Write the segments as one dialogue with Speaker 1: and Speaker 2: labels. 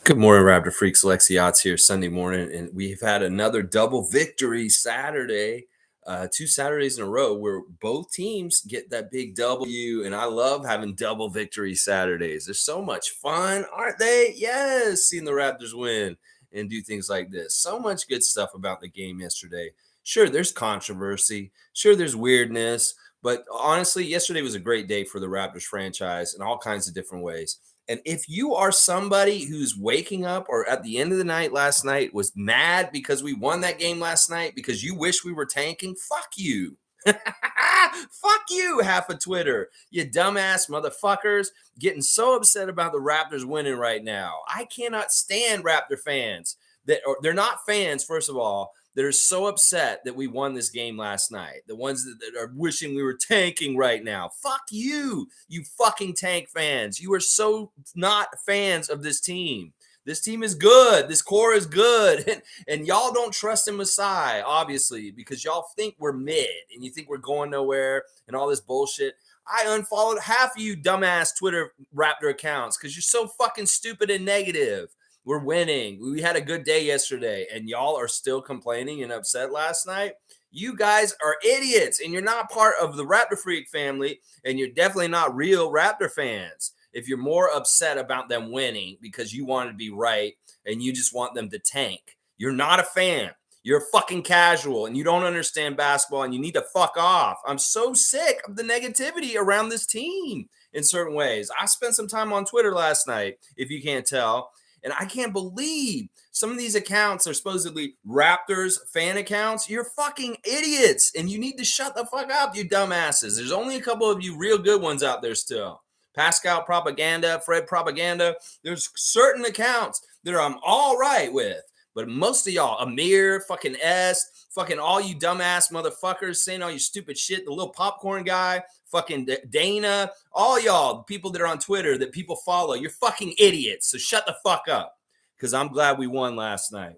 Speaker 1: Good morning, Raptor Freaks. Lexiot's here Sunday morning, and we've had another double victory Saturday, 2 Saturdays in a row where both teams get that big W. And I love having double victory Saturdays. They're so much fun, aren't they? Yes, seeing the Raptors win and do things like this. So much good stuff about the game yesterday. Sure, there's controversy. Sure, there's weirdness. But honestly, yesterday was a great day for the Raptors franchise in all kinds of different ways. And if you are somebody who's waking up or at the end of the night last night was mad because we won that game last night because you wish we were tanking, fuck you. Fuck you, half of Twitter. You dumbass motherfuckers getting so upset about the Raptors winning right now. I cannot stand Raptor fans they're not fans, first of all, that are so upset that we won this game last night. The ones that are wishing we were tanking right now. Fuck you, you fucking tank fans. You are so not fans of this team. This team is good. This core is good. And y'all don't trust in Masai, obviously, because y'all think we're mid and you think we're going nowhere and all this bullshit. I unfollowed half of you dumbass Twitter Raptor accounts because you're so fucking stupid and negative. We're winning. We had a good day yesterday, and y'all are still complaining and upset last night. You guys are idiots, and you're not part of the Raptor Freak family, and you're definitely not real Raptor fans. If you're more upset about them winning because you want to be right and you just want them to tank, you're not a fan. You're fucking casual, and you don't understand basketball, and you need to fuck off. I'm so sick of the negativity around this team in certain ways. I spent some time on Twitter last night, if you can't tell. And I can't believe some of these accounts are supposedly Raptors fan accounts. You're fucking idiots. And you need to shut the fuck up, you dumbasses. There's only a couple of you real good ones out there still. Pascal Propaganda, Fred Propaganda. There's certain accounts that I'm all right with. But most of y'all, Amir, fucking S, fucking all you dumbass motherfuckers saying all you stupid shit, the little popcorn guy, fucking Dana, all y'all, people that are on Twitter that people follow, you're fucking idiots. So shut the fuck up, because I'm glad we won last night.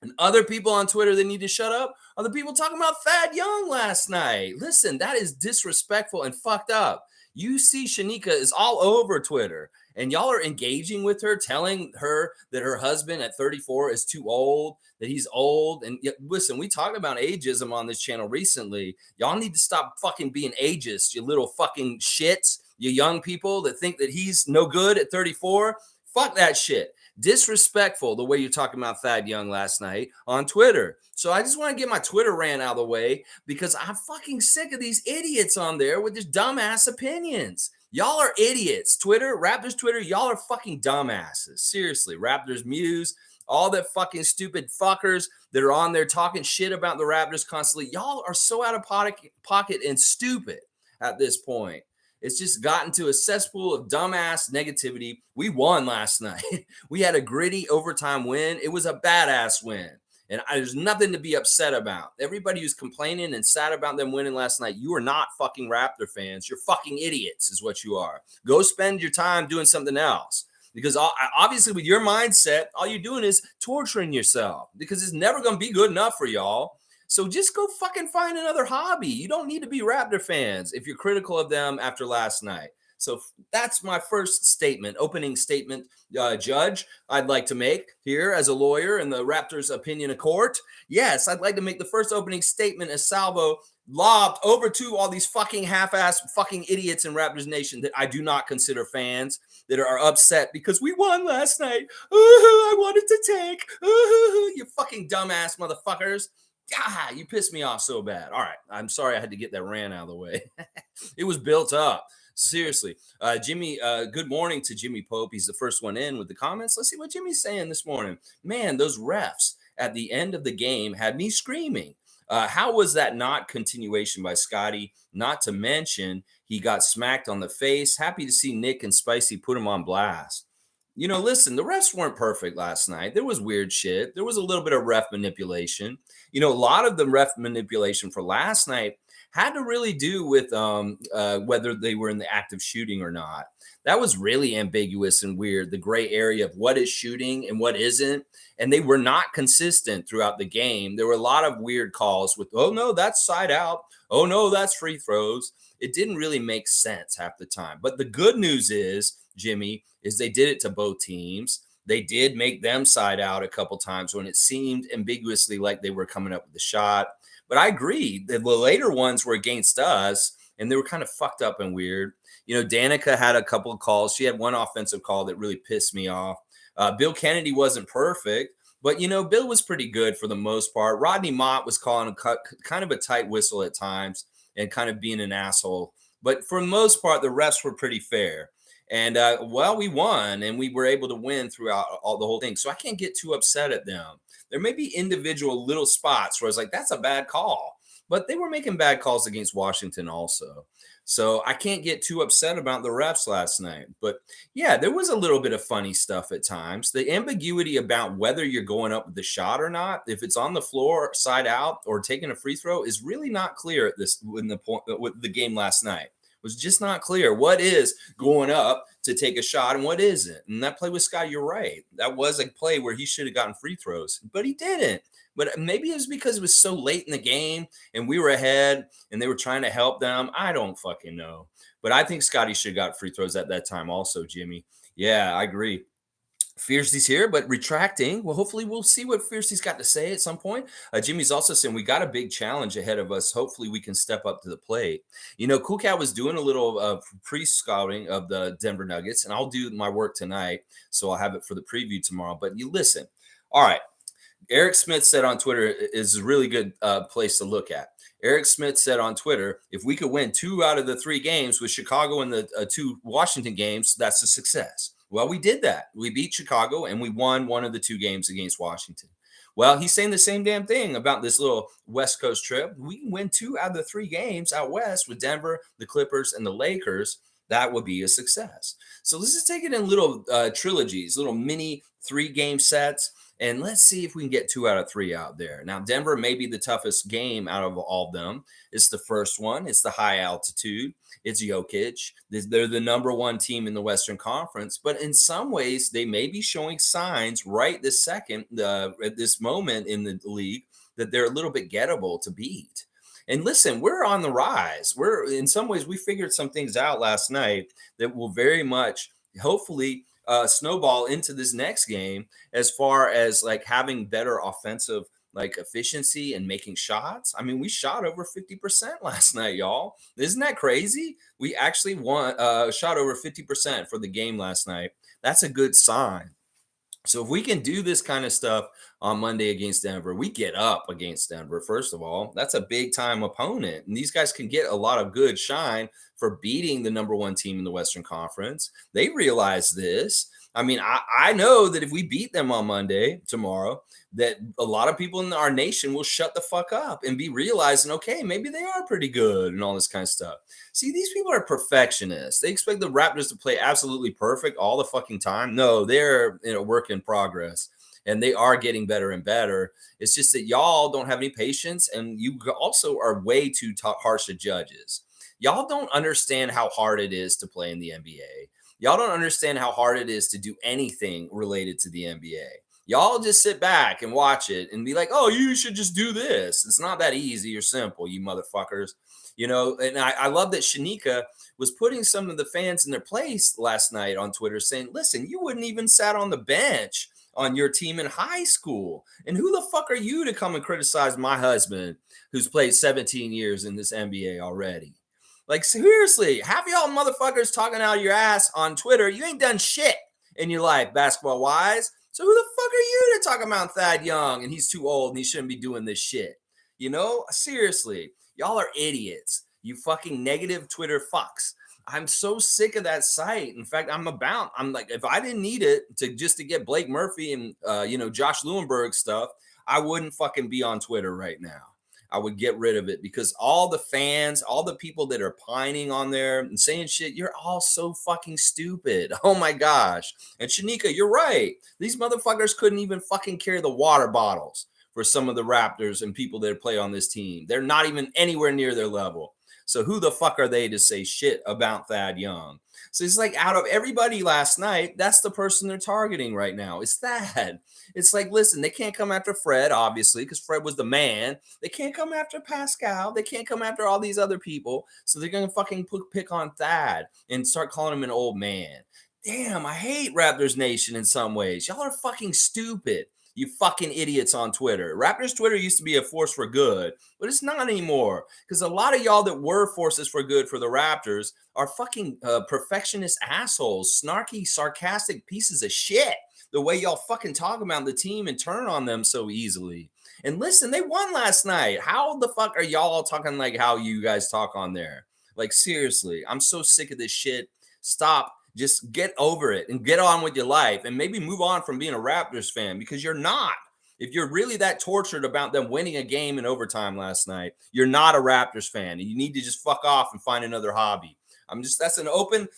Speaker 1: And other people on Twitter that need to shut up are the people talking about Thad Young last night. Listen, that is disrespectful and fucked up. You see Shanika is all over Twitter, and y'all are engaging with her, telling her that her husband at 34 is too old, that he's old. And listen, we talked about ageism on this channel recently. Y'all need to stop fucking being ageist, you little fucking shits, you young people that think that he's no good at 34. Fuck that shit. Disrespectful the way you're talking about Thad Young last night on Twitter. So I just want to get my Twitter rant out of the way because I'm fucking sick of these idiots on there with just dumbass opinions. Y'all are idiots. Twitter, Raptors Twitter, y'all are fucking dumbasses. Seriously, Raptors Muse, all the fucking stupid fuckers that are on there talking shit about the Raptors constantly. Y'all are so out of pocket and stupid at this point. It's just gotten to a cesspool of dumbass negativity. We won last night. We had a gritty overtime win. It was a badass win. And there's nothing to be upset about. Everybody who's complaining and sad about them winning last night, you are not fucking Raptor fans. You're fucking idiots is what you are. Go spend your time doing something else. Because obviously with your mindset, all you're doing is torturing yourself because it's never going to be good enough for y'all. So just go fucking find another hobby. You don't need to be Raptor fans if you're critical of them after last night. So that's my first statement, opening statement, Judge, I'd like to make here as a lawyer in the Raptors opinion of court. Yes, I'd like to make the first opening statement as salvo lobbed over to all these fucking half-ass fucking idiots in Raptors Nation that I do not consider fans, that are upset because we won last night. I wanted to tank. You fucking dumbass motherfuckers. Ah, you pissed me off so bad. All right. I'm sorry I had to get that rant out of the way. It was built up. Seriously. Jimmy, good morning to Jimmy Pope. He's the first one in with the comments. Let's see what Jimmy's saying this morning. Man, those refs at the end of the game had me screaming. How was that not continuation by Scottie? Not to mention, he got smacked on the face. Happy to see Nick and Spicy put him on blast. You know, listen, the refs weren't perfect last night. There was weird shit. There was a little bit of ref manipulation. You know, a lot of the ref manipulation for last night had to really do with whether they were in the act of shooting or not. That was really ambiguous and weird, the gray area of what is shooting and what isn't. And they were not consistent throughout the game. There were a lot of weird calls with, oh, no, that's side out. Oh, no, that's free throws. It didn't really make sense half the time. But the good news is, Jimmy, is they did it to both teams. They did make them side out a couple times when it seemed ambiguously like they were coming up with the shot. But I agree. The later ones were against us, and they were kind of fucked up and weird. Danica had a couple of calls. She had one offensive call that really pissed me off. Bill Kennedy wasn't perfect, but Bill was pretty good for the most part. Rodney Mott was calling kind of a tight whistle at times and kind of being an asshole. But for the most part, the refs were pretty fair. And we won, and we were able to win throughout all the whole thing. So I can't get too upset at them. There may be individual little spots where I was like, that's a bad call. But they were making bad calls against Washington also. So I can't get too upset about the refs last night. But yeah, there was a little bit of funny stuff at times. The ambiguity about whether you're going up with the shot or not, if it's on the floor, side out, or taking a free throw, is really not clear at this in the point with the game last night. Was just not clear what is going up to take a shot and what isn't. And that play with Scottie, you're right. That was a play where he should have gotten free throws, but he didn't. But maybe it was because it was so late in the game and we were ahead and they were trying to help them. I don't fucking know. But I think Scottie should have got free throws at that time also, Jimmy. Yeah, I agree. Fiercey's here, but retracting. Well, hopefully we'll see what Fiercey's got to say at some point. Jimmy's also saying we got a big challenge ahead of us. Hopefully we can step up to the plate. Cool Cat was doing a little pre-scouting of the Denver Nuggets, and I'll do my work tonight, so I'll have it for the preview tomorrow. But you listen. All right. Eric Smith said on Twitter is a really good place to look at. Eric Smith said on Twitter, if we could win 2 out of the 3 games with Chicago and the 2 Washington games, that's a success. Well, we did that. We beat Chicago and we won one of the 2 games against Washington. Well, he's saying the same damn thing about this little West Coast trip. We can win 2 out of the 3 games out West with Denver, the Clippers, and the Lakers. That would be a success. So let's just take it in little trilogies, little mini 3-game sets. And let's see if we can get 2 out of 3 out there. Now, Denver may be the toughest game out of all of them. It's the first one. It's the high altitude. It's Jokic. They're the number 1 team in the Western Conference. But in some ways, they may be showing signs right this second, at this moment in the league, that they're a little bit gettable to beat. And listen, we're on the rise. In some ways, we figured some things out last night that will very much, hopefully, snowball into this next game as far as like having better offensive like efficiency and making shots. I mean, we shot over 50% last night, y'all. Isn't that crazy? We actually shot over 50% for the game last night. That's a good sign. So if we can do this kind of stuff on Monday against Denver, we get up against Denver, first of all. That's a big-time opponent. And these guys can get a lot of good shine for beating the number 1 team in the Western Conference. They realize this. I mean, I know that if we beat them on Monday, tomorrow, that a lot of people in our nation will shut the fuck up and be realizing, okay, maybe they are pretty good and all this kind of stuff. See, these people are perfectionists. They expect the Raptors to play absolutely perfect all the fucking time. No, they're in a work in progress, and they are getting better and better. It's just that y'all don't have any patience, and you also are way too harsh to judges. Y'all don't understand how hard it is to play in the NBA. Y'all don't understand how hard it is to do anything related to the NBA. Y'all just sit back and watch it and be like, oh, you should just do this. It's not that easy or simple, you motherfuckers. And I love that Shanika was putting some of the fans in their place last night on Twitter saying, listen, you wouldn't even sat on the bench on your team in high school. And who the fuck are you to come and criticize my husband who's played 17 years in this NBA already? Like, seriously, half of y'all motherfuckers talking out of your ass on Twitter, you ain't done shit in your life, basketball-wise. So who the fuck are you to talk about Thad Young and he's too old and he shouldn't be doing this shit? Seriously, y'all are idiots. You fucking negative Twitter fucks. I'm so sick of that site. In fact, I'm like, if I didn't need it to get Blake Murphy and, Josh Lewenberg stuff, I wouldn't fucking be on Twitter right now. I would get rid of it because all the fans, all the people that are pining on there and saying shit, you're all so fucking stupid. Oh my gosh. And Shanika, you're right. These motherfuckers couldn't even fucking carry the water bottles for some of the Raptors and people that play on this team. They're not even anywhere near their level. So who the fuck are they to say shit about Thad Young? So it's like out of everybody last night, that's the person they're targeting right now. It's Thad. It's like, listen, they can't come after Fred, obviously, because Fred was the man. They can't come after Pascal. They can't come after all these other people. So they're going to fucking pick on Thad and start calling him an old man. damn, I hate Raptors Nation in some ways. Y'all are fucking stupid. You fucking idiots on Twitter. Raptors Twitter used to be a force for good, but it's not anymore. Because a lot of y'all that were forces for good for the Raptors are fucking perfectionist assholes, snarky, sarcastic pieces of shit. The way y'all fucking talk about the team and turn on them so easily. And listen, they won last night. How the fuck are y'all talking like how you guys talk on there? Like, seriously, I'm so sick of this shit. Stop. Just get over it and get on with your life and maybe move on from being a Raptors fan, because you're not. If you're really that tortured about them winning a game in overtime last night, you're not a Raptors fan, and you need to just fuck off and find another hobby. That's an open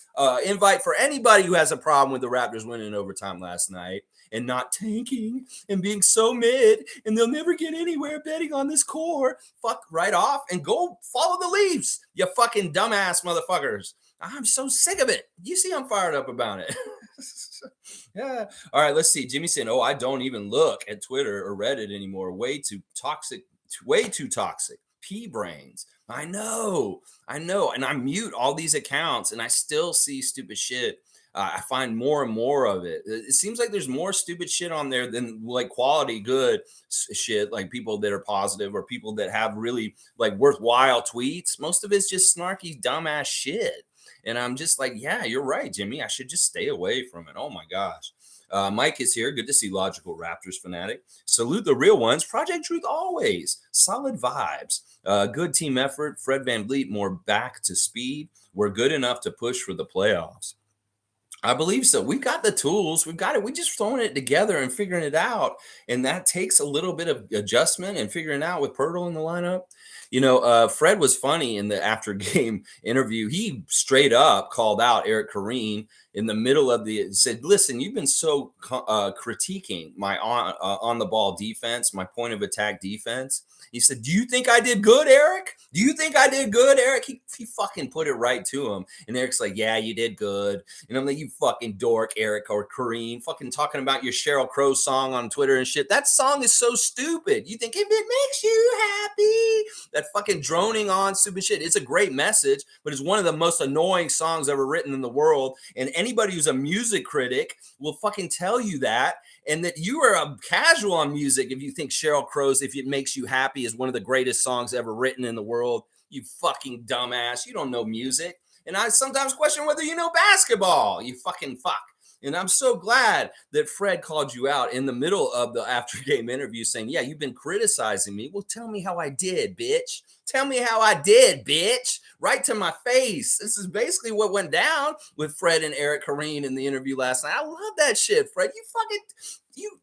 Speaker 1: invite for anybody who has a problem with the Raptors winning in overtime last night and not tanking and being so mid and they'll never get anywhere betting on this core. Fuck right off and go follow the Leafs, you fucking dumbass motherfuckers. I'm so sick of it. You see, I'm fired up about it. Yeah. All right, let's see. Jimmy saying, oh, I don't even look at Twitter or Reddit anymore. Way too toxic. Way too toxic. Pea brains. I know. And I mute all these accounts and I still see stupid shit. I find more and more of it. It seems like there's more stupid shit on there than like quality good shit, like people that are positive or people that have really like worthwhile tweets. Most of it's just snarky, dumbass shit. And I'm just like, yeah, you're right, Jimmy. I should just stay away from it. Oh my gosh. Mike is here. Good to see Logical Raptors fanatic. Salute the real ones. Project Truth always. Solid vibes. Good team effort. Fred VanVleet more back to speed. We're good enough to push for the playoffs. I believe so. We've got the tools. We've got it. We just throwing it together and figuring it out. And that takes a little bit of adjustment and figuring out with Poeltl in the lineup. Fred was funny in the after game interview. He straight up called out Eric Koreen in the middle of said, listen, you've been so critiquing my on the ball defense, my point of attack defense. He said, do you think I did good, Eric? Do you think I did good, Eric? He fucking put it right to him. And Eric's like, yeah, you did good. And I'm like, you fucking dork, Eric or Koreen, fucking talking about your Sheryl Crow song on Twitter and shit. That song is so stupid. You think if it makes you happy, that fucking droning on stupid shit. It's a great message, but it's one of the most annoying songs ever written in the world. And anybody who's a music critic will fucking tell you that. And that you are a casual on music if you think Sheryl Crow's If It Makes You Happy is one of the greatest songs ever written in the world. You fucking dumbass. You don't know music. And I sometimes question whether you know basketball. You fucking fuck. And I'm so glad that Fred called you out in the middle of the after-game interview saying, yeah, you've been criticizing me. Well, tell me how I did, bitch. Tell me how I did, bitch. Right to my face. This is basically what went down with Fred and Eric Koreen in the interview last night. I love that shit, Fred.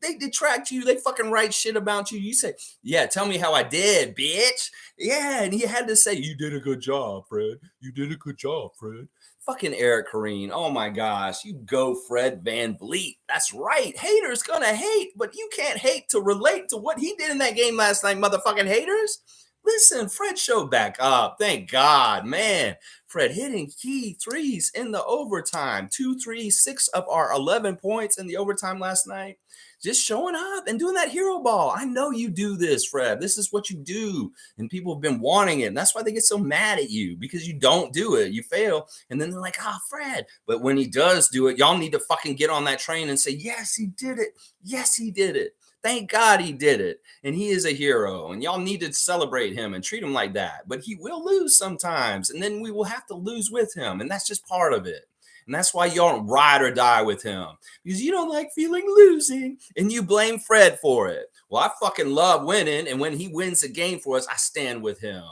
Speaker 1: They detract you. They fucking write shit about you. You say, yeah, tell me how I did, bitch. Yeah, and he had to say, you did a good job, Fred. You did a good job, Fred. Fucking Eric Koreen. Oh my gosh. You go, Fred VanVleet. That's right. Haters gonna hate, but you can't hate to relate to what he did in that game last night, motherfucking haters. Listen, Fred showed back up. Thank God, man. Fred hitting key threes in the overtime. 2, 3, 6 of our 11 points in the overtime last night. Just showing up and doing that hero ball. I know you do this, Fred. This is what you do. And people have been wanting it. And that's why they get so mad at you, because you don't do it. You fail. And then they're like, Fred. But when he does do it, y'all need to fucking get on that train and say, yes, he did it. Yes, he did it. Thank God he did it. And he is a hero. And y'all need to celebrate him and treat him like that. But he will lose sometimes. And then we will have to lose with him. And that's just part of it. And that's why you don't ride or die with him, because you don't like feeling losing and you blame Fred for it. Well, I fucking love winning. And when he wins a game for us, I stand with him.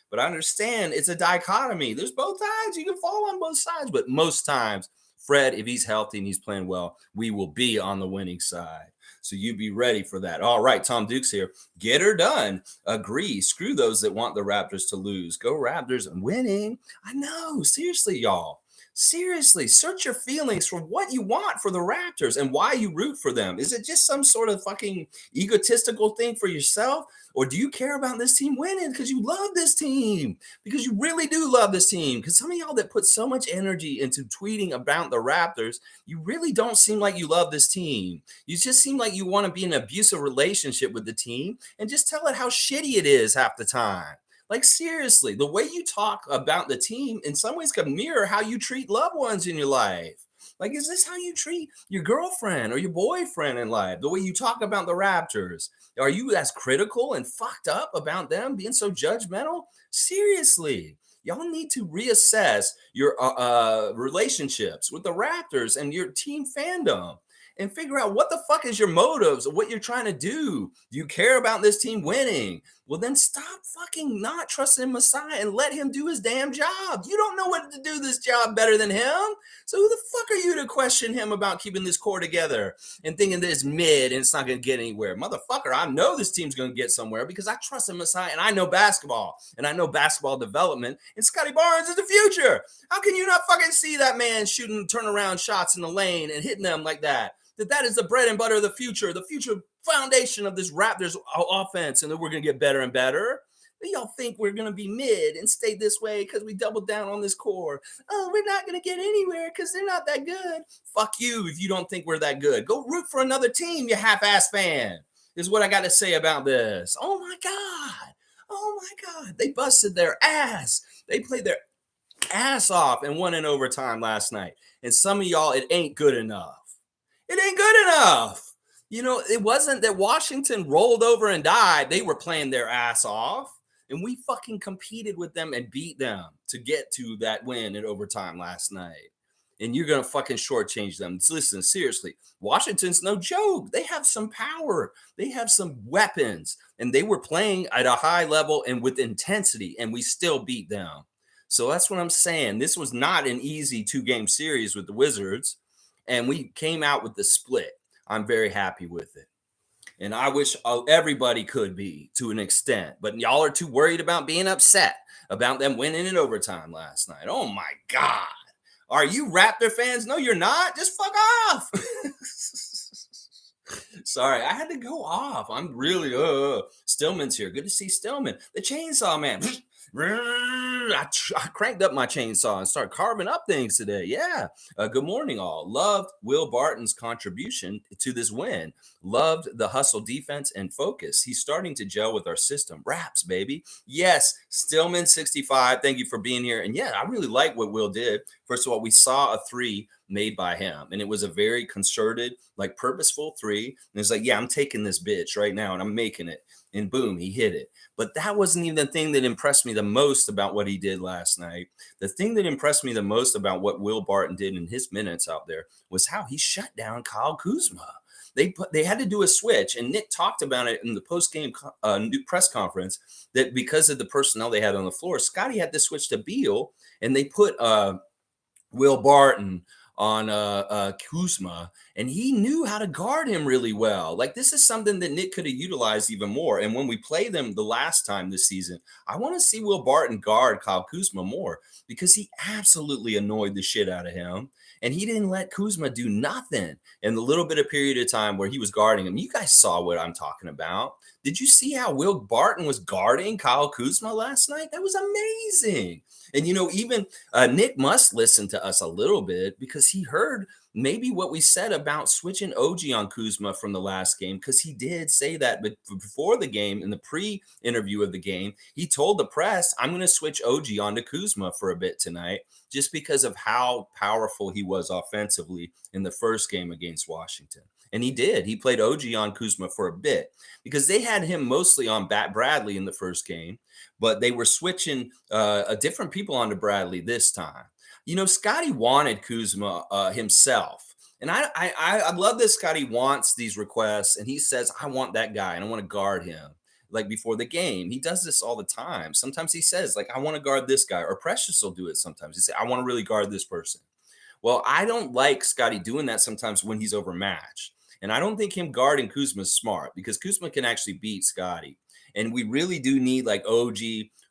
Speaker 1: But I understand it's a dichotomy. There's both sides. You can fall on both sides. But most times, Fred, if he's healthy and he's playing well, we will be on the winning side. So you be ready for that. All right, Tom Duke's here. Get her done. Agree. Screw those that want the Raptors to lose. Go Raptors. Winning. I know. Seriously, y'all. Seriously, search your feelings for what you want for the Raptors and why you root for them. Is it just some sort of fucking egotistical thing for yourself? Or do you care about this team winning because you love this team? Because you really do love this team. Because some of y'all that put so much energy into tweeting about the Raptors, you really don't seem like you love this team. You just seem like you want to be in an abusive relationship with the team and just tell it how shitty it is half the time. Like, seriously, the way you talk about the team in some ways can mirror how you treat loved ones in your life. Like, is this how you treat your girlfriend or your boyfriend in life? The way you talk about the Raptors? Are you as critical and fucked up about them being so judgmental? Seriously, y'all need to reassess your relationships with the Raptors and your team fandom and figure out what the fuck is your motives of what you're trying to do. Do you care about this team winning? Well, then stop fucking not trusting Masai and let him do his damn job. You don't know what to do this job better than him. So who the fuck are you to question him about keeping this core together and thinking that it's mid and it's not going to get anywhere? Motherfucker, I know this team's going to get somewhere because I trust in Masai and I know basketball and I know basketball development, and Scottie Barnes is the future. How can you not fucking see that man shooting turnaround shots in the lane and hitting them like that? That is the bread and butter of the future foundation of this Raptors offense, and that we're going to get better and better. But y'all think we're going to be mid and stay this way because we doubled down on this core. Oh, we're not going to get anywhere because they're not that good. Fuck you if you don't think we're that good. Go root for another team, you half-ass fan, is what I got to say about this. Oh, my God. Oh, my God. They busted their ass. They played their ass off and won in overtime last night. And some of y'all, it ain't good enough. It ain't good enough. You know, it wasn't that Washington rolled over and died. They were playing their ass off, and we fucking competed with them and beat them to get to that win in overtime last night. And you're going to fucking shortchange them. Listen, seriously, Washington's no joke. They have some power. They have some weapons, and they were playing at a high level and with intensity, and we still beat them. So that's what I'm saying. This was not an easy 2-game series with the Wizards. And we came out with the split. I'm very happy with it. And I wish everybody could be to an extent. But y'all are too worried about being upset about them winning in overtime last night. Oh, my God. Are you Raptor fans? No, you're not. Just fuck off. Sorry, I had to go off. I'm really, Stillman's here. Good to see Stillman. The chainsaw man. I cranked up my chainsaw and started carving up things today. Yeah. Good morning, all. Loved Will Barton's contribution to this win. Loved the hustle defense and focus. He's starting to gel with our system. Raps, baby. Yes. Stillman 65. Thank you for being here. And yeah, I really like what Will did. First of all, we saw a 3 made by him, and it was a very concerted, like purposeful 3. And it's like, yeah, I'm taking this bitch right now and I'm making it. And boom, he hit it. But that wasn't even the thing that impressed me the most about what he did last night. The thing that impressed me the most about what Will Barton did in his minutes out there was how he shut down Kyle Kuzma. They had to do a switch, and Nick talked about it in the post-game press conference that because of the personnel they had on the floor, Scottie had to switch to Beal, and they put Will Barton on Kuzma, and he knew how to guard him really well. Like, this is something that Nick could have utilized even more. And when we play them the last time this season, I want to see Will Barton guard Kyle Kuzma more because he absolutely annoyed the shit out of him. And he didn't let Kuzma do nothing in the little bit of period of time where he was guarding him. You guys saw what I'm talking about. Did you see how Will Barton was guarding Kyle Kuzma last night? That was amazing. And, you know, even Nick must listen to us a little bit because he heard maybe what we said about switching OG on Kuzma from the last game, because he did say that. But before the game, in the pre-interview of the game, he told the press, I'm going to switch OG onto Kuzma for a bit tonight just because of how powerful he was offensively in the first game against Washington. And he did. He played OG on Kuzma for a bit because they had him mostly on Bradley in the first game, but they were switching different people onto Bradley this time. You know, Scottie wanted Kuzma himself. And I love that Scottie wants these requests, and he says, I want that guy, and I want to guard him. Like before the game, he does this all the time. Sometimes he says, like, I want to guard this guy, or Precious will do it sometimes. He say, I want to really guard this person. Well, I don't like Scottie doing that sometimes when he's overmatched. And I don't think him guarding Kuzma is smart because Kuzma can actually beat Scottie. And we really do need like OG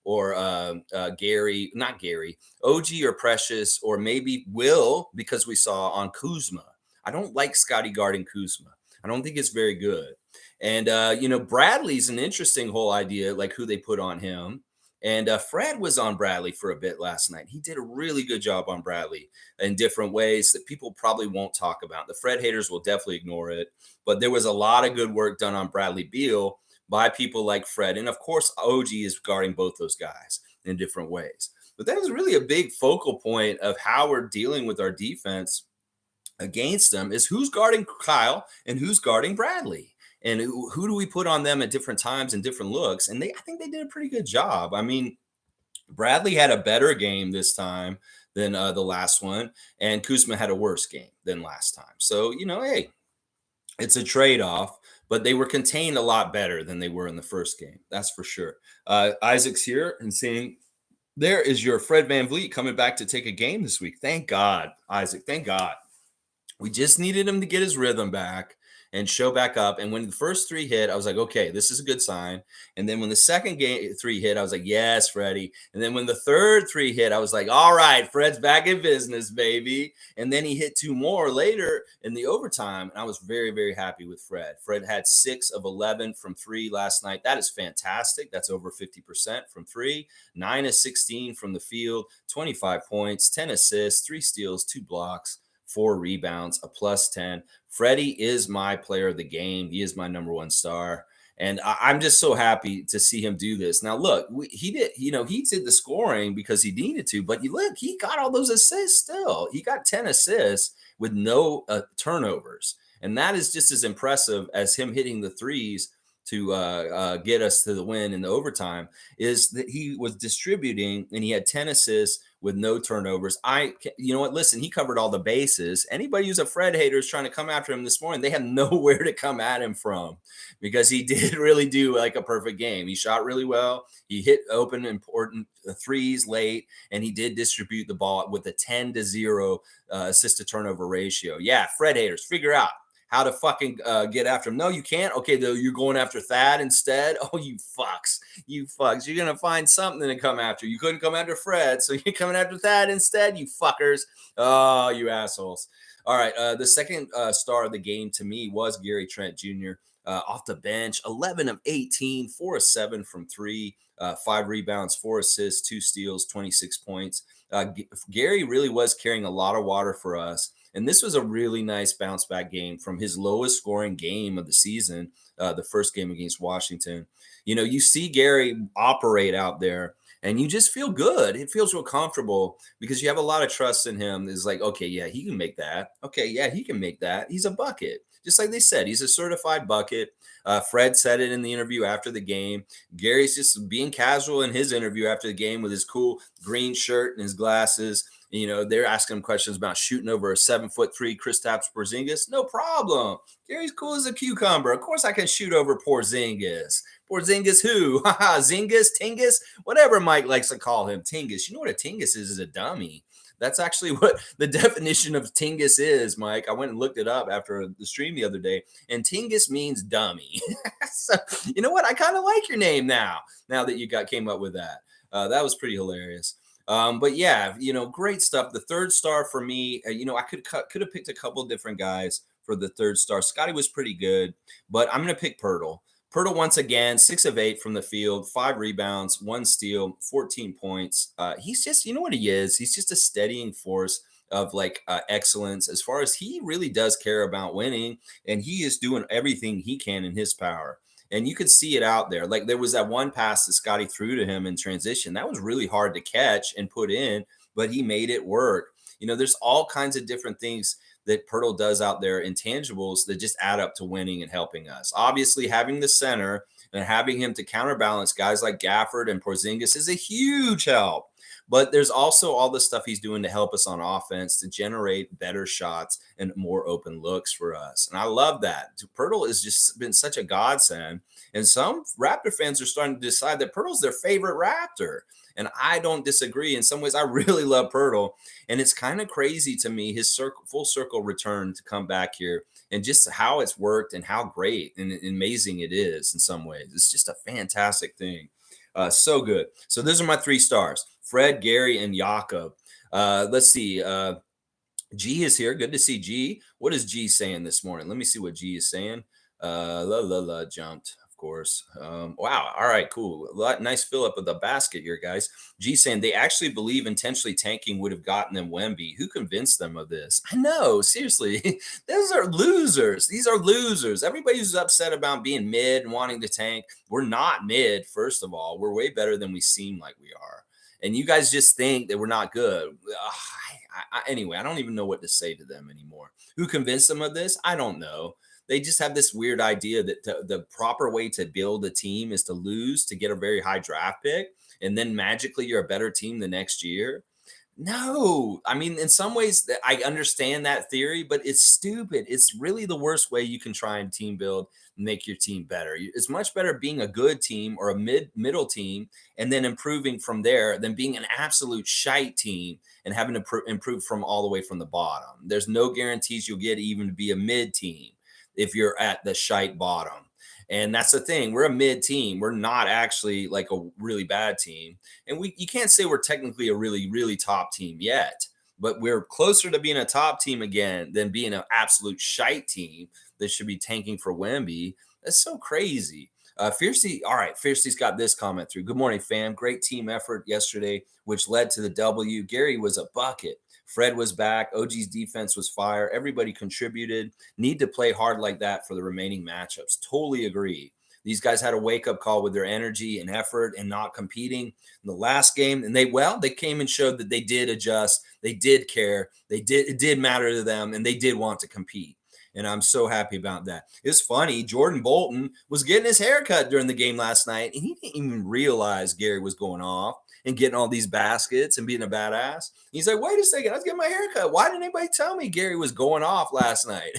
Speaker 1: or not Gary, OG or Precious, or maybe Will, because we saw on Kuzma. I don't like Scottie guarding Kuzma. I don't think it's very good. And, you know, Bradley's an interesting whole idea, like who they put on him. And Fred was on Bradley for a bit last night. He did a really good job on Bradley in different ways that people probably won't talk about. The Fred haters will definitely ignore it. But there was a lot of good work done on Bradley Beal by people like Fred. And, of course, OG is guarding both those guys in different ways. But that was really a big focal point of how we're dealing with our defense against them is who's guarding Kyle and who's guarding Bradley. And who do we put on them at different times and different looks? And I think they did a pretty good job. I mean, Bradley had a better game this time than the last one, and Kuzma had a worse game than last time. So, hey, it's a trade-off, but they were contained a lot better than they were in the first game. That's for sure. Isaac's here and saying, there is your Fred VanVleet coming back to take a game this week. Thank God, Isaac. Thank God. We just needed him to get his rhythm back and show back up. And when the first 3 hit, I was like, okay, this is a good sign. And then when the second 3 hit, I was like, yes, Freddie. And then when the third 3 hit, I was like, all right, Fred's back in business, baby. And then he hit 2 more later in the overtime. And I was very, very happy with Fred. Fred had 6 of 11 from 3 last night. That is fantastic. That's over 50% from 3. 9 of 16 from the field, 25 points, 10 assists, 3 steals, 2 blocks, 4 rebounds, a +10. Freddie is my player of the game. He is my #1 star. And I'm just so happy to see him do this. Now, look, he did the scoring because he needed to, but look, he got all those assists still. He got 10 assists with no turnovers. And that is just as impressive as him hitting the threes to get us to the win in the overtime, is that he was distributing and he had 10 assists with no turnovers. You know what? Listen, he covered all the bases. Anybody who's a Fred hater is trying to come after him this morning, they have nowhere to come at him from, because he did really do like a perfect game. He shot really well. He hit open, important threes late, and he did distribute the ball with a 10-0 assist to turnover ratio. Yeah, Fred haters, figure out how to fucking get after him. No, you can't. Okay, though, you're going after Thad instead. Oh, you fucks. You're going to find something to come after. You couldn't come after Fred, so you're coming after Thad instead, you fuckers. Oh, you assholes. All right, the second star of the game to me was Gary Trent Jr. Off the bench, 11 of 18, 4 of 7 from 3, 5 rebounds, 4 assists, 2 steals, 26 points. Gary really was carrying a lot of water for us. And this was a really nice bounce back game from his lowest scoring game of the season, the first game against Washington. You see Gary operate out there and you just feel good. It feels real comfortable because you have a lot of trust in him. It's like, okay, yeah, he can make that. Okay, yeah, he can make that. He's a bucket. Just like they said, he's a certified bucket. Fred said it in the interview after the game. Gary's just being casual in his interview after the game with his cool green shirt and his glasses. They're asking him questions about shooting over a 7'3" Kristaps Porzingis. No problem. Gary's cool as a cucumber. Of course I can shoot over Porzingis. Porzingis who? Haha, Zingus, Tingus, whatever Mike likes to call him. Tingus. You know what a Tingus is a dummy. That's actually what the definition of Tingus is, Mike. I went and looked it up after the stream the other day, and Tingus means dummy. So, you know what? I kind of like your name now that you came up with that. That was pretty hilarious. But yeah, great stuff. The third star for me, I could have picked a couple different guys for the third star. Scottie was pretty good, but I'm going to pick Poeltl. Poeltl once again, 6 of 8 from the field, 5 rebounds, 1 steal, 14 points. He's just, you know what he is? He's just a steadying force of excellence, as far as he really does care about winning, and he is doing everything he can in his power. And you could see it out there. Like there was that one pass that Scottie threw to him in transition. That was really hard to catch and put in, but he made it work. There's all kinds of different things that Poeltl does out there, intangibles that just add up to winning and helping us. Obviously, having the center and having him to counterbalance guys like Gafford and Porzingis is a huge help. But there's also all the stuff he's doing to help us on offense to generate better shots and more open looks for us. And I love that. Poeltl has just been such a godsend. And some Raptor fans are starting to decide that Poeltl's their favorite Raptor. And I don't disagree. In some ways, I really love Poeltl. And it's kind of crazy to me, his full circle return to come back here and just how it's worked and how great and amazing it is in some ways. It's just a fantastic thing. So good. So those are my 3 stars: Fred, Gary, and Jakob. Let's see. G is here. Good to see G. What is G saying this morning? Let me see what G is saying. Jumped, of course. Wow. All right, cool. Nice fill up of the basket here, guys. G saying they actually believe intentionally tanking would have gotten them Wemby. Who convinced them of this? I know, seriously. Those are losers. These are losers. Everybody who's upset about being mid and wanting to tank, we're not mid, first of all. We're way better than we seem like we are. And you guys just think that we're not good. Anyway, I don't even know what to say to them anymore. Who convinced them of this? I don't know. They just have this weird idea that the proper way to build a team is to lose to get a very high draft pick, and then magically you're a better team the next year. No, I mean, in some ways, I understand that theory, but it's stupid. It's really the worst way you can try and team build, and make your team better. It's much better being a good team or a middle team and then improving from there than being an absolute shite team and having to improve from all the way from the bottom. There's no guarantees you'll get even to be a mid team if you're at the shite bottom. And that's the thing. We're a mid team. We're not actually like a really bad team. And you can't say we're technically a really, really top team yet, but we're closer to being a top team again than being an absolute shite team that should be tanking for Wemby. That's so crazy. Fiercey, all right, Fiercey's got this comment through. Good morning, fam. Great team effort yesterday, which led to the W. Gary was a bucket. Fred was back. OG's defense was fire. Everybody contributed. Need to play hard like that for the remaining matchups. Totally agree. These guys had a wake-up call with their energy and effort and not competing in the last game. And they came and showed that they did adjust. They did care. It did matter to them, and they did want to compete. And I'm so happy about that. It's funny. Jordan Bolton was getting his hair cut during the game last night, and he didn't even realize Gary was going off and getting all these baskets and being a badass. He's like, wait a second, I was getting my hair cut. Why didn't anybody tell me Gary was going off last night?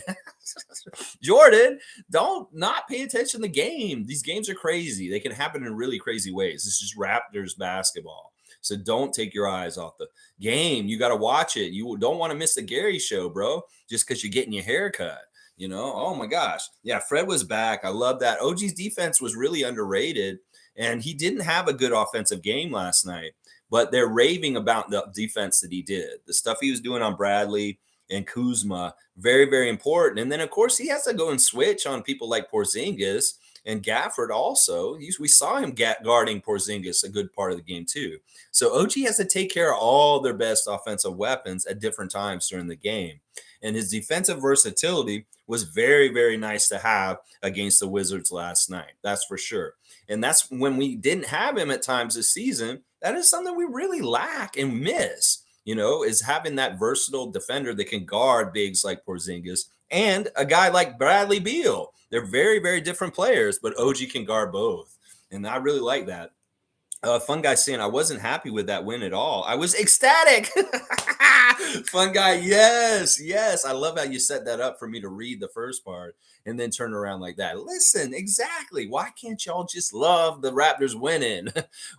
Speaker 1: Jordan, don't not pay attention to the game. These games are crazy. They can happen in really crazy ways. It's just Raptors basketball. So don't take your eyes off the game. You got to watch it. You don't want to miss the Gary show, bro, just because you're getting your hair cut. Oh my gosh. Yeah, Fred was back. I love that. OG's defense was really underrated, and he didn't have a good offensive game last night, but they're raving about the defense that he did. The stuff he was doing on Bradley and Kuzma, very, very important. And then, of course, he has to go and switch on people like Porzingis and Gafford also. We saw him guarding Porzingis a good part of the game too. So OG has to take care of all their best offensive weapons at different times during the game. And his defensive versatility was very, very nice to have against the Wizards last night. That's for sure. And that's when we didn't have him at times this season. That is something we really lack and miss, is having that versatile defender that can guard bigs like Porzingis and a guy like Bradley Beal. They're very, very different players, but OG can guard both. And I really like that. Fun guy saying, I wasn't happy with that win at all. I was ecstatic. Fun guy. Yes. I love how you set that up for me to read the first part and then turn around like that. Listen, exactly. Why can't y'all just love the Raptors winning?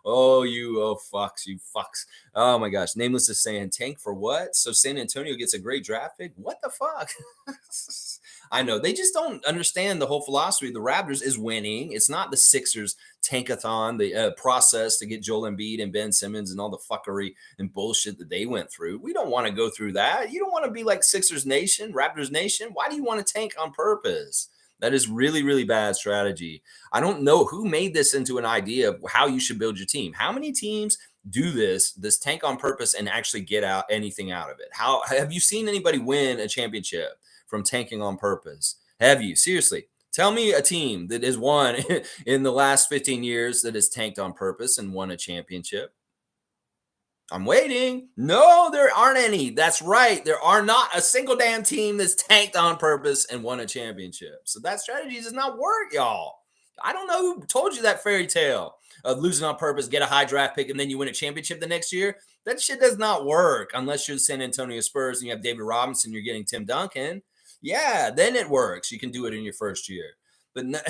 Speaker 1: You fucks. Oh my gosh. Nameless is saying, tank for what? So San Antonio gets a great draft pick? What the fuck? I know. They just don't understand the whole philosophy of the Raptors is winning. It's not the Sixers tankathon, the process to get Joel Embiid and Ben Simmons and all the fuckery and bullshit that they went through. We don't want to go through that. You don't want to be like Sixers Nation, Raptors Nation. Why do you want to tank on purpose? That is really, really bad strategy. I don't know who made this into an idea of how you should build your team. How many teams do this tank on purpose and actually get out anything out of it? How have you seen anybody win a championship from tanking on purpose? Have you? Seriously, tell me a team that has won in the last 15 years that has tanked on purpose and won a championship. I'm waiting. No, there aren't any. That's right. There are not a single damn team that's tanked on purpose and won a championship. So that strategy does not work, y'all. I don't know who told you that fairy tale of losing on purpose, get a high draft pick, and then you win a championship the next year. That shit does not work unless you're the San Antonio Spurs and you have David Robinson, you're getting Tim Duncan. Yeah, then it works. You can do it in your first year. But no.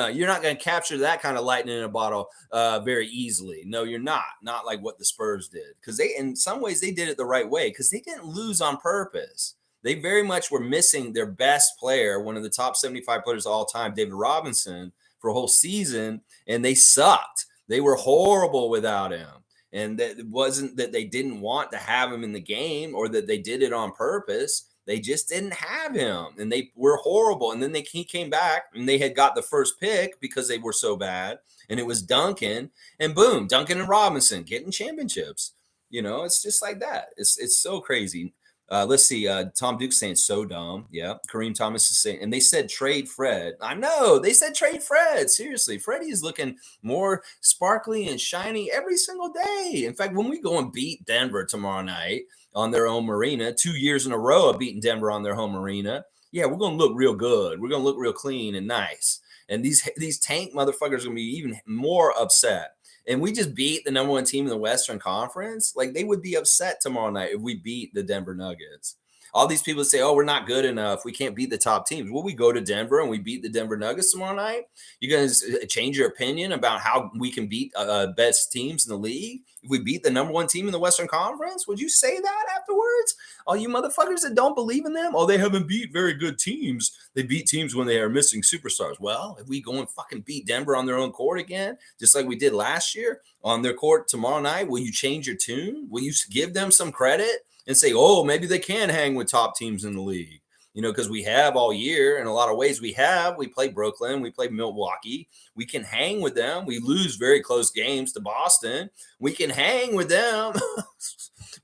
Speaker 1: You're not going to capture that kind of lightning in a bottle very easily. No, you're not. Not like what the Spurs did. Because in some ways, they did it the right way because they didn't lose on purpose. They very much were missing their best player, one of the top 75 players of all time, David Robinson, for a whole season, and they sucked. They were horrible without him. And that it wasn't that they didn't want to have him in the game or that they did it on purpose. They just didn't have him, and they were horrible. And then he came back, and they had got the first pick because they were so bad, and it was Duncan, and boom, Duncan and Robinson getting championships. It's just like that. It's so crazy. Let's see. Tom Duke's saying so dumb. Yeah. Kareem Thomas is saying, and they said trade Fred. I know they said trade Fred. Seriously, Freddie is looking more sparkly and shiny every single day. In fact, when we go and beat Denver tomorrow night on their own arena, 2 years in a row of beating Denver on their home arena, yeah, we're gonna look real good. We're gonna look real clean and nice. And these tank motherfuckers are gonna be even more upset. And we just beat the number one team in the Western Conference, like they would be upset tomorrow night if we beat the Denver Nuggets. All these people say, oh, we're not good enough. We can't beat the top teams. Well, we go to Denver and we beat the Denver Nuggets tomorrow night. You guys change your opinion about how we can beat best teams in the league? If we beat the number one team in the Western Conference, would you say that afterwards? All you motherfuckers that don't believe in them, oh, they haven't beat very good teams. They beat teams when they are missing superstars. Well, if we go and fucking beat Denver on their own court again, just like we did last year on their court tomorrow night, will you change your tune? Will you give them some credit and say, oh, maybe they can hang with top teams in the league? You know, because we have all year in a lot of ways. We play Brooklyn, we play Milwaukee. We can hang with them. We lose very close games to Boston. We can hang with them.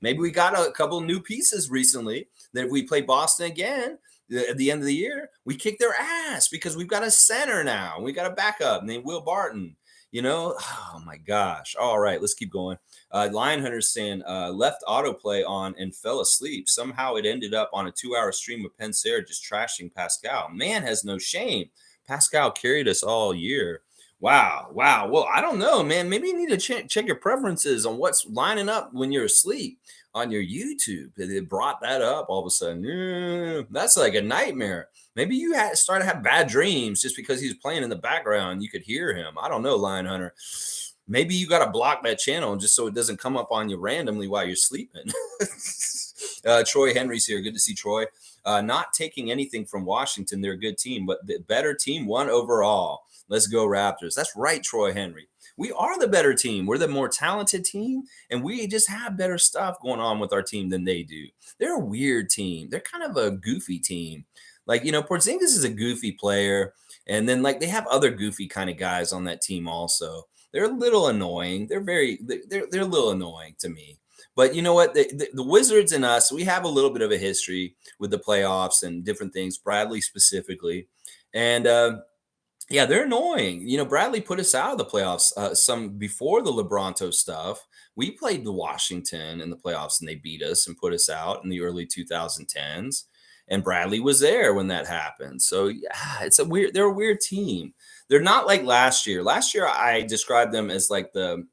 Speaker 1: Maybe we got a couple new pieces recently that if we play Boston again at the end of the year, we kick their ass because we've got a center now. We got a backup named Will Barton. You know, oh my gosh. All right, let's keep going. Lion Hunter's saying left autoplay on and fell asleep. Somehow it ended up on a 2-hour stream of Pensera just trashing Pascal. Man has no shame. Pascal carried us all year. Wow. Well, I don't know, man. Maybe you need to check your preferences on what's lining up when you're asleep on your YouTube. They brought that up all of a sudden. That's like a nightmare. Maybe you started to have bad dreams just because he was playing in the background. You could hear him. I don't know, Lion Hunter. Maybe you got to block that channel just so it doesn't come up on you randomly while you're sleeping. Troy Henry's here. Good to see Troy. Not taking anything from Washington. They're a good team, but the better team won overall. Let's go Raptors. That's right, Troy Henry. We are the better team. We're the more talented team, and we just have better stuff going on with our team than they do. They're a weird team. They're kind of a goofy team. Like, you know, Porzingis is a goofy player, and then like they have other goofy kind of guys on that team also. They're a little annoying. They're a little annoying to me. But you know what? The Wizards and us, we have a little bit of a history with the playoffs and different things, Bradley specifically. And yeah, they're annoying. You know, Bradley put us out of the playoffs some before the LeBronto stuff. We played the Washington in the playoffs and they beat us and put us out in the early 2010s. And Bradley was there when that happened. So yeah, they're a weird team. They're not like last year. Last year I described them as like the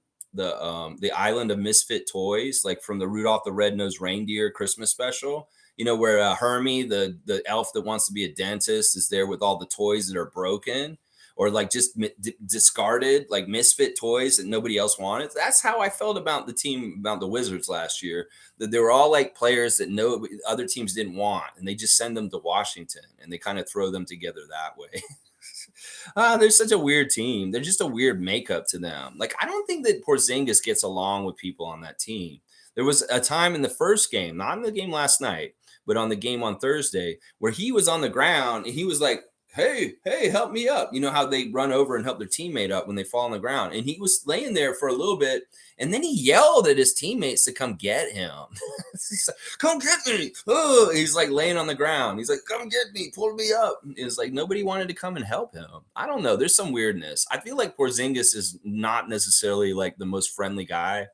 Speaker 1: island of misfit toys, like from the Rudolph the Red-Nosed Reindeer Christmas special. You know, where Hermie, the elf that wants to be a dentist, is there with all the toys that are broken or like just discarded, like misfit toys that nobody else wanted. That's how I felt about the team, about the Wizards last year, that they were all like players that no other teams didn't want. And they just send them to Washington and they kind of throw them together that way. They're such a weird team. They're just a weird makeup to them. Like, I don't think that Porzingis gets along with people on that team. There was a time in the first game, not in the game last night, but on the game on Thursday, where he was on the ground and he was like, hey, help me up. You know how they run over and help their teammate up when they fall on the ground. And he was laying there for a little bit. And then he yelled at his teammates to come get him. He's like, come get me. Oh, he's like laying on the ground. He's like, come get me, pull me up. It's like nobody wanted to come and help him. I don't know. There's some weirdness. I feel like Porzingis is not necessarily like the most friendly guy.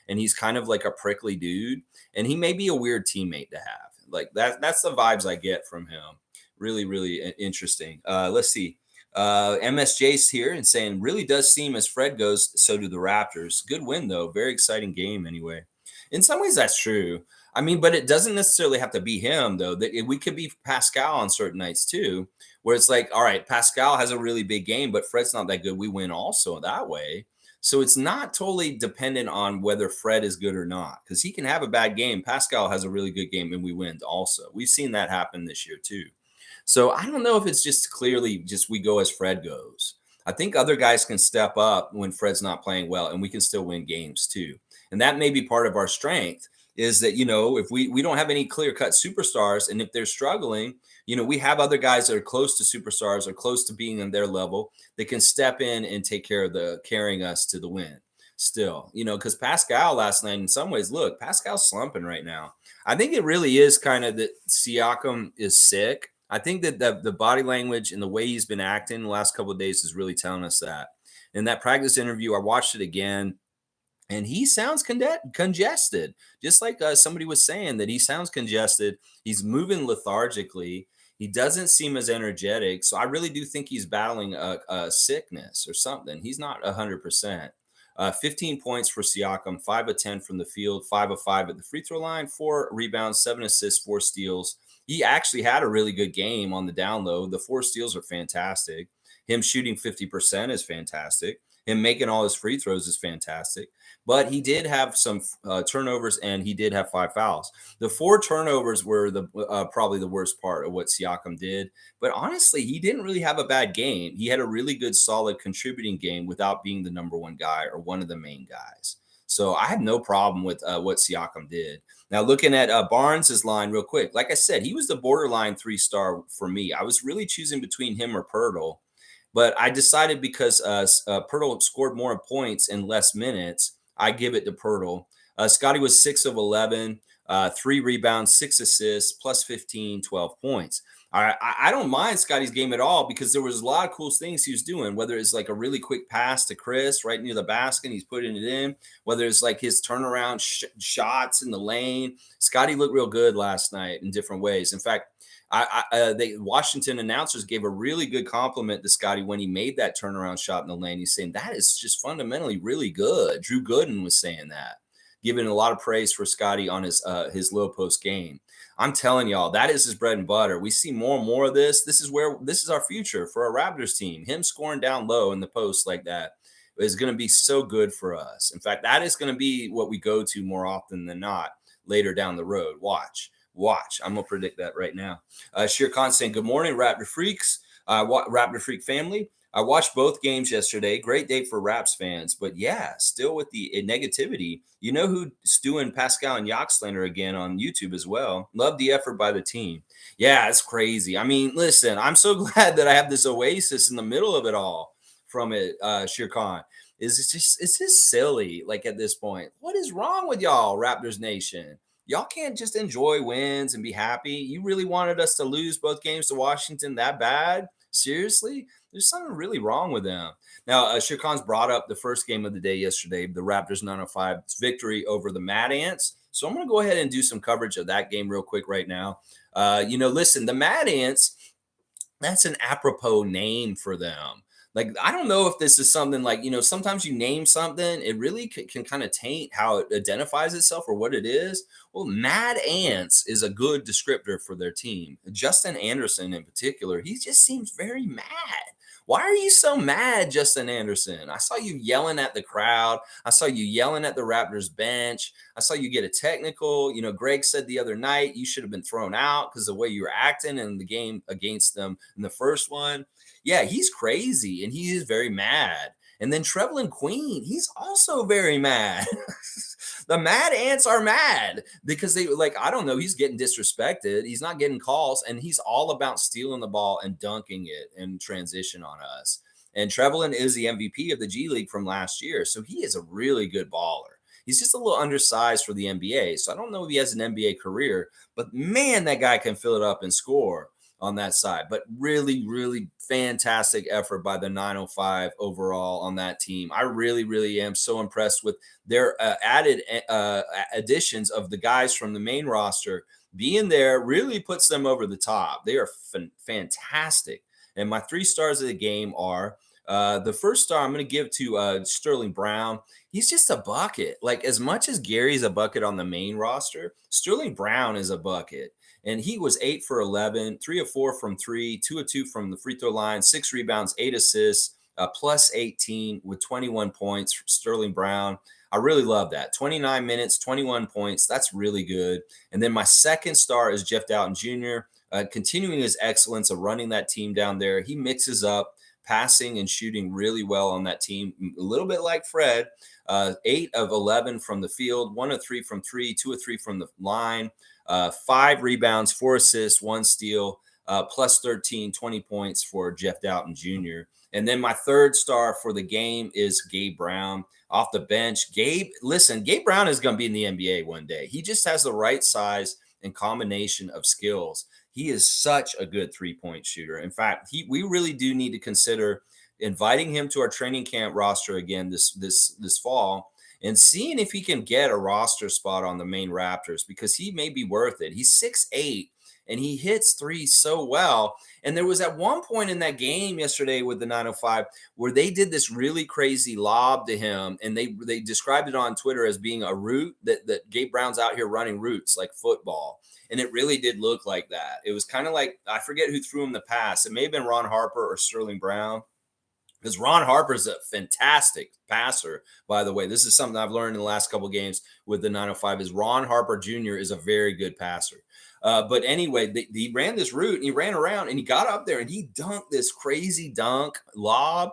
Speaker 1: And he's kind of like a prickly dude. And he may be a weird teammate to have. Like that's the vibes I get from him. Really, really interesting. Let's see. MSJ's here and saying, really does seem as Fred goes, so do the Raptors. Good win, though. Very exciting game anyway. In some ways, that's true. I mean, but it doesn't necessarily have to be him, though. We could be Pascal on certain nights, too, where it's like, all right, Pascal has a really big game, but Fred's not that good. We win also that way. So it's not totally dependent on whether Fred is good or not, because he can have a bad game. Pascal has a really good game, and we win also. We've seen that happen this year, too. So I don't know if it's just clearly just we go as Fred goes. I think other guys can step up when Fred's not playing well, and we can still win games too. And that may be part of our strength is that, you know, if we don't have any clear-cut superstars, and if they're struggling, you know, we have other guys that are close to superstars or close to being on their level that can step in and take care of carrying us to the win. still, because Pascal last night, in some ways, look, Pascal's slumping right now. I think it really is kind of that Siakam is sick. I think that the body language and the way he's been acting the last couple of days is really telling us that. In that practice interview, I watched it again, and he sounds congested, just like somebody was saying that he sounds congested. He's moving lethargically. He doesn't seem as energetic. So I really do think he's battling a sickness or something. He's not 100%. 15 points for Siakam, 5 of 10 from the field, 5 of 5 at the free throw line, 4 rebounds, 7 assists, 4 steals. He actually had a really good game on the down low. The 4 steals are fantastic. Him shooting 50% is fantastic. Him making all his free throws is fantastic. But he did have some turnovers, and he did have 5 fouls. The 4 turnovers were the probably the worst part of what Siakam did. But honestly, he didn't really have a bad game. He had a really good, solid contributing game without being the number one guy or one of the main guys. So I have no problem with what Siakam did. Now, looking at Barnes' line real quick, like I said, he was the borderline 3-star for me. I was really choosing between him or Poeltl. But I decided because Poeltl scored more points in less minutes, I give it to Poeltl. Scottie was 6 of 11, 3 rebounds, 6 assists, plus 15, 12 points. I don't mind Scottie's game at all because there was a lot of cool things he was doing, whether it's like a really quick pass to Chris right near the basket, he's putting it in, whether it's like his turnaround shots in the lane. Scottie looked real good last night in different ways. In fact, the Washington announcers gave a really good compliment to Scottie when he made that turnaround shot in the lane. He's saying that is just fundamentally really good. Drew Gooden was saying that, giving a lot of praise for Scottie on his low post game. I'm telling y'all, that is his bread and butter. We see more and more of this. This is our future for a Raptors team. Him scoring down low in the post like that is going to be so good for us. In fact, that is going to be what we go to more often than not later down the road. Watch. I'm going to predict that right now. Sheer Khan saying, good morning, Raptor Freaks, Raptor Freak family. I watched both games yesterday. Great day for Raps fans. But yeah, still with the negativity. You know who's doing Pascal and Yak slander again on YouTube as well. Love the effort by the team. Yeah, it's crazy. I mean, listen, I'm so glad that I have this oasis in the middle of it all from it, Sheer Khan. It's just silly, like at this point. What is wrong with y'all, Raptors Nation? Y'all can't just enjoy wins and be happy. You really wanted us to lose both games to Washington that bad? Seriously? There's something really wrong with them. Now, Shirkan's brought up the first game of the day yesterday, the Raptors 905 victory over the Mad Ants. So I'm going to go ahead and do some coverage of that game real quick right now. Listen, the Mad Ants, that's an apropos name for them. Like, I don't know if this is something like, sometimes you name something, it really can kind of taint how it identifies itself or what it is. Well, Mad Ants is a good descriptor for their team. Justin Anderson in particular, he just seems very mad. Why are you so mad, Justin Anderson? I saw you yelling at the crowd. I saw you yelling at the Raptors bench. I saw you get a technical. Greg said the other night you should have been thrown out because of the way you were acting in the game against them in the first one. Yeah, he's crazy, and he is very mad. And then Trevelyan Queen, he's also very mad. The Mad Ants are mad because I don't know, he's getting disrespected. He's not getting calls, and he's all about stealing the ball and dunking it in transition on us. And Trevelyan is the MVP of the G League from last year, so he is a really good baller. He's just a little undersized for the NBA, so I don't know if he has an NBA career, but man, that guy can fill it up and score on that side. But really, really fantastic effort by the 905 overall on that team. I really, really am so impressed with their added additions of the guys from the main roster being there. Really puts them over the top. They are fantastic. And my 3 stars of the game are the first star I'm going to give to Sterling Brown. He's just a bucket. Like, as much as Gary's a bucket on the main roster, Sterling Brown is a bucket. And he was 8 for 11, 3 of 4 from 3, 2 of 2 from the free throw line, 6 rebounds, 8 assists, plus 18 with 21 points for Sterling Brown. I really love that. 29 minutes, 21 points. That's really good. And then my second star is Jeff Dowtin Jr., continuing his excellence of running that team down there. He mixes up passing and shooting really well on that team, a little bit like Fred. 8 of 11 from the field, 1 of 3 from 3, 2 of 3 from the line. 5 rebounds, 4 assists, 1 steal. plus 13, 20 points for Jeff Dowtin Jr. And then my third star for the game is Gabe Brown off the bench. Gabe Brown is going to be in the NBA one day. He just has the right size and combination of skills. He is such a good three-point shooter. In fact, we really do need to consider inviting him to our training camp roster again this fall and seeing if he can get a roster spot on the main Raptors, because he may be worth it. He's 6'8", and he hits threes so well. And there was at one point in that game yesterday with the 905 where they did this really crazy lob to him, and they described it on Twitter as being a route that Gabe Brown's out here running routes like football. And it really did look like that. It was kind of like, I forget who threw him the pass. It may have been Ron Harper or Sterling Brown, because Ron Harper's a fantastic passer, by the way. This is something I've learned in the last couple of games with the 905 is Ron Harper Jr. is a very good passer. But anyway, he ran this route and he ran around and he got up there and he dunked this crazy dunk lob,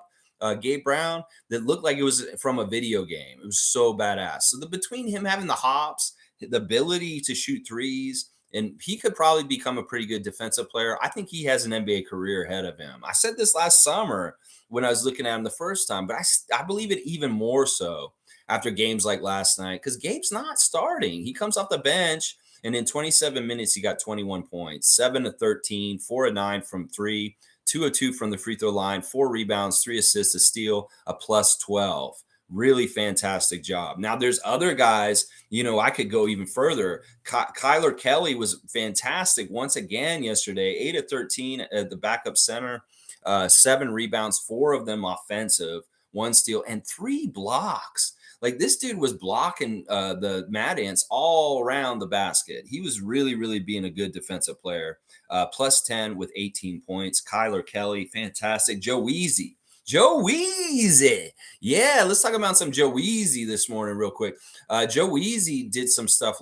Speaker 1: Gabe Brown, that looked like it was from a video game. It was so badass. So between him having the hops, the ability to shoot threes, and he could probably become a pretty good defensive player. I think he has an NBA career ahead of him. I said this last summer when I was looking at him the first time, but I believe it even more so after games like last night, because Gabe's not starting. He comes off the bench, and in 27 minutes, he got 21 points, 7 of 13, 4 of 9 from 3, 2 of 2 from the free throw line, 4 rebounds, 3 assists, a steal, a plus 12. Really fantastic job. Now, there's other guys, I could go even further. Kyler Kelly was fantastic once again yesterday, 8 of 13 at the backup center, 7 rebounds, 4 of them offensive, 1 steal, and 3 blocks. Like, this dude was blocking the Mad Ants all around the basket. He was really, really being a good defensive player. Plus 10 with 18 points. Kyler Kelly, fantastic. Joe Weezy. Yeah, let's talk about some Joe Weezy this morning real quick. Joe Weezy did some stuff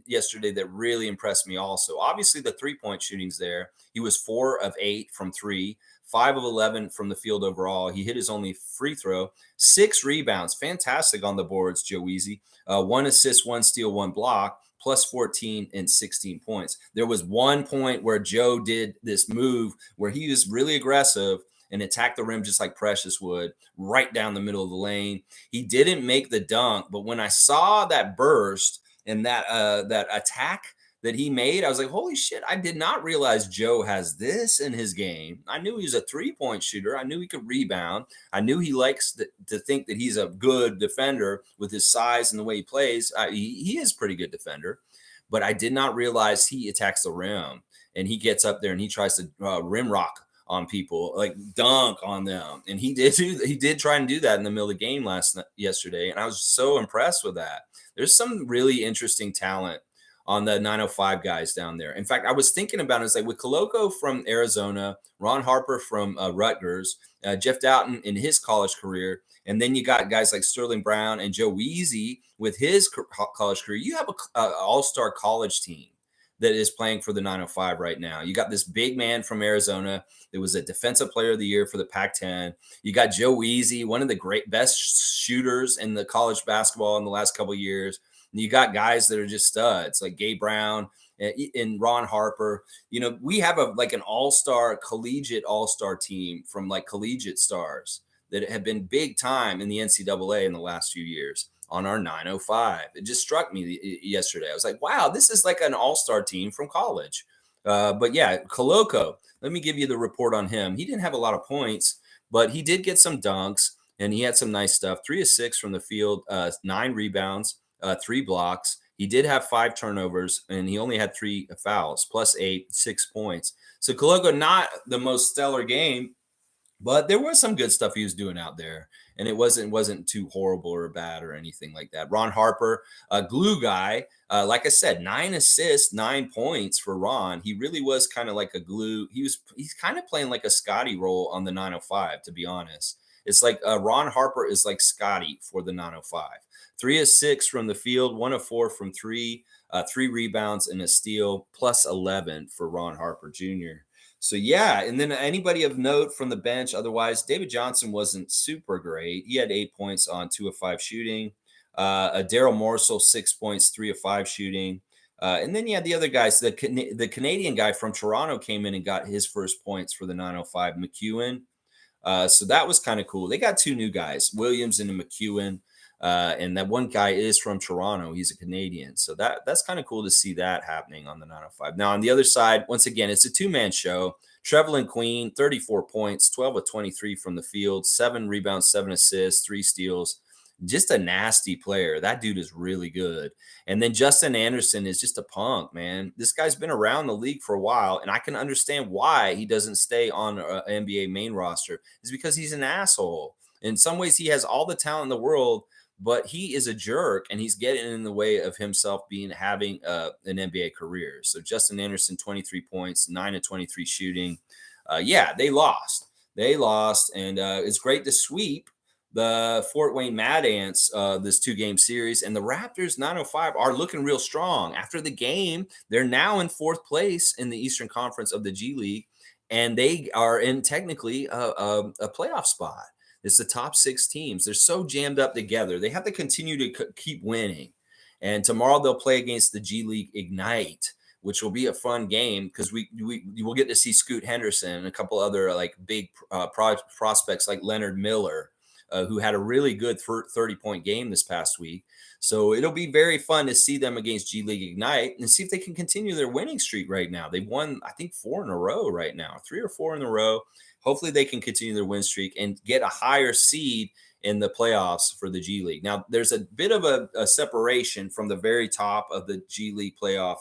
Speaker 1: yesterday that really impressed me also. Obviously, the three-point shooting's there. He was 4 of 8 from 3, 5 of 11 from the field overall. He hit his only free throw, 6 rebounds. Fantastic on the boards, Joe Weezy. 1 assist, 1 steal, 1 block. Plus 14 and 16 points. There was one point where Joe did this move where he was really aggressive and attacked the rim just like Precious would, right down the middle of the lane. He didn't make the dunk, but when I saw that burst and that attack that he made, I was like, holy shit, I did not realize Joe has this in his game. I knew he was a three-point shooter. I knew he could rebound. I knew he likes to think that he's a good defender with his size and the way he plays. He is a pretty good defender, but I did not realize he attacks the rim and he gets up there and he tries to rim rock on people, like dunk on them. And he did try and do that in the middle of the game yesterday. And I was so impressed with that. There's some really interesting talent on the 905 guys down there. In fact, I was thinking about it. It's like with Koloko from Arizona, Ron Harper from Rutgers, Jeff Dowtin in his college career, and then you got guys like Sterling Brown and Joe Weezy with his college career. You have an all-star college team that is playing for the 905 right now. You got this big man from Arizona that was a defensive player of the year for the Pac-10. You got Joe Weezy, one of the best shooters in the college basketball in the last couple of years. And you got guys that are just studs like Gabe Brown and Ron Harper. We have an all-star, collegiate all-star team from like collegiate stars that have been big time in the NCAA in the last few years on our 905. It just struck me yesterday. I was like, wow, this is like an all-star team from college. But yeah, Koloko, let me give you the report on him. He didn't have a lot of points, but he did get some dunks and he had some nice stuff. 3 of 6 from the field, 9 rebounds, 3 blocks. He did have 5 turnovers and he only had 3 fouls, plus 8, 6 points. So Koloko, not the most stellar game, but there was some good stuff he was doing out there, and it wasn't too horrible or bad or anything like that. Ron Harper, a glue guy, like I said, 9 assists, 9 points for Ron. He really was kind of like a glue. He's kind of playing like a Scottie role on the 905, to be honest. It's like Ron Harper is like Scottie for the 905. 3 of 6 from the field, 1 of 4 from 3, 3 rebounds and a steal, plus 11 for Ron Harper Jr. So, yeah, and then anybody of note from the bench, otherwise, David Johnson wasn't super great. He had 8 points on 2 of 5 shooting. Daryl Morsell, 6 points, 3 of 5 shooting. And then, the other guys, the Canadian guy from Toronto came in and got his first points for the 905, McEwen. So that was kind of cool. They got 2 new guys, Williams and McEwen. And that one guy is from Toronto. He's a Canadian. So that's kind of cool to see that happening on the 905. Now, on the other side, once again, it's a 2-man show. Trevelyan Queen, 34 points, 12 of 23 from the field, 7 rebounds, 7 assists, 3 steals. Just a nasty player. That dude is really good. And then Justin Anderson is just a punk, man. This guy's been around the league for a while, and I can understand why he doesn't stay on an NBA main roster. It's because he's an asshole. In some ways, he has all the talent in the world, but he is a jerk, and he's getting in the way of himself having an NBA career. So Justin Anderson, 23 points, 9 of 23 shooting. They lost. And it's great to sweep the Fort Wayne Mad Ants this 2-game series. And the Raptors 905 are looking real strong. After the game, they're now in 4th place in the Eastern Conference of the G League, and they are in technically a playoff spot. It's the top 6 teams. They're so jammed up together. They have to continue to keep winning. And tomorrow they'll play against the G League Ignite, which will be a fun game because we will get to see Scoot Henderson and a couple other like big prospects like Leonard Miller, who had a really good 30-point game this past week. So it'll be very fun to see them against G League Ignite and see if they can continue their winning streak right now. They've won, I think, 4 in a row right now, 3 or 4 in a row. Hopefully they can continue their win streak and get a higher seed in the playoffs for the G League. Now, there's a bit of a separation from the very top of the G League playoff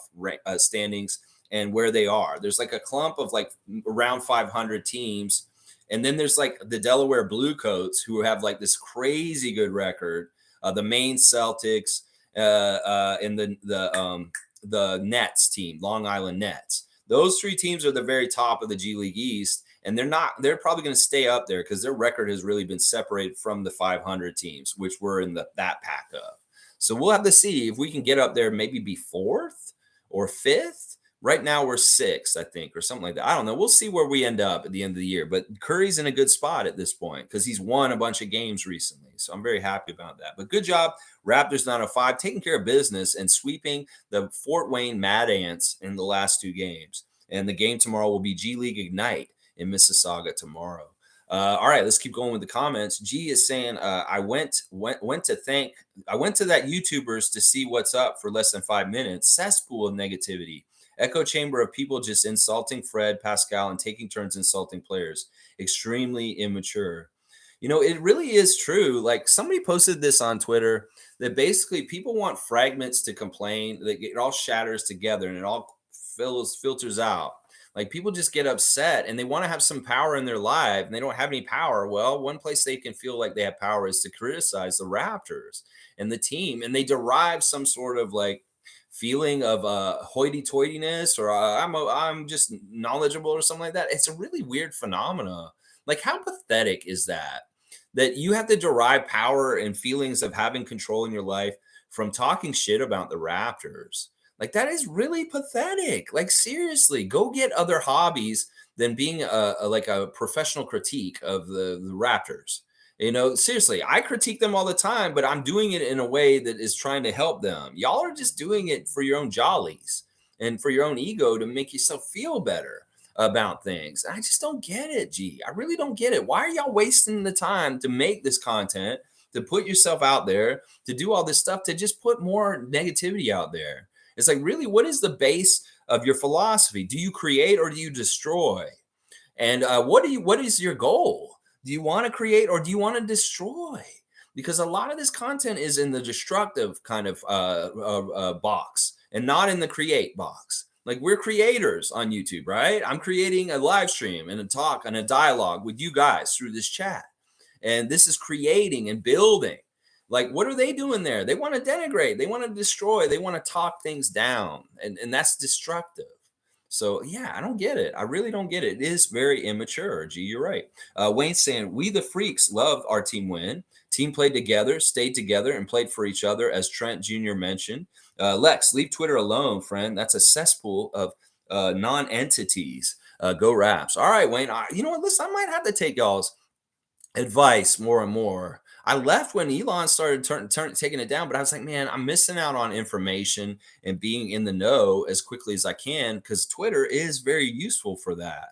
Speaker 1: standings and where they are. There's like a clump of like around 500 teams. And then there's like the Delaware Bluecoats, who have like this crazy good record. The Maine Celtics and the Nets team, Long Island Nets. Those 3 teams are the very top of the G League East. And they're probably going to stay up there because their record has really been separated from the 500 teams, which were in that pack of. So we'll have to see if we can get up there, maybe be 4th or 5th. Right now we're 6th, I think, or something like that. I don't know. We'll see where we end up at the end of the year. But Curry's in a good spot at this point because he's won a bunch of games recently. So I'm very happy about that. But good job, Raptors 905, taking care of business and sweeping the Fort Wayne Mad Ants in the last 2 games. And the game tomorrow will be G League Ignite in Mississauga tomorrow. All right, let's keep going with the comments. G is saying, I went to that YouTubers to see what's up for less than 5 minutes. Cesspool of negativity. Echo chamber of people just insulting Fred, Pascal, and taking turns insulting players. Extremely immature. It really is true. Like somebody posted this on Twitter that basically people want fragments to complain. It all shatters together and it all filters out. Like people just get upset and they want to have some power in their life and they don't have any power. Well, one place they can feel like they have power is to criticize the Raptors and the team. And they derive some sort of like feeling of hoity-toityness or I'm just knowledgeable or something like that. It's a really weird phenomena. Like how pathetic is that you have to derive power and feelings of having control in your life from talking shit about the Raptors. Like that is really pathetic. Like seriously, go get other hobbies than being a professional critique of the Raptors. Seriously, I critique them all the time, but I'm doing it in a way that is trying to help them. Y'all are just doing it for your own jollies and for your own ego to make yourself feel better about things. I just don't get it, G. I really don't get it. Why are y'all wasting the time to make this content, to put yourself out there, to do all this stuff, to just put more negativity out there? It's like, really, what is the base of your philosophy? Do you create or do you destroy? And what is your goal? Do you want to create or do you want to destroy? Because a lot of this content is in the destructive kind of box and not in the create box. Like we're creators on YouTube, right? I'm creating a live stream and a talk and a dialogue with you guys through this chat. And this is creating and building. Like, what are they doing there? They want to denigrate. They want to destroy. They want to talk things down. And that's destructive. So, yeah, I don't get it. I really don't get it. It is very immature. Gee, you're right. Wayne's saying, we the Freaks love our team win. Team played together, stayed together, and played for each other, as Trent Jr. mentioned. Lex, leave Twitter alone, friend. That's a cesspool of non-entities. Go Raps. All right, Wayne. You know what? Listen, I might have to take y'all's advice more and more. I left when Elon started taking it down, but I was like, man, I'm missing out on information and being in the know as quickly as I can because Twitter is very useful for that.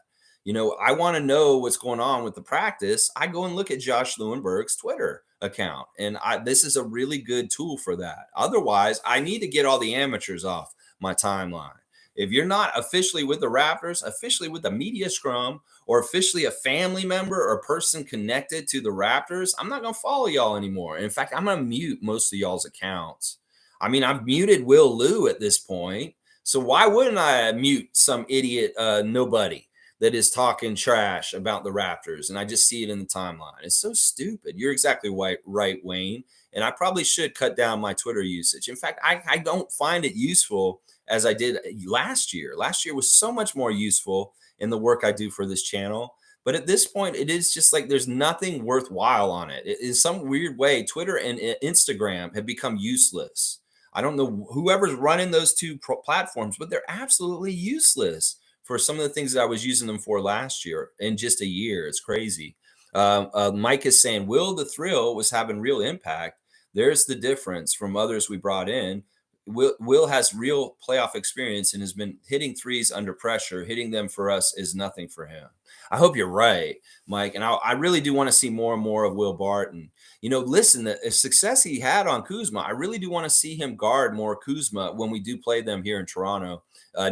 Speaker 1: I want to know what's going on with the practice. I go and look at Josh Lewenberg's Twitter account, and this is a really good tool for that. Otherwise, I need to get all the amateurs off my timeline. If you're not officially with the Raptors, officially with the media scrum, or officially a family member or person connected to the Raptors, I'm not going to follow y'all anymore. In fact, I'm going to mute most of y'all's accounts. I mean, I've muted Will Liu at this point. So why wouldn't I mute some idiot nobody that is talking trash about the Raptors? And I just see it in the timeline. It's so stupid. You're exactly right, Wayne. And I probably should cut down my Twitter usage. In fact, I don't find it useful as I did last year. Last year was so much more useful in the work I do for this channel. But at this point, it is just like there's nothing worthwhile on it. In some weird way, Twitter and Instagram have become useless. I don't know whoever's running those two platforms, but they're absolutely useless for some of the things that I was using them for last year in just a year. It's crazy. Mike is saying, Will the Thrill was having real impact. There's the difference from others we brought in. Will has real playoff experience and has been hitting threes under pressure. Hitting them for us is nothing for him. I hope you're right, Mike. And I really do want to see more and more of Will Barton. Listen, the success he had on Kuzma, I really do want to see him guard more Kuzma when we do play them here in Toronto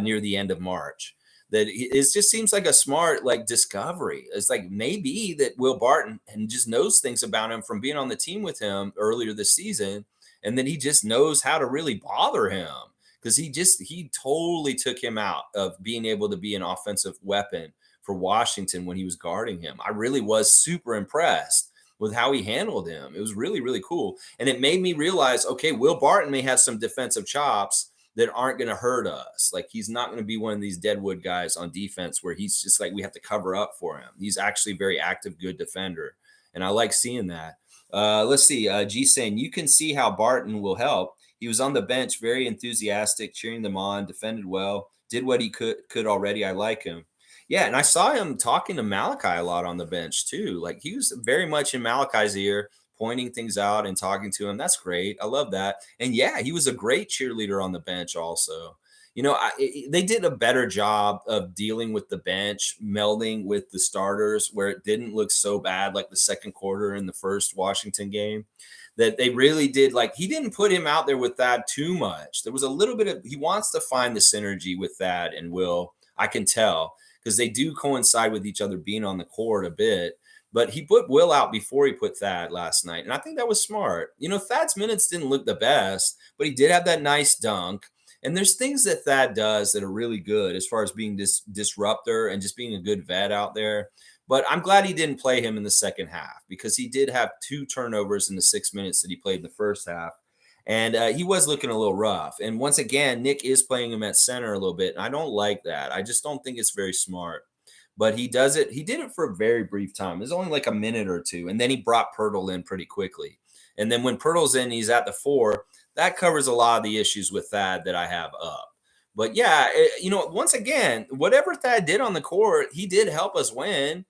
Speaker 1: near the end of March. It just seems like a smart discovery. It's like maybe that Will Barton and just knows things about him from being on the team with him earlier this season. And then he just knows how to really bother him because he totally took him out of being able to be an offensive weapon for Washington when he was guarding him. I really was super impressed with how he handled him. It was really, really cool. And it made me realize, okay, Will Barton may have some defensive chops that aren't going to hurt us. Like he's not going to be one of these deadwood guys on defense where he's just like, we have to cover up for him. He's actually a very active, good defender. And I like seeing that. Let's see. G saying, you can see how Barton will help. He was on the bench, very enthusiastic, cheering them on, defended well, did what he could already. I like him. Yeah, and I saw him talking to Malachi a lot on the bench too. Like he was very much in Malachi's ear, pointing things out and talking to him. That's great. I love that. And yeah, he was a great cheerleader on the bench also. They did a better job of dealing with the bench, melding with the starters where it didn't look so bad like the second quarter in the first Washington game. That they really did. Like he didn't put him out there with that too much. There was a little bit of, he wants to find the synergy with that and Will, I can tell, because they do coincide with each other being on the court a bit. But he put Will out before he put Thad last night. And I think that was smart. Thad's minutes didn't look the best, but he did have that nice dunk. And there's things that Thad does that are really good as far as being this disruptor and just being a good vet out there. But I'm glad he didn't play him in the second half because he did have 2 turnovers in the 6 minutes that he played in the first half. And he was looking a little rough. And once again, Nick is playing him at center a little bit. And I don't like that. I just don't think it's very smart. But he does it. He did it for a very brief time. It was only like a minute or two. And then he brought Poeltl in pretty quickly. And then when Poeltl's in, he's at the 4. That covers a lot of the issues with Thad that I have up. But yeah, once again, whatever Thad did on the court, he did help us win.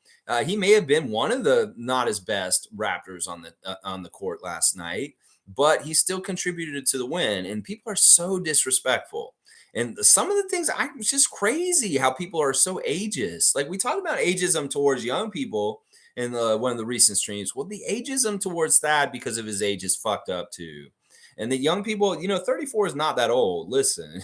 Speaker 1: He may have been one of the not as best Raptors on the court last night, but he still contributed to the win. And people are so disrespectful. And some of the things, it's just crazy how people are so ageist. Like we talked about ageism towards young people in one of the recent streams. Well, the ageism towards Thad because of his age is fucked up too. And the young people, 34 is not that old. Listen,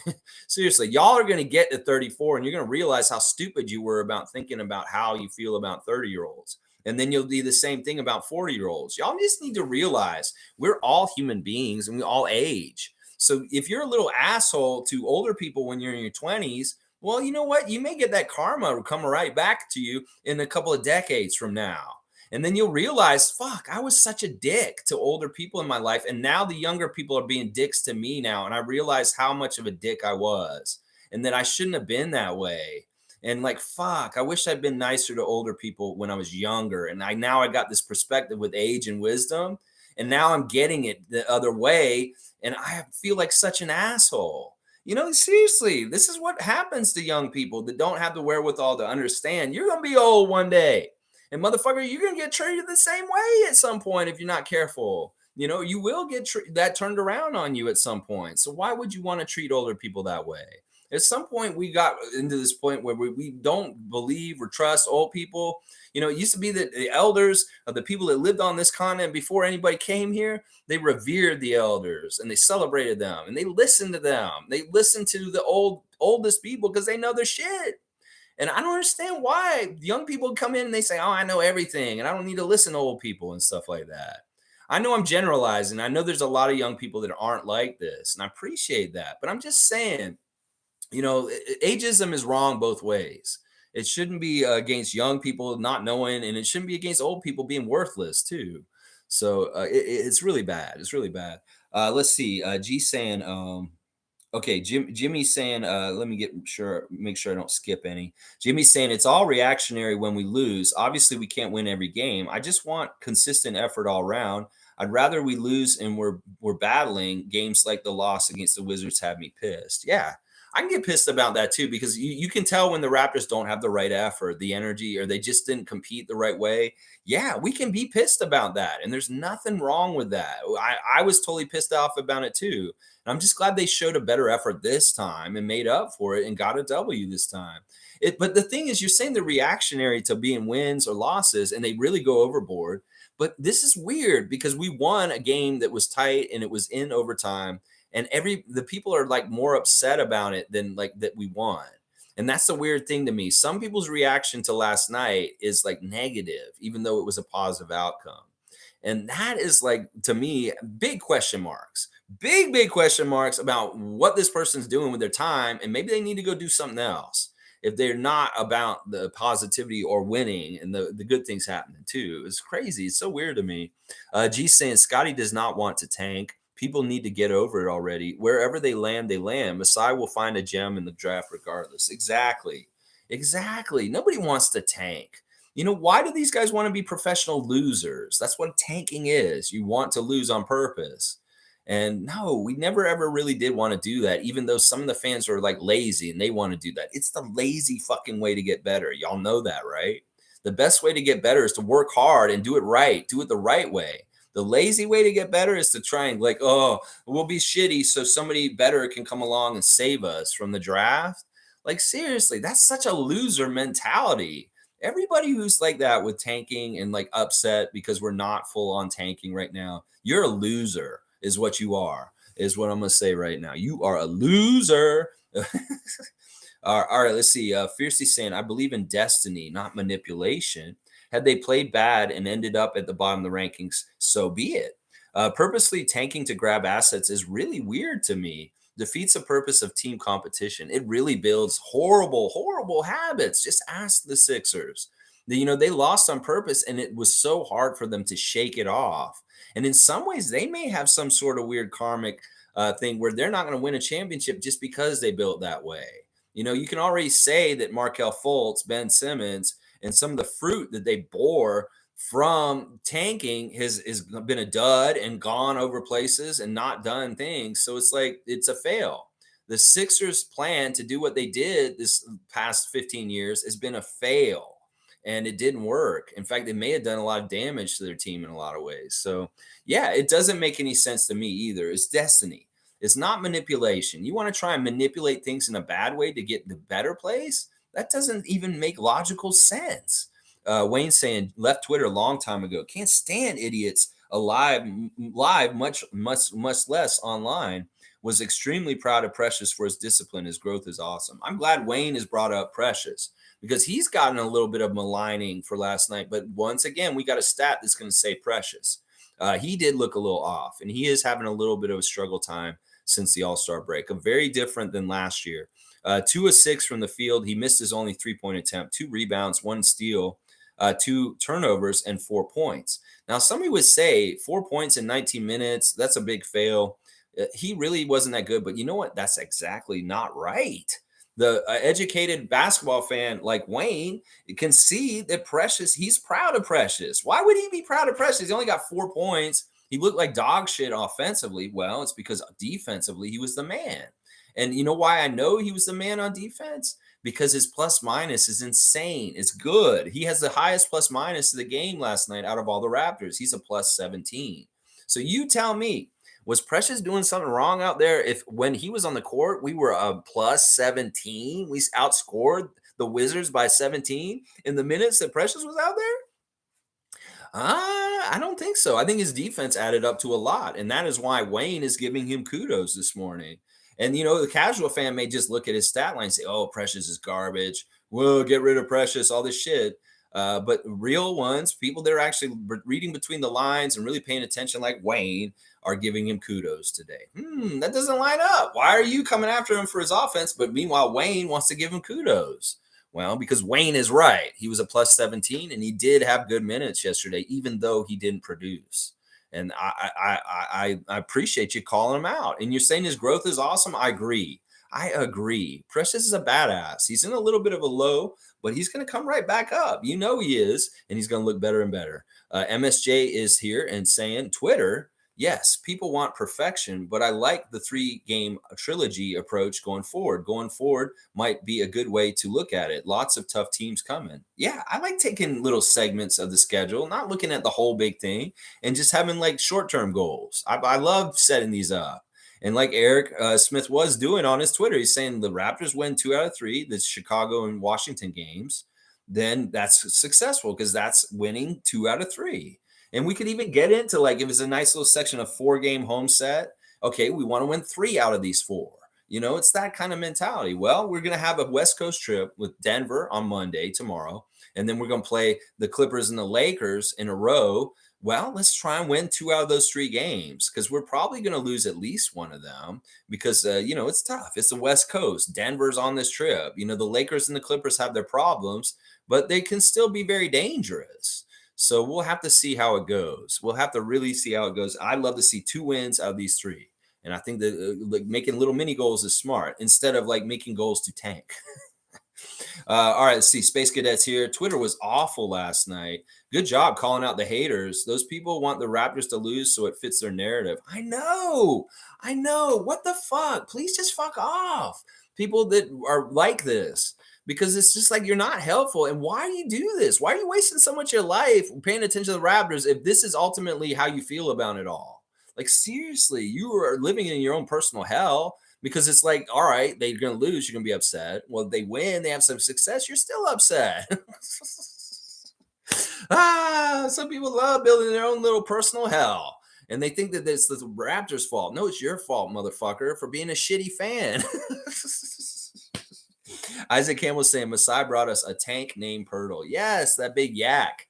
Speaker 1: seriously, y'all are going to get to 34 and you're going to realize how stupid you were about thinking about how you feel about 30-year-olds. And then you'll do the same thing about 40-year-olds. Y'all just need to realize we're all human beings and we all age. So if you're a little asshole to older people when you're in your 20s, well, you know what? You may get that karma come right back to you in a couple of decades from now. And then you'll realize, fuck, I was such a dick to older people in my life. And now the younger people are being dicks to me now. And I realize how much of a dick I was and that I shouldn't have been that way. And like, fuck, I wish I'd been nicer to older people when I was younger. And now I got this perspective with age and wisdom. And now I'm getting it the other way. And I feel like such an asshole. Seriously, this is what happens to young people that don't have the wherewithal to understand. You're going to be old one day. And motherfucker, you're going to get treated the same way at some point if you're not careful. You know, you will get that turned around on you at some point. So why would you want to treat older people that way? At some point, we got into this point where we don't believe or trust old people. You know, it used to be that the elders of the people that lived on this continent before anybody came here, they revered the elders and they celebrated them and they listened to them. They listened to the oldest people because they know their shit. And I don't understand why young people come in and they say, oh, I know everything and I don't need to listen to old people and stuff like that. I know I'm generalizing. I know there's a lot of young people that aren't like this, and I appreciate that. But I'm just saying, you know, ageism is wrong both ways. It shouldn't be against young people not knowing, and it shouldn't be against old people being worthless too. So it's really bad. It's really bad. Let's see. G saying, okay, Jimmy's saying, let me make sure I don't skip any. Jimmy's saying it's all reactionary when we lose. Obviously, we can't win every game. I just want consistent effort all around. I'd rather we lose and we're battling. Games like the loss against the Wizards have me pissed. Yeah, I can get pissed about that too, because you can tell when the Raptors don't have the right effort, the energy, or they just didn't compete the right way. Yeah, we can be pissed about that. And there's nothing wrong with that. I was totally pissed off about it too. And I'm just glad they showed a better effort this time and made up for it and got a W this time. But the thing is, you're saying they're reactionary to being wins or losses, and they really go overboard. But this is weird because we won a game that was tight and it was in overtime. And the people are like more upset about it than like that we won. And that's the weird thing to me. Some people's reaction to last night is like negative, even though it was a positive outcome. And that is like, to me, big question marks, big question marks about what this person's doing with their time. And maybe they need to go do something else if they're not about the positivity or winning and the good things happening too. It's crazy. It's so weird to me. G saying Scottie does not want to tank. People need to get over it already. Wherever they land, they land. Masai will find a gem in the draft regardless. Exactly. Nobody wants to tank. You know, why do these guys want to be professional losers? That's what tanking is. You want to lose on purpose. And no, we never ever really did want to do that, even though some of the fans are like lazy and they want to do that. It's the lazy fucking way to get better. Y'all know that, right? The best way to get better is to work hard and do it right. Do it the right way. The lazy way to get better is to try and like, oh, we'll be shitty so somebody better can come along and save us from the draft. Like, seriously, that's such a loser mentality. Everybody who's like that with tanking and like upset because we're not full on tanking right now, you're a loser is what you are, is what I'm going to say right now. You are a loser. All right, let's see. Fiercely saying, I believe in destiny, not manipulation. Had they played bad and ended up at the bottom of the rankings, so be it. Purposely tanking to grab assets is really weird to me. Defeats the purpose of team competition. It really builds horrible habits. Just ask the Sixers. You know, they lost on purpose, and it was so hard for them to shake it off. And in some ways, they may have some sort of weird karmic thing where they're not going to win a championship just because they built that way. You know, you can already say that Markelle Fultz, Ben Simmons, and some of the fruit that they bore from tanking has been a dud and gone over places and not done things. So it's like, it's a fail. The Sixers' plan to do what they did this past 15 years has been a fail, and it didn't work. In fact, they may have done a lot of damage to their team in a lot of ways. So yeah, it doesn't make any sense to me either. It's destiny. It's not manipulation. You want to try and manipulate things in a bad way to get the better place? That doesn't even make logical sense. Wayne saying, left Twitter a long time ago. Can't stand idiots live, much less online. Was extremely proud of Precious for his discipline. His growth is awesome. I'm glad Wayne has brought up Precious because he's gotten a little bit of maligning for last night. But once again, we got a stat that's going to say Precious. He did look a little off, and he is having a little bit of a struggle time since the All-Star break. Very different than last year. 2 of 6 from the field. He missed his only 3-point attempt, 2 rebounds, 1 steal, 2 turnovers, and 4 points. Now, somebody would say 4 points in 19 minutes, that's a big fail. He really wasn't that good, but you know what? That's exactly not right. The educated basketball fan like Wayne can see that Precious, he's proud of Precious. Why would he be proud of Precious? He only got 4 points. He looked like dog shit offensively. Well, it's because defensively he was the man. And you know why I know he was the man on defense? because his plus minus is insane. It's good. He has the highest plus minus of the game last night out of all the Raptors. He's a plus 17. So you tell me, was Precious doing something wrong out there? If when he was on the court, we were a plus 17, we outscored the Wizards by 17 in the minutes that Precious was out there? I don't think so. I think his defense added up to a lot, and that is why Wayne is giving him kudos this morning. And the casual fan may just look at his stat line and say, "Oh, Precious is garbage. Whoa, get rid of Precious, all this shit." But real ones, people that are actually reading between the lines and really paying attention, like Wayne, are giving him kudos today. That doesn't line up. Why are you coming after him for his offense, but meanwhile Wayne wants to give him kudos? Well, because Wayne is right. He was a plus 17, and he did have good minutes yesterday, even though he didn't produce. And I appreciate you calling him out. And you're saying his growth is awesome. I agree. I agree. Precious is a badass. He's in a little bit of a low, but he's going to come right back up. You know he is, and he's going to look better and better. MSJ is here and saying, Twitter, yes, people want perfection, but I like the 3-game trilogy approach going forward. Going forward might be a good way to look at it. Lots of tough teams coming. Yeah, I like taking little segments of the schedule, not looking at the whole big thing, and just having like short-term goals. I love setting these up. And like Eric Smith was doing on his Twitter, he's saying the Raptors win 2 out of 3, the Chicago and Washington games, then that's successful because that's winning 2 out of 3. And we could even get into like if it's a nice little section of 4-game home set. Okay, we want to win 3 out of these 4. It's that kind of mentality. Well, we're going to have a West Coast trip with Denver on Monday, tomorrow. And then we're going to play the Clippers and the Lakers in a row. Well, let's try and win 2 out of those 3 games because we're probably going to lose at least one of them because, it's tough. It's the West Coast. Denver's on this trip. The Lakers and the Clippers have their problems, but they can still be very dangerous. So we'll have to see how it goes. We'll have to really see how it goes. I'd love to see 2 wins out of these 3. And I think that like making little mini goals is smart instead of like making goals to tank. All right, let's see. Space Cadets here. Twitter was awful last night. Good job calling out the haters. Those people want the Raptors to lose so it fits their narrative. I know. What the fuck? Please just fuck off. People that are like this. Because it's just like you're not helpful. And why do you do this? Why are you wasting so much of your life paying attention to the Raptors if this is ultimately how you feel about it all? Like, seriously, you are living in your own personal hell because it's like, all right, they're going to lose. You're going to be upset. Well, they win. They have some success. You're still upset. Some people love building their own little personal hell. And they think that it's the Raptors' fault. No, it's your fault, motherfucker, for being a shitty fan. Isaac Campbell saying Masai brought us a tank named Poeltl. Yes, that big yak.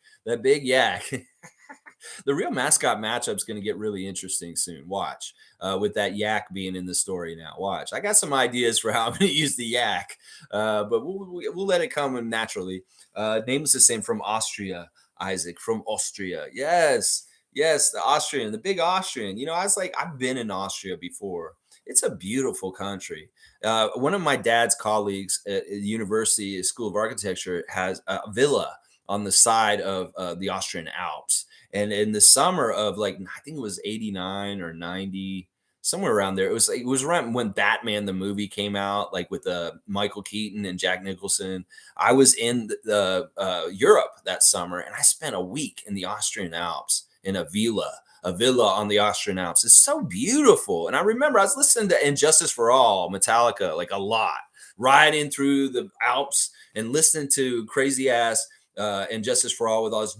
Speaker 1: The real mascot matchup is going to get really interesting soon. Watch with that yak being in the story now. Watch. I got some ideas for how I'm going to use the yak, but we'll let it come naturally. Name is the same from Austria, Isaac, from Austria. Yes, the Austrian, the big Austrian. I was like, I've been in Austria before. It's a beautiful country. One of my dad's colleagues at the University School of Architecture has a villa on the side of the Austrian Alps. And in the summer of I think it was 89 or 90, somewhere around there. It was around when Batman, the movie, came out, like with Michael Keaton and Jack Nicholson. I was in Europe that summer, and I spent a week in the Austrian Alps in a villa on the Austrian Alps. It's so beautiful. And I remember I was listening to Injustice for All, Metallica, like a lot, riding through the Alps and listening to crazy ass Injustice for All with all this.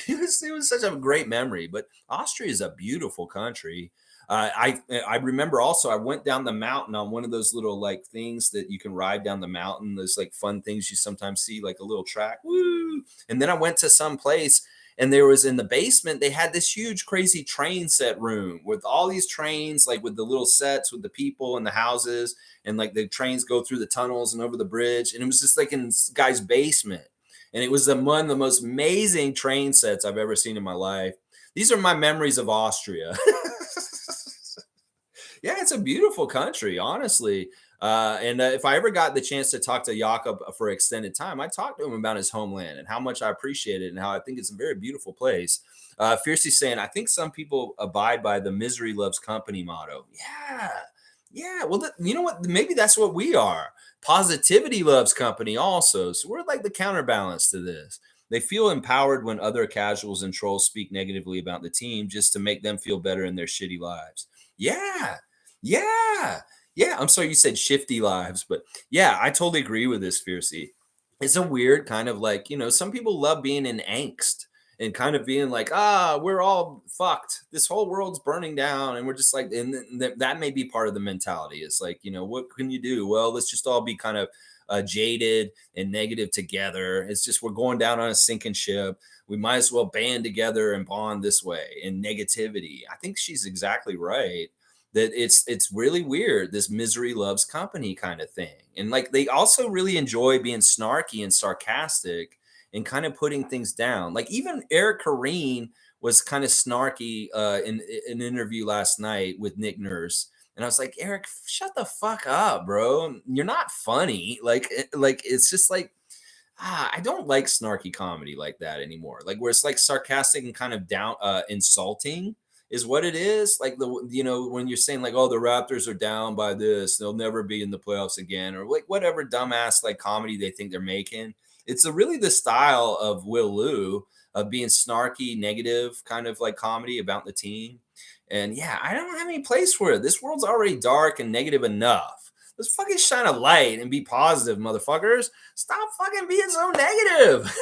Speaker 1: It was such a great memory. But Austria is a beautiful country. I remember also I went down the mountain on one of those little like things that you can ride down the mountain. Those like fun things you sometimes see, like a little track. Woo! And then I went to some place. And there was in the basement, they had this huge, crazy train set room with all these trains, like with the little sets with the people and the houses. And like the trains go through the tunnels and over the bridge. And it was just like in this guy's basement. And it was one of the most amazing train sets I've ever seen in my life. These are my memories of Austria. Yeah, it's a beautiful country, honestly. And if I ever got the chance to talk to Jakob for extended time, I talked to him about his homeland and how much I appreciate it and how I think it's a very beautiful place. Fiercely saying, I think some people abide by the misery loves company motto. Yeah, well, you know what? Maybe that's what we are. Positivity loves company also. So we're like the counterbalance to this. They feel empowered when other casuals and trolls speak negatively about the team just to make them feel better in their shitty lives. Yeah. Yeah. Yeah. I'm sorry you said shifty lives, but yeah, I totally agree with this, Fiercey. It's a weird kind of like, some people love being in angst and kind of being like, we're all fucked. This whole world's burning down, and we're just like, and that may be part of the mentality. It's like, what can you do? Well, let's just all be kind of jaded and negative together. It's just we're going down on a sinking ship. We might as well band together and bond this way in negativity. I think she's exactly right. That it's really weird, this misery loves company kind of thing. And like they also really enjoy being snarky and sarcastic and kind of putting things down. Like even Eric Koreen was kind of snarky in an interview last night with Nick Nurse. And I was like, Eric, shut the fuck up, bro. You're not funny. Like it's just like, I don't like snarky comedy like that anymore. Like where it's like sarcastic and kind of down, insulting is what it is. Like when you're saying like, oh, the Raptors are down by this, they'll never be in the playoffs again, or like whatever dumbass like comedy they think they're making. It's really the style of Will Liu of being snarky, negative kind of like comedy about the team. And yeah, I don't have any place for it. This world's already dark and negative enough. Let's fucking shine a light and be positive, motherfuckers. Stop fucking being so negative.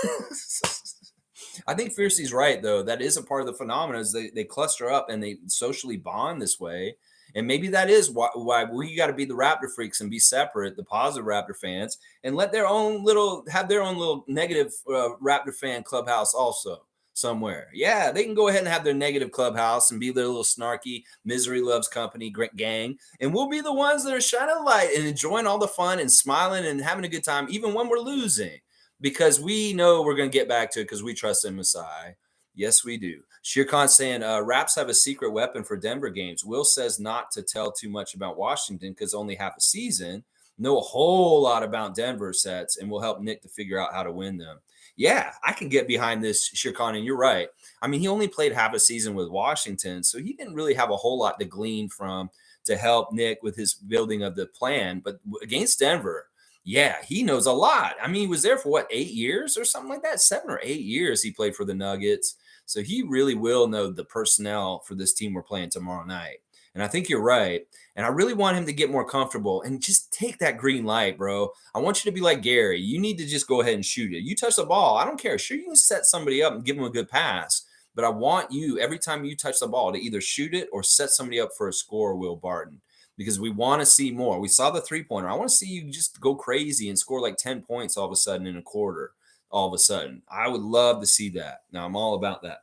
Speaker 1: I think Fiercey's right, though. That is a part of the phenomenon is they cluster up and they socially bond this way. And maybe that is why we got to be the Raptor freaks and be separate, the positive Raptor fans, and let have their own little negative Raptor fan clubhouse also somewhere. Yeah, they can go ahead and have their negative clubhouse and be their little snarky misery loves company gang, and we'll be the ones that are shining a light and enjoying all the fun and smiling and having a good time, even when we're losing, because we know we're going to get back to it because we trust in Masai. Yes, we do. Shere Khan saying Raps have a secret weapon for Denver games. Will says not to tell too much about Washington because only half a season. Know a whole lot about Denver sets and will help Nick to figure out how to win them. Yeah, I can get behind this, Shere Khan, and you're right. I mean, he only played half a season with Washington, so he didn't really have a whole lot to glean from to help Nick with his building of the plan. But against Denver, yeah, he knows a lot. I mean, he was there for what, 8 years or something like that? 7 or 8 years he played for the Nuggets. So he really will know the personnel for this team we're playing tomorrow night. And I think you're right. And I really want him to get more comfortable and just take that green light, bro. I want you to be like Gary. You need to just go ahead and shoot it. You touch the ball. I don't care. Sure, you can set somebody up and give them a good pass. But I want you, every time you touch the ball, to either shoot it or set somebody up for a score, Will Barton, because we want to see more. We saw the 3-pointer. I want to see you just go crazy and score like 10 points all of a sudden in a quarter. All of a sudden, I would love to see that. Now I'm all about that.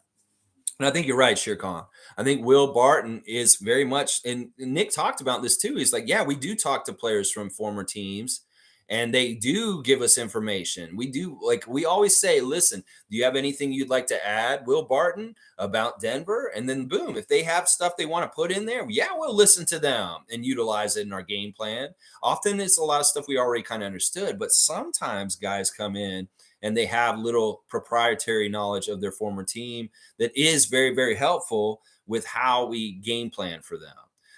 Speaker 1: And I think you're right, Shere Khan. I think Will Barton is very much, and Nick talked about this too. He's like, yeah, we do talk to players from former teams and they do give us information. We do, like, we always say, listen, do you have anything you'd like to add, Will Barton, about Denver? And then boom, if they have stuff they want to put in there, yeah, we'll listen to them and utilize it in our game plan. Often it's a lot of stuff we already kind of understood, but sometimes guys come in and they have little proprietary knowledge of their former team that is very, very helpful with how we game plan for them.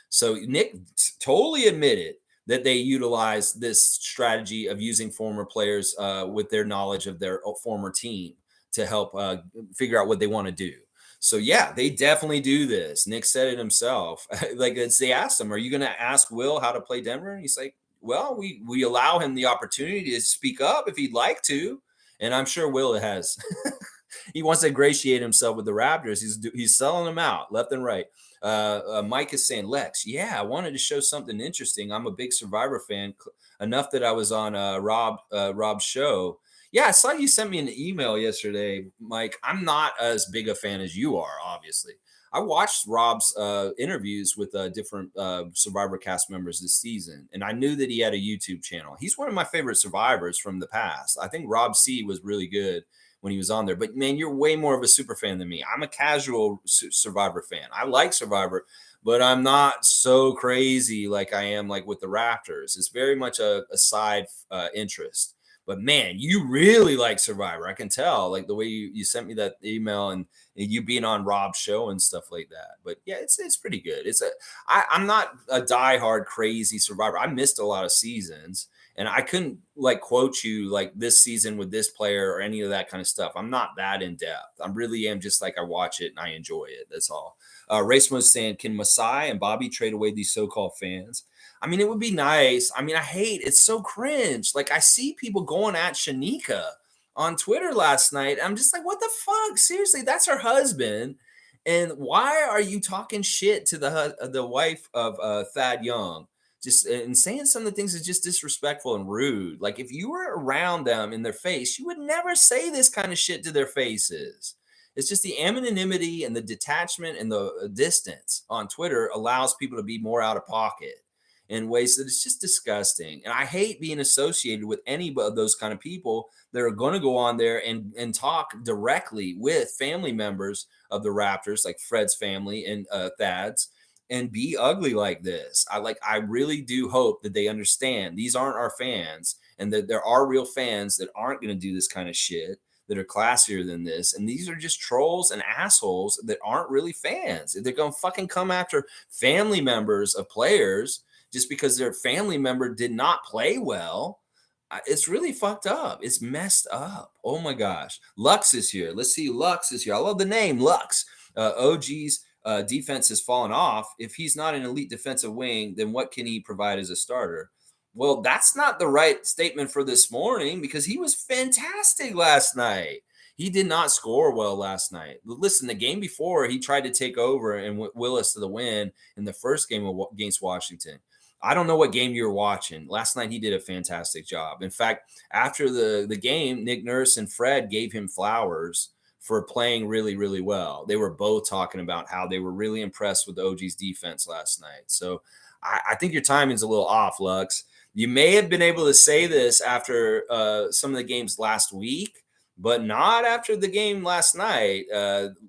Speaker 1: So Nick totally admitted that they utilize this strategy of using former players with their knowledge of their former team to help figure out what they want to do. So yeah, they definitely do this. Nick said it himself. Like they asked him, "Are you going to ask Will how to play Denver?" And he's like, "Well, we allow him the opportunity to speak up if he'd like to." And I'm sure Will has. He wants to ingratiate himself with the Raptors. He's selling them out left and right. Mike is saying, Lex, yeah, I wanted to show something interesting. I'm a big Survivor fan, enough that I was on Rob's show. Yeah, I saw you sent me an email yesterday, Mike. I'm not as big a fan as you are, obviously. I watched Rob's interviews with different Survivor cast members this season, and I knew that he had a YouTube channel. He's one of my favorite Survivors from the past. I think Rob C was really good when he was on there. But man, you're way more of a super fan than me. I'm a casual Survivor fan. I like Survivor, but I'm not so crazy like I am like with the Raptors. It's very much a side interest. But man, you really like Survivor. I can tell, like the way you sent me that email and you being on Rob's show and stuff like that. But yeah, it's pretty good. I'm not a diehard crazy Survivor. I missed a lot of seasons, and I couldn't like quote you like this season with this player or any of that kind of stuff. I'm not that in depth. I really am just like I watch it and I enjoy it. That's all. Race Mode saying, can Masai and Bobby trade away these so-called fans? I mean, it would be nice. I mean, I hate it's so cringe. Like I see people going at Shanika on Twitter last night. I'm just like, what the fuck? Seriously, that's her husband. And why are you talking shit to the wife of Thad Young? Just and saying some of the things is just disrespectful and rude. Like if you were around them in their face, you would never say this kind of shit to their faces. It's just the anonymity and the detachment and the distance on Twitter allows people to be more out of pocket in ways that it's just disgusting. And I hate being associated with any of those kind of people that are going to go on there and talk directly with family members of the Raptors, like Fred's family and Thad's, and be ugly like this. I really do hope that they understand these aren't our fans and that there are real fans that aren't going to do this kind of shit, that are classier than this. And these are just trolls and assholes that aren't really fans. They're going to fucking come after family members of players just because their family member did not play well. It's really fucked up. It's messed up. Oh my gosh. Lux is here. Let's see. Lux is here. I love the name Lux. OG's defense has fallen off. If he's not an elite defensive wing, then what can he provide as a starter? Well, that's not the right statement for this morning because he was fantastic last night. He did not score well last night. Listen, the game before, he tried to take over and will us to the win in the first game against Washington. I don't know what game you were watching. Last night, he did a fantastic job. In fact, after the game, Nick Nurse and Fred gave him flowers for playing really, really well. They were both talking about how they were really impressed with OG's defense last night. So I think your timing's a little off, Lux. You may have been able to say this after some of the games last week, but not after the game last night.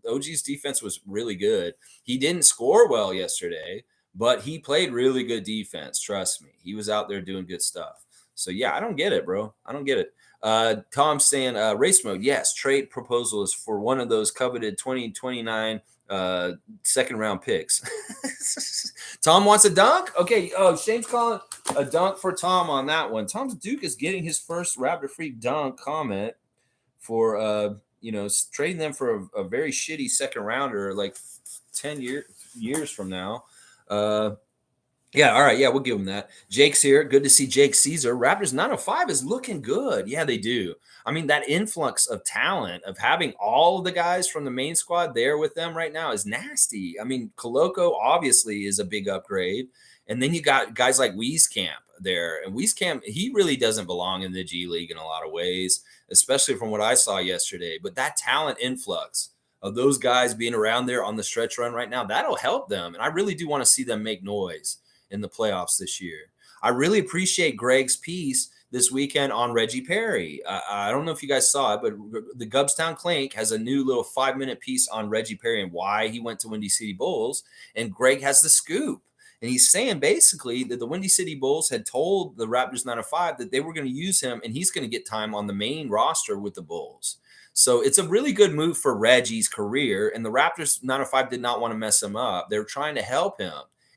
Speaker 1: OG's defense was really good. He didn't score well yesterday, but he played really good defense. Trust me. He was out there doing good stuff. So, yeah, I don't get it, bro. I don't get it. Tom's saying race mode. Yes, trade proposal is for one of those coveted 2029 second round picks. Tom wants a dunk. Okay. Oh, Shane's calling a dunk for Tom on that one. Tom's Duke is getting his first Raptor Freak dunk comment for trading them for a very shitty second rounder like 10 years from now. Yeah, all right. Yeah, we'll give him that. Jake's here. Good to see Jake Caesar. Raptors 905 is looking good. Yeah, they do. I mean, that influx of talent of having all of the guys from the main squad there with them right now is nasty. I mean, Koloko obviously is a big upgrade. And then you got guys like Wieskamp there. And Wieskamp, he really doesn't belong in the G League in a lot of ways, especially from what I saw yesterday. But that talent influx of those guys being around there on the stretch run right now, that'll help them. And I really do want to see them make noise in the playoffs this year. I really appreciate Greg's piece this weekend on Reggie Perry. I don't know if you guys saw it, but the Gubstown Clink has a new little 5-minute piece on Reggie Perry and why he went to Windy City Bulls. And Greg has the scoop. And he's saying basically that the Windy City Bulls had told the Raptors 905 that they were going to use him and he's going to get time on the main roster with the Bulls. So it's a really good move for Reggie's career. And the Raptors 905 did not want to mess him up. They were trying to help him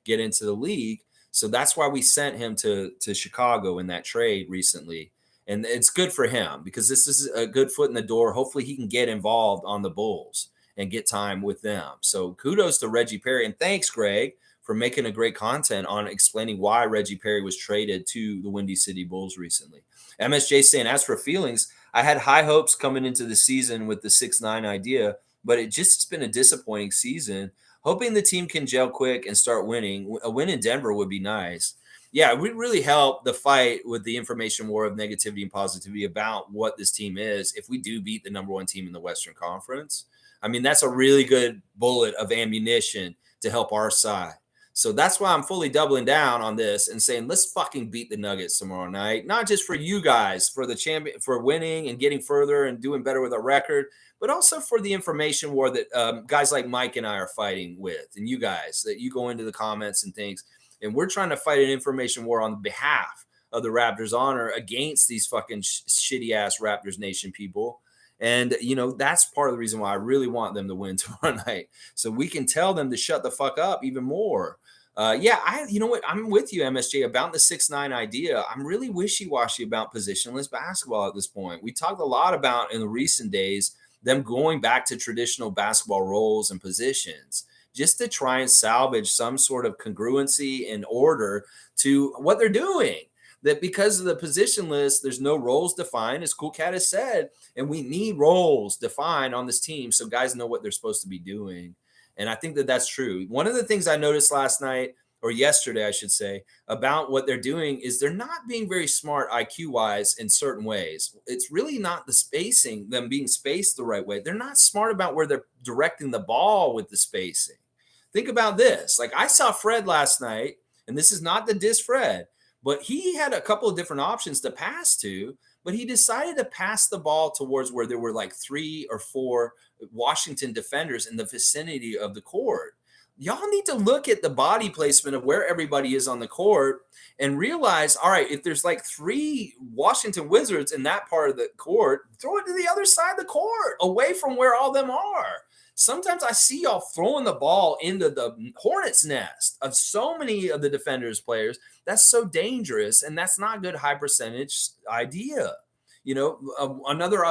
Speaker 1: get into the league. So that's why we sent him to Chicago in that trade recently. And it's good for him because this is a good foot in the door. Hopefully he can get involved on the Bulls and get time with them. So kudos to Reggie Perry. And thanks, Greg, for making a great content on explaining why Reggie Perry was traded to the Windy City Bulls recently. MSJ saying, as for feelings, I had high hopes coming into the season with the 6-9 idea, but it just has been a disappointing season. Hoping the team can gel quick and start winning. A win in Denver would be nice. Yeah, it would really help the fight with the information war of negativity and positivity about what this team is if we do beat the number one team in the Western Conference. I mean, that's a really good bullet of ammunition to help our side. So that's why I'm fully doubling down on this and saying, let's fucking beat the Nuggets tomorrow night. Not just for you guys, for the champion, for winning and getting further and doing better with our record, but also for the information war that guys like Mike and I are fighting with, and you guys that you go into the comments and things. And we're trying to fight an information war on behalf of the Raptors honor against these fucking shitty ass Raptors Nation people. And, that's part of the reason why I really want them to win tomorrow night. So we can tell them to shut the fuck up even more. You know what? I'm with you, MSJ, about the 6'9" idea. I'm really wishy-washy about positionless basketball at this point. We talked a lot about in the recent days them going back to traditional basketball roles and positions just to try and salvage some sort of congruency and order to what they're doing. That because of the position list, there's no roles defined, as Cool Cat has said, and we need roles defined on this team so guys know what they're supposed to be doing. And I think that that's true. One of the things I noticed last night, or yesterday, I should say, about what they're doing is they're not being very smart IQ-wise in certain ways. It's really not the spacing, them being spaced the right way. They're not smart about where they're directing the ball with the spacing. Think about this. Like, I saw Fred last night, and this is not the diss Fred, but he had a couple of different options to pass to, but he decided to pass the ball towards where there were like 3 or 4 Washington defenders in the vicinity of the court. Y'all need to look at the body placement of where everybody is on the court and realize, all right, if there's like 3 Washington Wizards in that part of the court, throw it to the other side of the court, away from where all them are. Sometimes I see y'all throwing the ball into the hornet's nest of so many of the defenders' players. That's so dangerous, and that's not a good high percentage idea. Another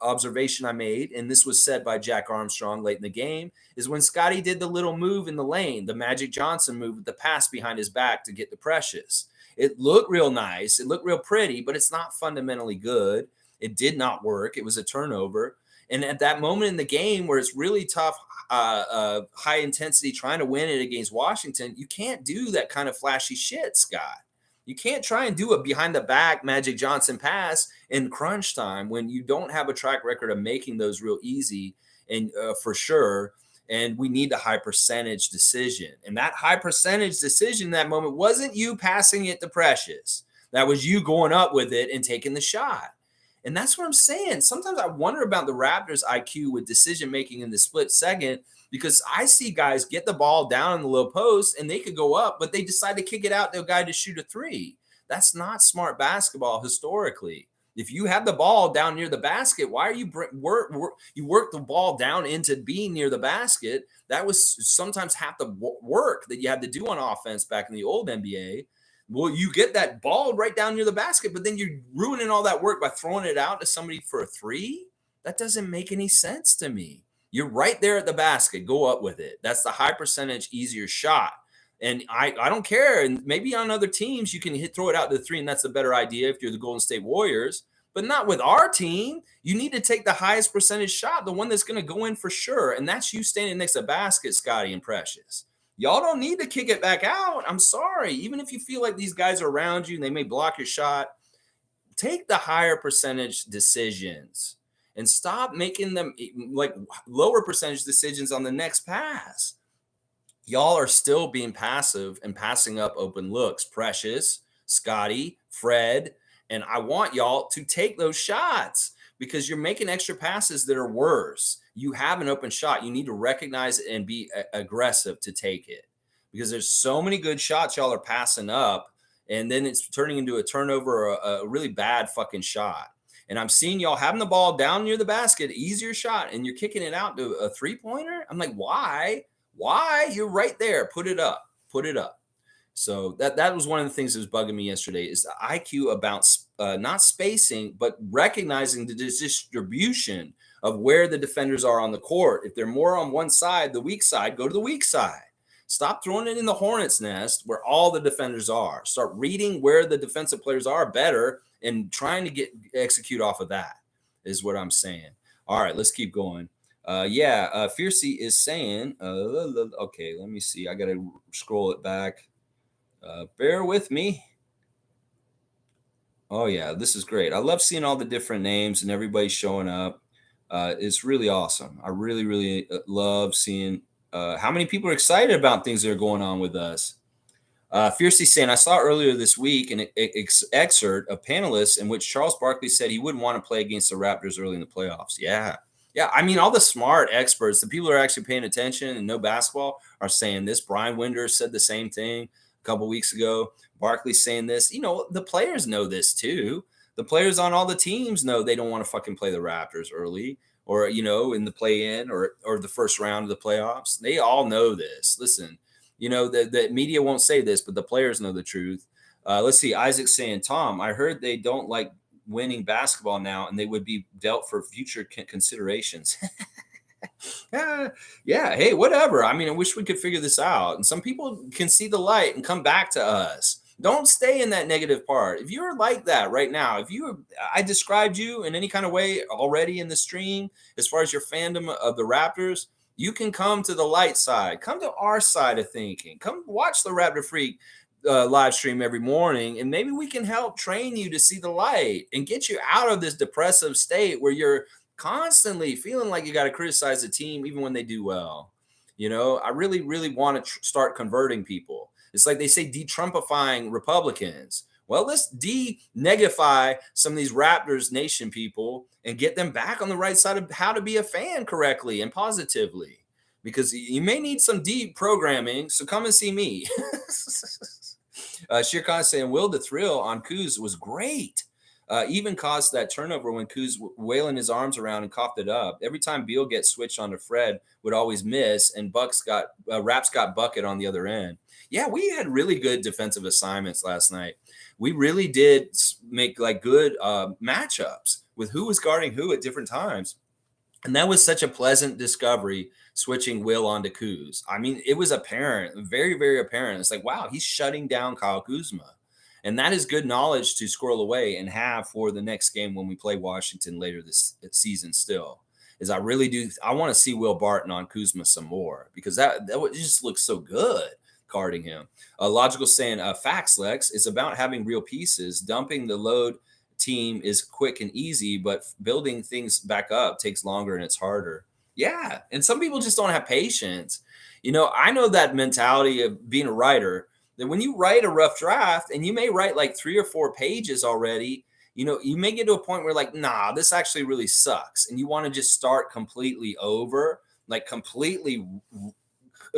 Speaker 1: observation I made, and this was said by Jack Armstrong late in the game, is when Scottie did the little move in the lane, the Magic Johnson move with the pass behind his back to get the Precious. It looked real nice. It looked real pretty, but it's not fundamentally good. It did not work. It was a turnover. And at that moment in the game where it's really tough, high intensity, trying to win it against Washington, you can't do that kind of flashy shit, Scott. You can't try and do a behind the back Magic Johnson pass in crunch time when you don't have a track record of making those real easy, and for sure. And we need a high percentage decision. And that high percentage decision in that moment wasn't you passing it to Precious. That was you going up with it and taking the shot. And that's what I'm saying. Sometimes I wonder about the Raptors' IQ with decision-making in the split second, because I see guys get the ball down in the low post and they could go up, but they decide to kick it out to a guy to shoot a 3. That's not smart basketball historically. If you have the ball down near the basket, why are you work the ball down into being near the basket? That was sometimes half the work that you had to do on offense back in the old NBA. Well, you get that ball right down near the basket, but then you're ruining all that work by throwing it out to somebody for a 3? That doesn't make any sense to me. You're right there at the basket. Go up with it. That's the high percentage, easier shot. And I don't care. And maybe on other teams, you can throw it out to the 3, and that's a better idea if you're the Golden State Warriors. But not with our team. You need to take the highest percentage shot, the one that's going to go in for sure. And that's you standing next to the basket, Scottie and Precious. Y'all don't need to kick it back out. I'm sorry. Even if you feel like these guys are around you and they may block your shot, take the higher percentage decisions and stop making them like lower percentage decisions on the next pass. Y'all are still being passive and passing up open looks. Precious, Scottie, Fred, and I want y'all to take those shots because you're making extra passes that are worse. You have an open shot. You need to recognize it and be aggressive to take it, because there's so many good shots y'all are passing up, and then it's turning into a turnover or a really bad fucking shot. And I'm seeing y'all having the ball down near the basket, easier shot, and you're kicking it out to a 3-pointer. I'm like, why? Why? You're right there. Put it up. Put it up. So that was one of the things that was bugging me yesterday, is the IQ about not spacing, but recognizing the distribution of where the defenders are on the court. If they're more on one side, the weak side, go to the weak side. Stop throwing it in the hornet's nest where all the defenders are. Start reading where the defensive players are better and trying to execute off of that is what I'm saying. All right, let's keep going. Fiercey is saying, okay, let me see. I got to scroll it back. Bear with me. Oh, yeah, this is great. I love seeing all the different names and everybody showing up. It's really awesome. I really, really love seeing how many people are excited about things that are going on with us. Fiercely saying, I saw earlier this week an excerpt of panelists in which Charles Barkley said he wouldn't want to play against the Raptors early in the playoffs. Yeah. I mean, all the smart experts, the people who are actually paying attention and know basketball, are saying this. Brian Winder said the same thing. couple weeks ago. Barkley saying this. The players know this too. The players on all the teams know they don't want to fucking play the Raptors early or, in the play-in or the first round of the playoffs. They all know this. Listen, the media won't say this, but the players know the truth. Let's see. Isaac's saying, Tom, I heard they don't like winning basketball now and they would be dealt for future considerations. Yeah. Hey, whatever. I wish we could figure this out. And some people can see the light and come back to us. Don't stay in that negative part. If you're like that right now, I described you in any kind of way already in the stream, as far as your fandom of the Raptors, you can come to the light side. Come to our side of thinking. Come watch the Raptor Freak live stream every morning, and maybe we can help train you to see the light and get you out of this depressive state where you're constantly feeling like you got to criticize the team even when they do well. I really, really want to start converting people. It's like they say de-Trumpifying Republicans. Well, let's de-negify some of these Raptors Nation people and get them back on the right side of how to be a fan correctly and positively. Because you may need some deprogramming, so come and see me. Shirkan saying, Will the thrill on Kuz was great. Even caused that turnover when Kuz wailing his arms around and coughed it up. Every time Beal gets switched onto Fred, would always miss, and Raps got bucket on the other end. Yeah, we had really good defensive assignments last night. We really did make good matchups with who was guarding who at different times. And that was such a pleasant discovery, switching Will onto Kuz. It was apparent, very, very apparent. It's like, wow, he's shutting down Kyle Kuzma. And that is good knowledge to squirrel away and have for the next game when we play Washington later this season still. I want to see Will Barton on Kuzma some more, because that just looks so good guarding him. Logical saying, facts, Lex, it's about having real pieces. Dumping the load team is quick and easy, but building things back up takes longer and it's harder. Yeah, and some people just don't have patience. I know that mentality of being a writer, that when you write a rough draft and you may write like 3 or 4 pages already, you may get to a point where nah, this actually really sucks. And you want to just start completely over,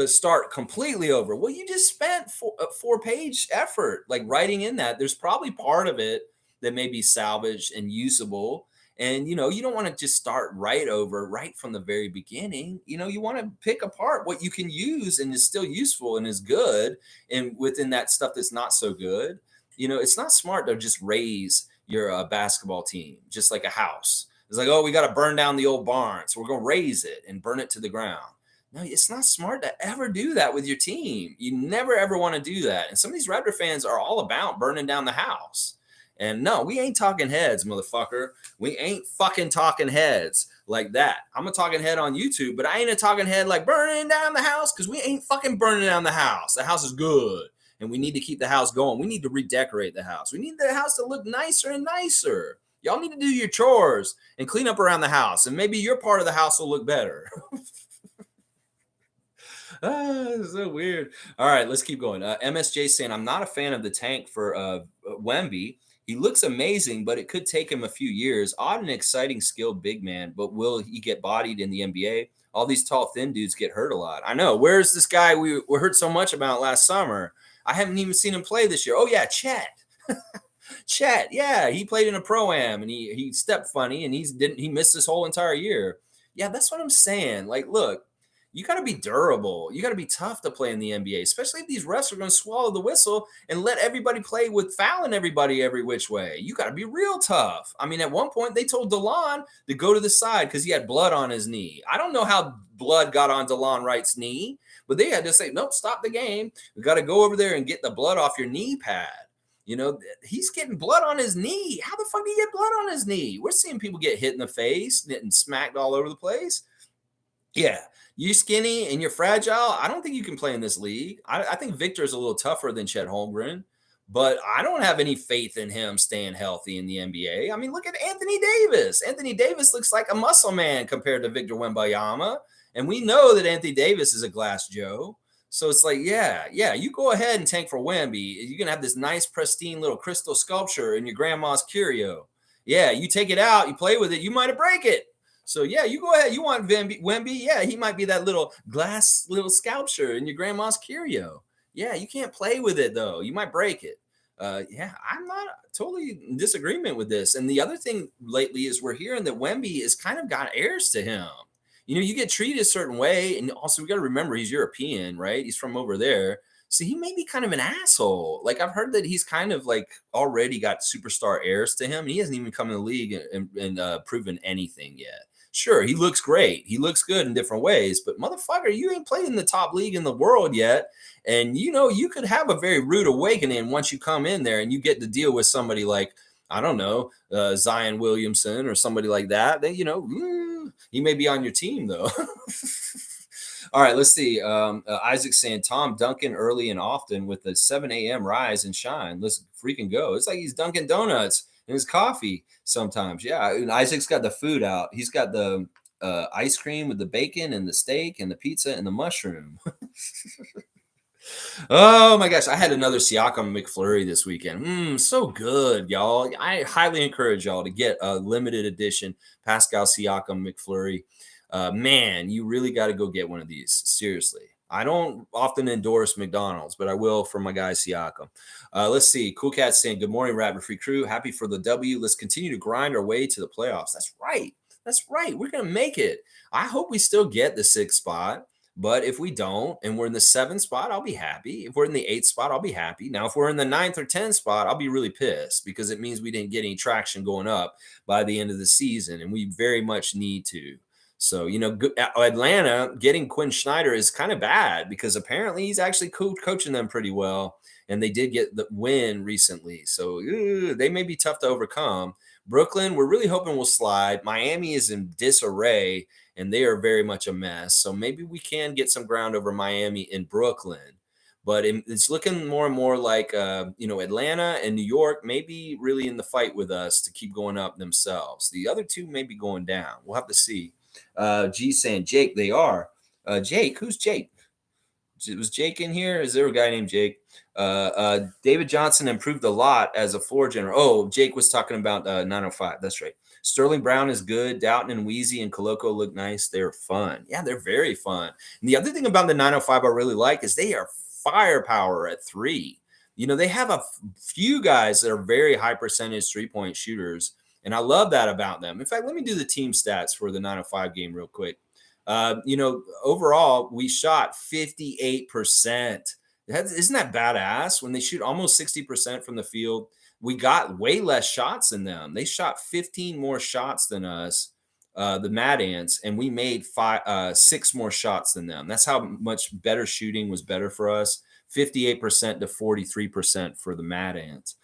Speaker 1: start completely over. Well, you just spent a 4-page effort, writing in that. There's probably part of it that may be salvaged and usable. And, you don't want to just start right over right from the very beginning. You want to pick apart what you can use and is still useful and is good. And within that stuff that's not so good, it's not smart to just raise your basketball team, just like a house. It's like, oh, we got to burn down the old barn, so we're going to raise it and burn it to the ground. No, it's not smart to ever do that with your team. You never, ever want to do that. And some of these Raptor fans are all about burning down the house. And no, we ain't talking heads, motherfucker. We ain't fucking talking heads like that. I'm a talking head on YouTube, but I ain't a talking head like burning down the house, because we ain't fucking burning down the house. The house is good, and we need to keep the house going. We need to redecorate the house. We need the house to look nicer and nicer. Y'all need to do your chores and clean up around the house, and maybe your part of the house will look better. So weird. All right, let's keep going. MSJ saying, I'm not a fan of the tank for Wemby. He looks amazing, but it could take him a few years. Odd and exciting, skilled big man, but will he get bodied in the NBA? All these tall, thin dudes get hurt a lot. I know. Where's this guy we heard so much about last summer? I haven't even seen him play this year. Oh, yeah, Chet. Chet, yeah, he played in a pro-am, and he stepped funny, and he missed this whole entire year. Yeah, that's what I'm saying. Look, you got to be durable. You got to be tough to play in the NBA, especially if these refs are going to swallow the whistle and let everybody play with fouling everybody every which way. You got to be real tough. At one point, they told DeLon to go to the side because he had blood on his knee. I don't know how blood got on DeLon Wright's knee, but they had to say, nope, stop the game. We got to go over there and get the blood off your knee pad. He's getting blood on his knee. How the fuck do you get blood on his knee? We're seeing people get hit in the face, getting smacked all over the place. Yeah. You skinny and you're fragile. I don't think you can play in this league. I think Victor's a little tougher than Chet Holmgren, but I don't have any faith in him staying healthy in the NBA. Look at Anthony Davis. Anthony Davis looks like a muscle man compared to Victor Wembanyama. And we know that Anthony Davis is a glass Joe. So it's like, yeah, you go ahead and tank for Wemby. You're going to have this nice, pristine little crystal sculpture in your grandma's curio. Yeah, you take it out, you play with it, you might break it. So, yeah, you go ahead. You want Wemby? Yeah, he might be that little glass little sculpture in your grandma's curio. Yeah, you can't play with it though. You might break it. Yeah, I'm not totally in disagreement with this. And the other thing lately is we're hearing that Wemby is kind of got heirs to him. You get treated a certain way, and also we got to remember he's European, right? He's from over there, so he may be kind of an asshole. Like I've heard that he's kind of like already got superstar heirs to him, and he hasn't even come in the league and proven anything yet. Sure, he looks great. He looks good in different ways, but motherfucker, you ain't played in the top league in the world yet. And you could have a very rude awakening once you come in there and you get to deal with somebody like, I don't know, Zion Williamson or somebody like that. Then, he may be on your team though. All right, let's see. Isaac's saying Tom Duncan early and often with a 7 a.m. rise and shine. Let's freaking go. It's like he's Dunkin' Donuts in his coffee sometimes. Yeah, and Isaac's got the food out. He's got the ice cream with the bacon and the steak and the pizza and the mushroom. Oh my gosh, I had another Siakam McFlurry this weekend. So good, y'all. I highly encourage y'all to get a limited edition Pascal Siakam McFlurry. Man, you really got to go get one of these. Seriously. I don't often endorse McDonald's, but I will for my guy Siakam. Let's see. Cool Cat saying, good morning, Raptor Free Crew. Happy for the W. Let's continue to grind our way to the playoffs. That's right. That's right. We're going to make it. I hope we still get the 6th spot. But if we don't, and we're in the 7th spot, I'll be happy. If we're in the 8th spot, I'll be happy. Now, if we're in the 9th or 10th spot, I'll be really pissed because it means we didn't get any traction going up by the end of the season, and we very much need to. So, Atlanta getting Quinn Snyder is kind of bad because apparently he's actually coaching them pretty well, and they did get the win recently. So they may be tough to overcome. Brooklyn, we're really hoping we'll slide. Miami is in disarray, and they are very much a mess. So maybe we can get some ground over Miami in Brooklyn. But it's looking more and more like, Atlanta and New York may be really in the fight with us to keep going up themselves. The other two may be going down. We'll have to see. G saying, Jake, they are. Jake, who's Jake? Was Jake in here? Is there a guy named Jake? David Johnson improved a lot as a floor general. Oh, Jake was talking about 905. That's right. Sterling Brown is good. Dowtin and Wheezy and Koloko look nice. They're fun. Yeah, they're very fun. And the other thing about the 905 I really like is they are firepower at 3. They have a few guys that are very high percentage 3-point shooters, and I love that about them. In fact, let me do the team stats for the 905 game real quick. Overall, we shot 58%. Isn't that badass? When they shoot almost 60% from the field, we got way less shots than them. They shot 15 more shots than us, the Mad Ants, and we made 6 more shots than them. That's how much better shooting was better for us. 58% to 43% for the Mad Ants.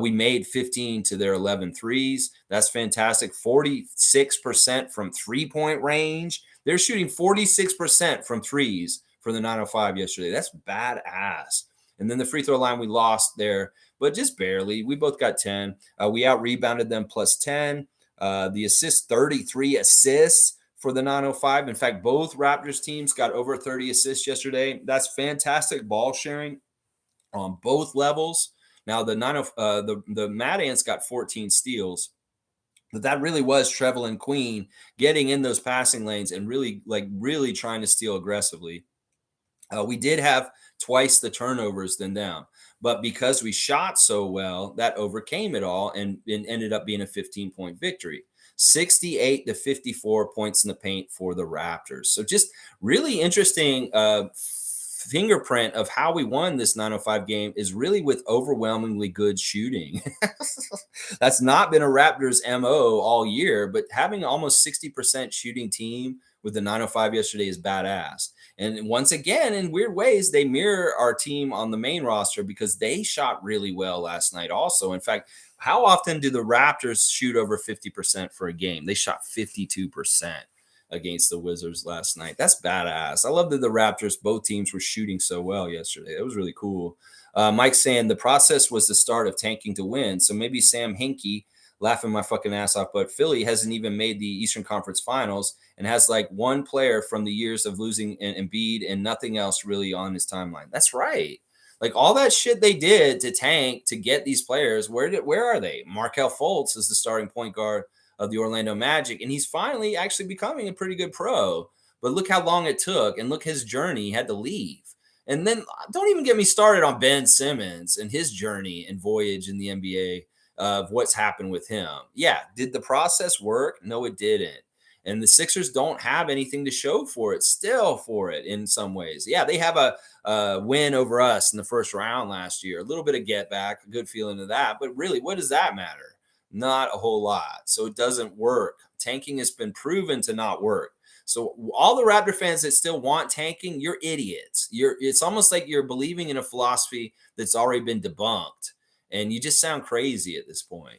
Speaker 1: We made 15 to their 11 threes. That's fantastic. 46% from 3-point range. They're shooting 46% from threes for the 905 yesterday. That's badass. And then the free throw line, we lost there, but just barely. We both got 10. We out-rebounded them plus 10. The assists, 33 assists for the 905. In fact, both Raptors teams got over 30 assists yesterday. That's fantastic ball sharing on both levels. Now, the Mad Ants got 14 steals. But that really was Trevel and Queen getting in those passing lanes and really trying to steal aggressively. We did have twice the turnovers than them, but because we shot so well, that overcame it all and ended up being a 15-point victory. 68 to 54 points in the paint for the Raptors. So just really interesting fingerprint of how we won this 905 game is really with overwhelmingly good shooting. That's not been a Raptors MO all year, but having almost 60% shooting team with the 905 yesterday is badass. And once again, in weird ways, they mirror our team on the main roster because they shot really well last night also. In fact, how often do the Raptors shoot over 50% for a game? They shot 52% against the Wizards last night. That's badass. I love that the Raptors, both teams were shooting so well yesterday. It was really cool. Mike saying the process was the start of tanking to win. So maybe Sam Hinkie laughing my fucking ass off, but Philly hasn't even made the Eastern Conference Finals and has like one player from the years of losing Embiid and nothing else really on his timeline. That's right. Like all that shit they did to tank to get these players, where are they? Markelle Fultz is the starting point guard of the Orlando Magic, and he's finally actually becoming a pretty good pro. But look how long it took, and look his journey. He had to leave. And then don't even get me started on Ben Simmons and his journey and voyage in the NBA of what's happened with him. Yeah, did the process work? No, it didn't. And the Sixers don't have anything to show for it, still for it in some ways. Yeah, they have a win over us in the first round last year, a little bit of get back, a good feeling of that. But really, what does that matter? Not a whole lot. So it doesn't work. Tanking has been proven to not work. So all the Raptor fans that still want tanking, you're idiots. It's almost like you're believing in a philosophy that's already been debunked. And you just sound crazy at this point.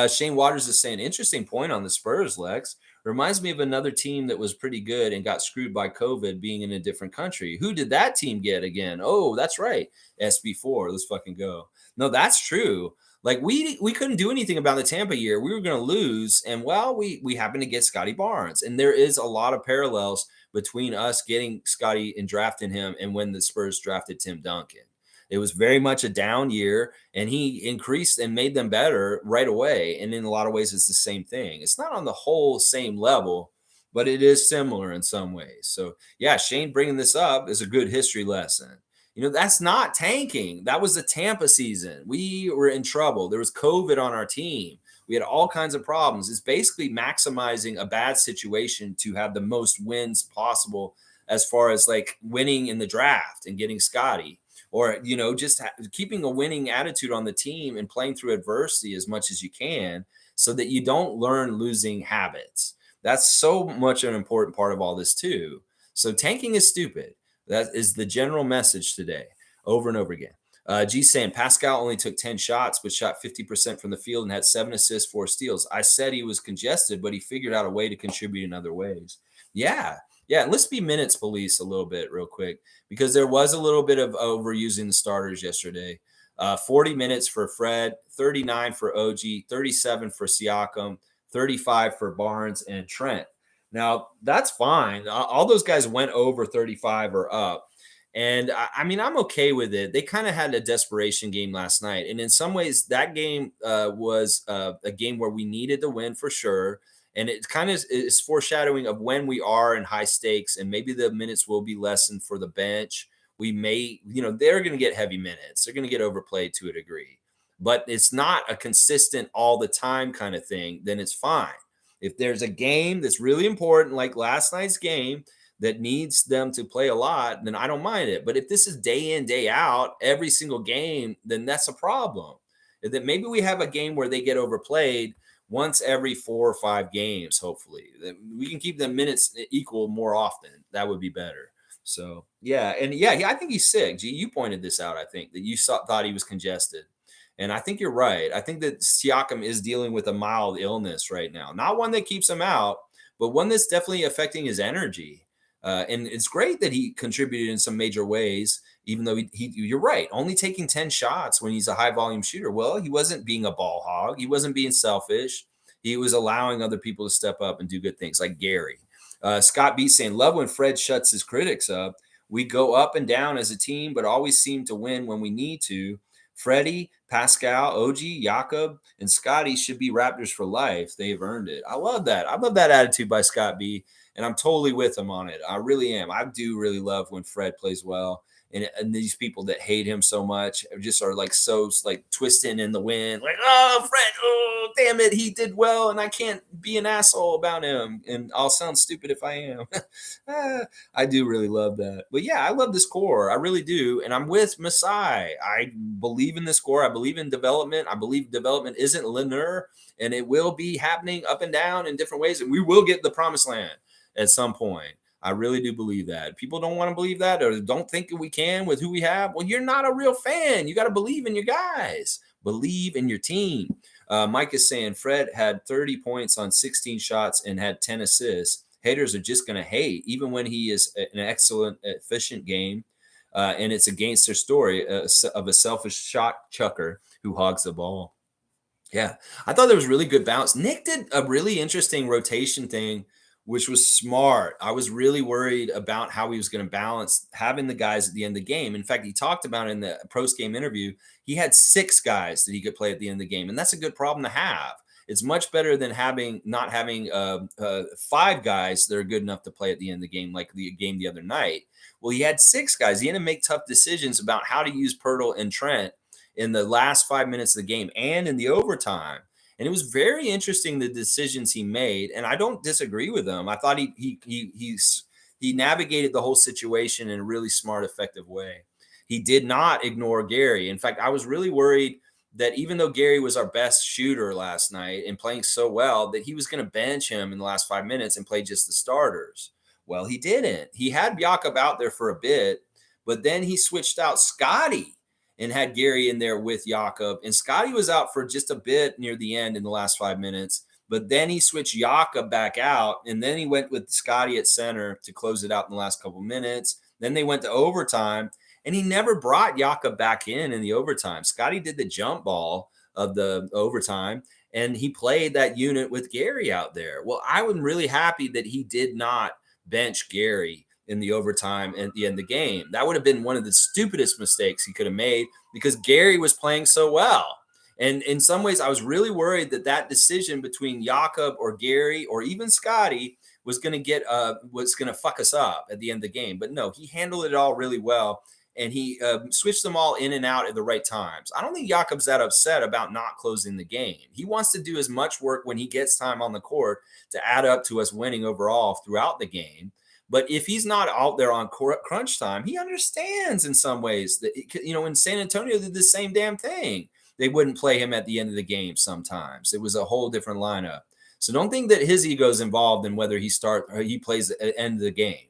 Speaker 1: Shane Waters is saying, interesting point on the Spurs, Lex. Reminds me of another team that was pretty good and got screwed by COVID being in a different country. Who did that team get again? Oh, that's right. SB4. Let's fucking go. No, that's true. Like we couldn't do anything about the Tampa year. We were going to lose, and well, we happened to get Scottie Barnes, and there is a lot of parallels between us getting Scottie and drafting him and when the Spurs drafted Tim Duncan. It was very much a down year, and he increased and made them better right away. And in a lot of ways, it's the same thing. It's not on the whole same level, but it is similar in some ways. So yeah, Shane bringing this up is a good history lesson. You know, that's not tanking. That was the Tampa season. We were in trouble. There was COVID on our team. We had all kinds of problems. It's basically maximizing a bad situation to have the most wins possible as far as like winning in the draft and getting Scottie, or, you know, just keeping a winning attitude on the team and playing through adversity as much as you can so that you don't learn losing habits. That's so much an important part of all this too. So tanking is stupid. That is the general message today, over and over again. G saying Pascal only took 10 shots, but shot 50% from the field and had 7 assists, 4 steals. I said he was congested, but he figured out a way to contribute in other ways. Yeah. Yeah. Let's be minutes police a little bit real quick, because there was a little bit of overusing the starters yesterday. 40 minutes for Fred, 39 for OG, 37 for Siakam, 35 for Barnes and Trent. Now, that's fine. All those guys went over 35 or up. And I mean, I'm okay with it. They kind of had a desperation game last night. And in some ways, that game was a game where we needed to win for sure. And it kind of is foreshadowing of when we are in high stakes, and maybe the minutes will be lessened for the bench. We may, you know, they're going to get heavy minutes. They're going to get overplayed to a degree. But it's not a consistent all the time kind of thing. Then it's fine. If there's a game that's really important, like last night's game, that needs them to play a lot, then I don't mind it. But if this is day in, day out, every single game, then that's a problem. That maybe we have a game where they get overplayed once every 4 or 5 games, hopefully. We can keep the minutes equal more often. That would be better. So, yeah. And yeah, I think he's sick. G, you pointed this out, I think, that you thought he was congested. And I think you're right. I think that Siakam is dealing with a mild illness right now. Not one that keeps him out, but one that's definitely affecting his energy. And it's great that he contributed in some major ways, even though you're right, only taking 10 shots when he's a high volume shooter. Well, he wasn't being a ball hog. He wasn't being selfish. He was allowing other people to step up and do good things, like Gary. Scott B saying, love when Fred shuts his critics up. We go up and down as a team, but always seem to win when we need to. Freddie, Pascal, OG, Jakob, and Scottie should be Raptors for life. They've earned it. I love that. I love that attitude by Scott B, and I'm totally with him on it. I really am. I do really love when Fred plays well. And these people that hate him so much just are like so like twisting in the wind, like, oh, Fred, oh, damn it, he did well, and I can't be an asshole about him, and I'll sound stupid if I am. I do really love that. But yeah, I love this core. I really do. And I'm with Masai. I believe in this core. I believe in development. I believe development isn't linear, and it will be happening up and down in different ways, and we will get the promised land at some point. I really do believe that. People don't want to believe that, or don't think we can with who we have. Well, you're not a real fan. You got to believe in your guys. Believe in your team. Mike is saying Fred had 30 points on 16 shots and had 10 assists. Haters are just going to hate, even when he is an excellent, efficient game. And it's against their story of a selfish shot chucker who hogs the ball. Yeah, I thought there was really good balance. Nick did a really interesting rotation thing, which was smart. I was really worried about how he was going to balance having the guys at the end of the game. In fact, he talked about in the post-game interview, he had 6 guys that he could play at the end of the game, and that's a good problem to have. It's much better than not having 5 guys that are good enough to play at the end of the game, like the game the other night. Well, he had 6 guys. He had to make tough decisions about how to use Poeltl and Trent in the last 5 minutes of the game and in the overtime. And it was very interesting, the decisions he made, and I don't disagree with him. I thought he navigated the whole situation in a really smart, effective way. He did not ignore Gary. In fact, I was really worried that even though Gary was our best shooter last night and playing so well, that he was going to bench him in the last 5 minutes and play just the starters. Well, he didn't. He had Jakob out there for a bit, but then he switched out Scottie and had Gary in there with Jakob. And Scottie was out for just a bit near the end in the last 5 minutes. But then he switched Jakob back out, and then he went with Scottie at center to close it out in the last couple minutes. Then they went to overtime, and he never brought Jakob back in the overtime. Scottie did the jump ball of the overtime, and he played that unit with Gary out there. Well, I was really happy that he did not bench Gary in the overtime at the end of the game. That would have been one of the stupidest mistakes he could have made because Gary was playing so well. And in some ways, I was really worried that that decision between Jakob or Gary or even Scottie was going to fuck us up at the end of the game. But no, he handled it all really well, and he switched them all in and out at the right times. I don't think Jakob's that upset about not closing the game. He wants to do as much work when he gets time on the court to add up to us winning overall throughout the game. But if he's not out there on crunch time, he understands in some ways that, in San Antonio, did the same damn thing. They wouldn't play him at the end of the game sometimes. It was a whole different lineup. So don't think that his ego is involved in whether he plays at the end of the game.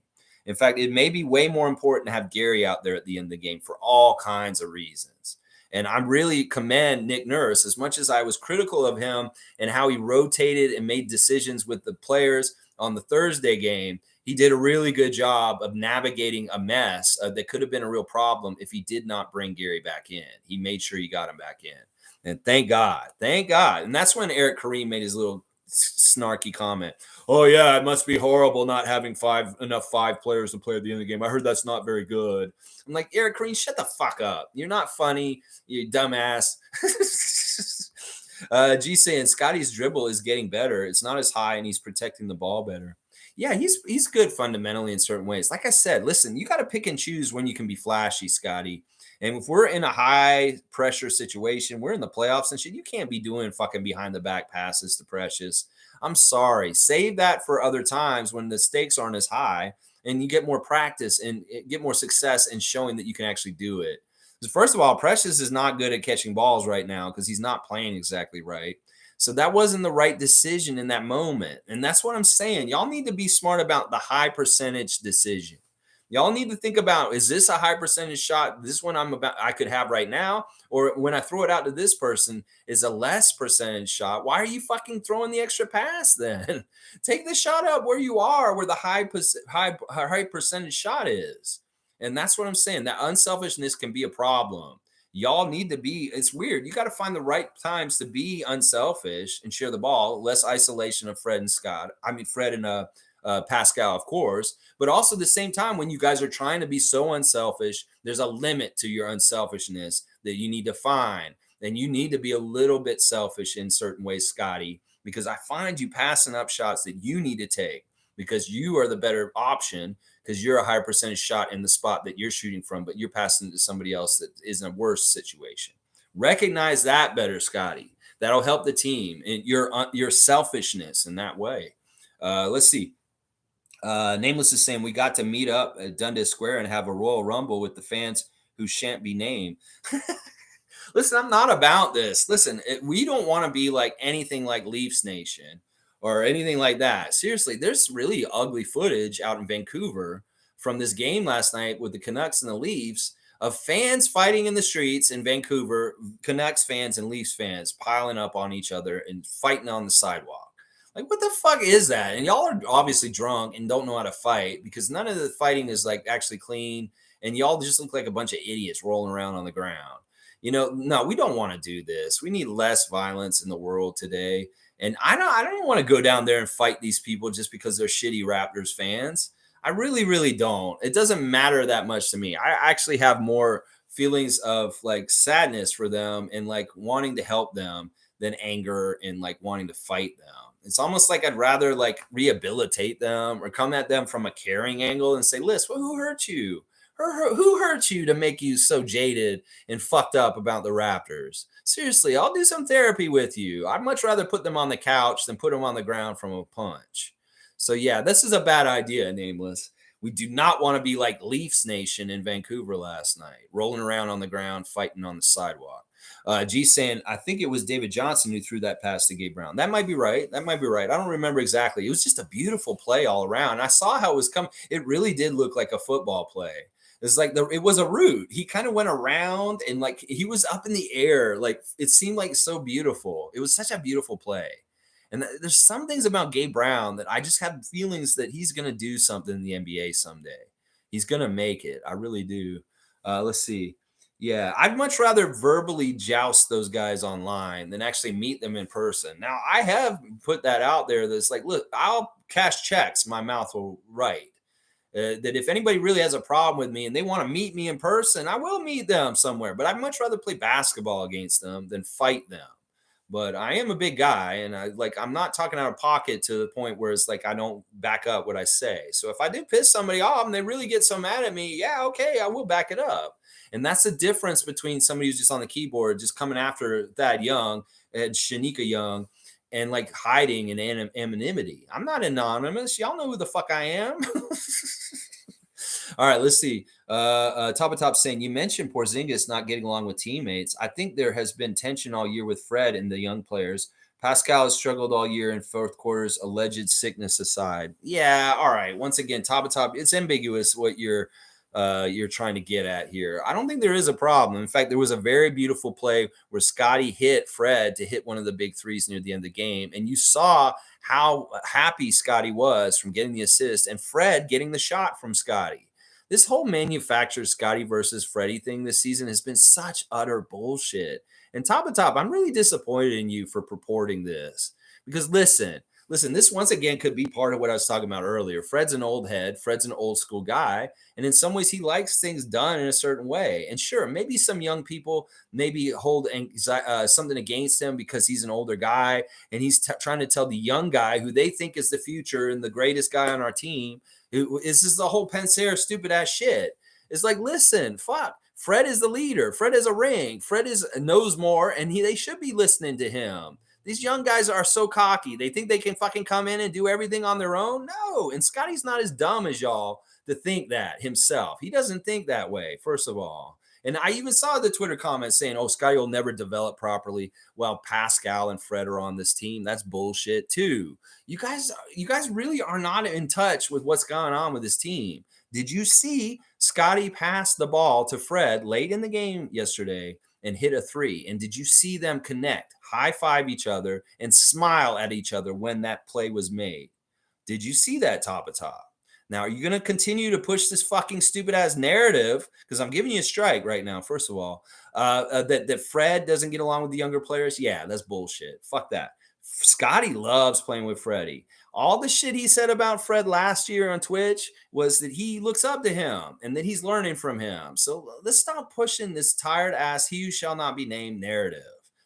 Speaker 1: In fact, it may be way more important to have Gary out there at the end of the game for all kinds of reasons. And I really commend Nick Nurse, as much as I was critical of him and how he rotated and made decisions with the players on the Thursday game. He did a really good job of navigating a mess that could have been a real problem if he did not bring Gary back in. He made sure he got him back in. And thank God. Thank God. And that's when Eric Koreen made his little snarky comment. Oh, yeah, it must be horrible not having enough 5 players to play at the end of the game. I heard that's not very good. I'm like, Eric Koreen, shut the fuck up. You're not funny, you dumbass. G saying Scottie's dribble is getting better. It's not as high, and he's protecting the ball better. Yeah, he's good fundamentally in certain ways. Like I said, listen, you got to pick and choose when you can be flashy, Scottie. And if we're in a high pressure situation, we're in the playoffs and shit, you can't be doing fucking behind the back passes to Precious. I'm sorry. Save that for other times when the stakes aren't as high and you get more practice and get more success in showing that you can actually do it. Because first of all, Precious is not good at catching balls right now because he's not playing exactly right. So that wasn't the right decision in that moment. And that's what I'm saying. Y'all need to be smart about the high percentage decision. Y'all need to think about, is this a high percentage shot? This one I could have right now, or when I throw it out to this person is a less percentage shot. Why are you fucking throwing the extra pass then? Take the shot up where you are, where the high percentage shot is. And that's what I'm saying. That unselfishness can be a problem. Y'all need to be, it's weird. You got to find the right times to be unselfish and share the ball. Less isolation of Fred and Pascal, of course, but also at the same time, when you guys are trying to be so unselfish, there's a limit to your unselfishness that you need to find. And you need to be a little bit selfish in certain ways, Scottie, because I find you passing up shots that you need to take because you are the better option because you're a higher percentage shot in the spot that you're shooting from, but you're passing to somebody else that is in a worse situation. Recognize that better, Scottie. That'll help the team and your selfishness in that way. Let's see. Nameless is saying we got to meet up at Dundas Square and have a Royal Rumble with the fans who shan't be named. Listen, I'm not about this. Listen, we don't want to be like anything like Leafs Nation or anything like that. Seriously, there's really ugly footage out in Vancouver from this game last night with the Canucks and the Leafs of fans fighting in the streets in Vancouver, Canucks fans and Leafs fans piling up on each other and fighting on the sidewalk. Like, what the fuck is that? And y'all are obviously drunk and don't know how to fight because none of the fighting is like actually clean. And y'all just look like a bunch of idiots rolling around on the ground. No, we don't want to do this. We need less violence in the world today. And I don't want to go down there and fight these people just because they're shitty Raptors fans. I really, really don't. It doesn't matter that much to me. I actually have more feelings of like sadness for them and like wanting to help them than anger and like wanting to fight them. It's almost like I'd rather like rehabilitate them or come at them from a caring angle and say, listen, well, who hurt you? Who hurt you to make you so jaded and fucked up about the Raptors? Seriously, I'll do some therapy with you. I'd much rather put them on the couch than put them on the ground from a punch. So yeah, this is a bad idea, Nameless. We do not want to be like Leafs Nation in Vancouver last night, rolling around on the ground, fighting on the sidewalk. G saying, I think it was David Johnson who threw that pass to Gabe Brown. That might be right. That might be right. I don't remember exactly. It was just a beautiful play all around. I saw how it was coming. It really did look like a football play. It's like it was a route. He kind of went around and like he was up in the air. Like it seemed like so beautiful. It was such a beautiful play. And there's some things about Gabe Brown that I just have feelings that he's going to do something in the NBA someday. He's going to make it. I really do. Let's see. Yeah, I'd much rather verbally joust those guys online than actually meet them in person. Now, I have put that out there that's like, look, I'll cash checks my mouth will write. That if anybody really has a problem with me and they want to meet me in person, I will meet them somewhere. But I'd much rather play basketball against them than fight them. But I am a big guy, and I'm not talking out of pocket to the point where it's like I don't back up what I say. So if I do piss somebody off and they really get so mad at me, yeah, okay, I will back it up. And that's the difference between somebody who's just on the keyboard, just coming after Thad Young and Shanika Young, and like hiding in anonymity. I'm not anonymous. Y'all know who the fuck I am. All right, let's see. Top of Top saying, you mentioned Porzingis not getting along with teammates. I think there has been tension all year with Fred and the young players. Pascal has struggled all year in fourth quarters, alleged sickness aside. Yeah, all right. Once again, Top of Top, it's ambiguous what you're trying to get at here. I don't think there is a problem. In fact, there was a very beautiful play where Scottie hit Fred to hit one of the big threes near the end of the game. And you saw how happy Scottie was from getting the assist and Fred getting the shot from Scottie. This whole manufactured Scottie versus Freddie thing this season has been such utter bullshit. And Top of Top, I'm really disappointed in you for purporting this. Because listen, this once again could be part of what I was talking about earlier. Fred's an old head. Fred's an old school guy. And in some ways, he likes things done in a certain way. And sure, maybe some young people maybe hold something against him because he's an older guy. And he's trying to tell the young guy who they think is the future and the greatest guy on our team, this is the whole Pensair stupid ass shit. It's like, listen, fuck. Fred is the leader. Fred is a ring. Fred knows more, and they should be listening to him. These young guys are so cocky. They think they can fucking come in and do everything on their own. No, and Scottie's not as dumb as y'all to think that himself. He doesn't think that way, first of all. And I even saw the Twitter comments saying, oh, Scottie will never develop properly while Pascal and Fred are on this team. That's bullshit too. You guys really are not in touch with what's going on with this team. Did you see Scottie pass the ball to Fred late in the game yesterday and hit a three? And did you see them connect, high five each other, and smile at each other when that play was made? Did you see that, Top of Top? Now, are you going to continue to push this fucking stupid ass narrative? Because I'm giving you a strike right now, first of all, that Fred doesn't get along with the younger players. Yeah, that's bullshit. Fuck that. Scottie loves playing with Freddie. All the shit he said about Fred last year on Twitch was that he looks up to him and that he's learning from him. So let's stop pushing this tired ass he who shall not be named narrative.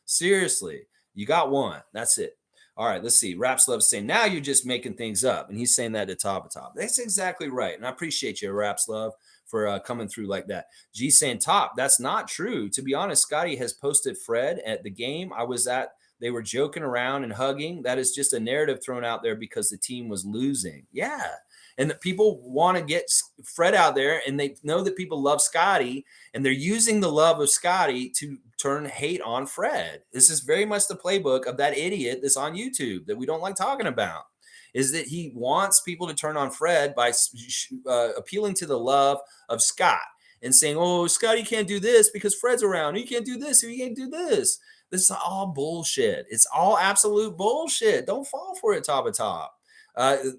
Speaker 1: Seriously, you got one. That's it. All right, let's see. Raps Love saying, now you're just making things up. And he's saying that to Top of Top. That's exactly right. And I appreciate you, Raps Love, for coming through like that. G saying, Top, that's not true. To be honest, Scottie has posted Fred at the game I was at. They were joking around and hugging. That is just a narrative thrown out there because the team was losing. Yeah. And the people want to get Fred out there, and they know that people love Scottie, and they're using the love of Scottie to turn hate on Fred. This is very much the playbook of that idiot that's on YouTube that we don't like talking about, is that he wants people to turn on Fred by appealing to the love of Scott and saying, oh, Scottie can't do this because Fred's around. He can't do this. He can't do this. This is all bullshit. It's all absolute bullshit. Don't fall for it, Top of Top.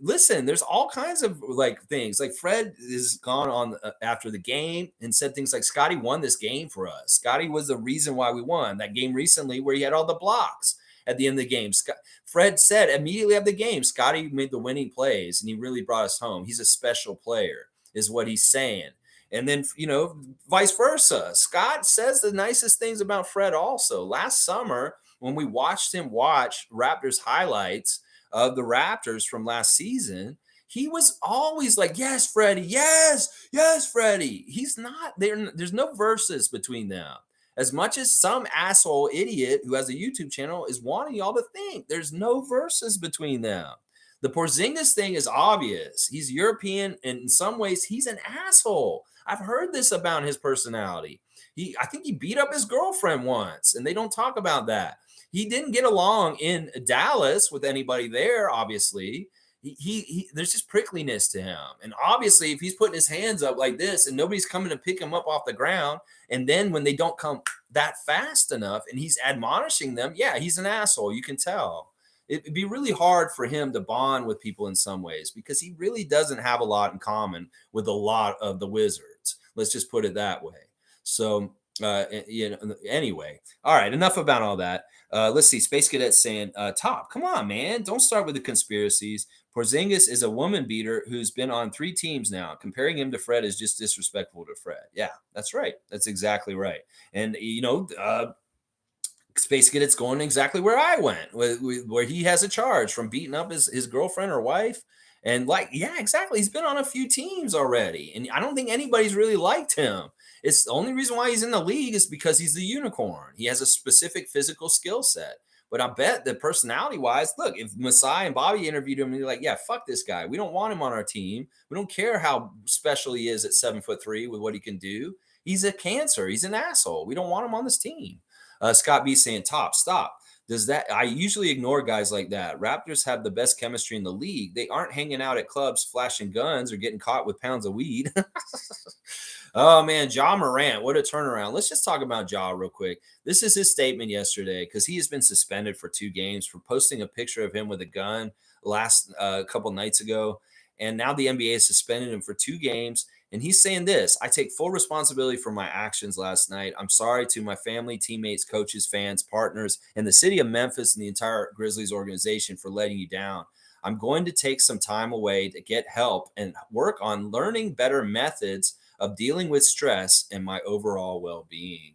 Speaker 1: Listen, there's all kinds of like things. Like Fred has gone on after the game and said things like, Scottie won this game for us. Scottie was the reason why we won that game recently where he had all the blocks at the end of the game. Fred said immediately after the game, Scottie made the winning plays and he really brought us home. He's a special player is what he's saying. And then, vice versa. Scott says the nicest things about Fred also. Last summer, when we watched him watch Raptors highlights of the Raptors from last season, he was always like, yes, Freddie, yes, Freddie. He's not there. There's no verses between them. As much as some asshole idiot who has a YouTube channel is wanting y'all to think, there's no verses between them. The Porzingis thing is obvious. He's European, and in some ways, he's an asshole. I've heard this about his personality. I think he beat up his girlfriend once, and they don't talk about that. He didn't get along in Dallas with anybody there, obviously. There's just prickliness to him. And obviously, if he's putting his hands up like this and nobody's coming to pick him up off the ground, and then when they don't come that fast enough and he's admonishing them, yeah, he's an asshole. You can tell. It'd be really hard for him to bond with people in some ways because he really doesn't have a lot in common with a lot of the Wizards. Let's just put it that way. So, anyway, all right, enough about all that. Let's see. Space Cadet saying, Top, come on, man. Don't start with the conspiracies. Porzingis is a woman beater who's been on 3 teams now. Comparing him to Fred is just disrespectful to Fred. Yeah, that's right. That's exactly right. And, Space Cadet's going exactly where I went, where he has a charge from beating up his girlfriend or wife. And yeah, exactly. He's been on a few teams already. And I don't think anybody's really liked him. It's the only reason why he's in the league is because he's the unicorn. He has a specific physical skill set. But I bet that personality-wise, look, if Masai and Bobby interviewed him, they're like, yeah, fuck this guy. We don't want him on our team. We don't care how special he is at 7'3" with what he can do. He's a cancer. He's an asshole. We don't want him on this team. Scott B saying, Top, stop. I usually ignore guys like that. Raptors have the best chemistry in the league. They aren't hanging out at clubs flashing guns or getting caught with pounds of weed. Oh, man, Ja Morant, what a turnaround. Let's just talk about Ja real quick. This is his statement yesterday because he has been suspended for 2 games for posting a picture of him with a gun last couple nights ago. And now the NBA has suspended him for 2 games. And he's saying this: I take full responsibility for my actions last night. I'm sorry to my family, teammates, coaches, fans, partners, and the city of Memphis and the entire Grizzlies organization for letting you down. I'm going to take some time away to get help and work on learning better methods of dealing with stress and my overall well-being.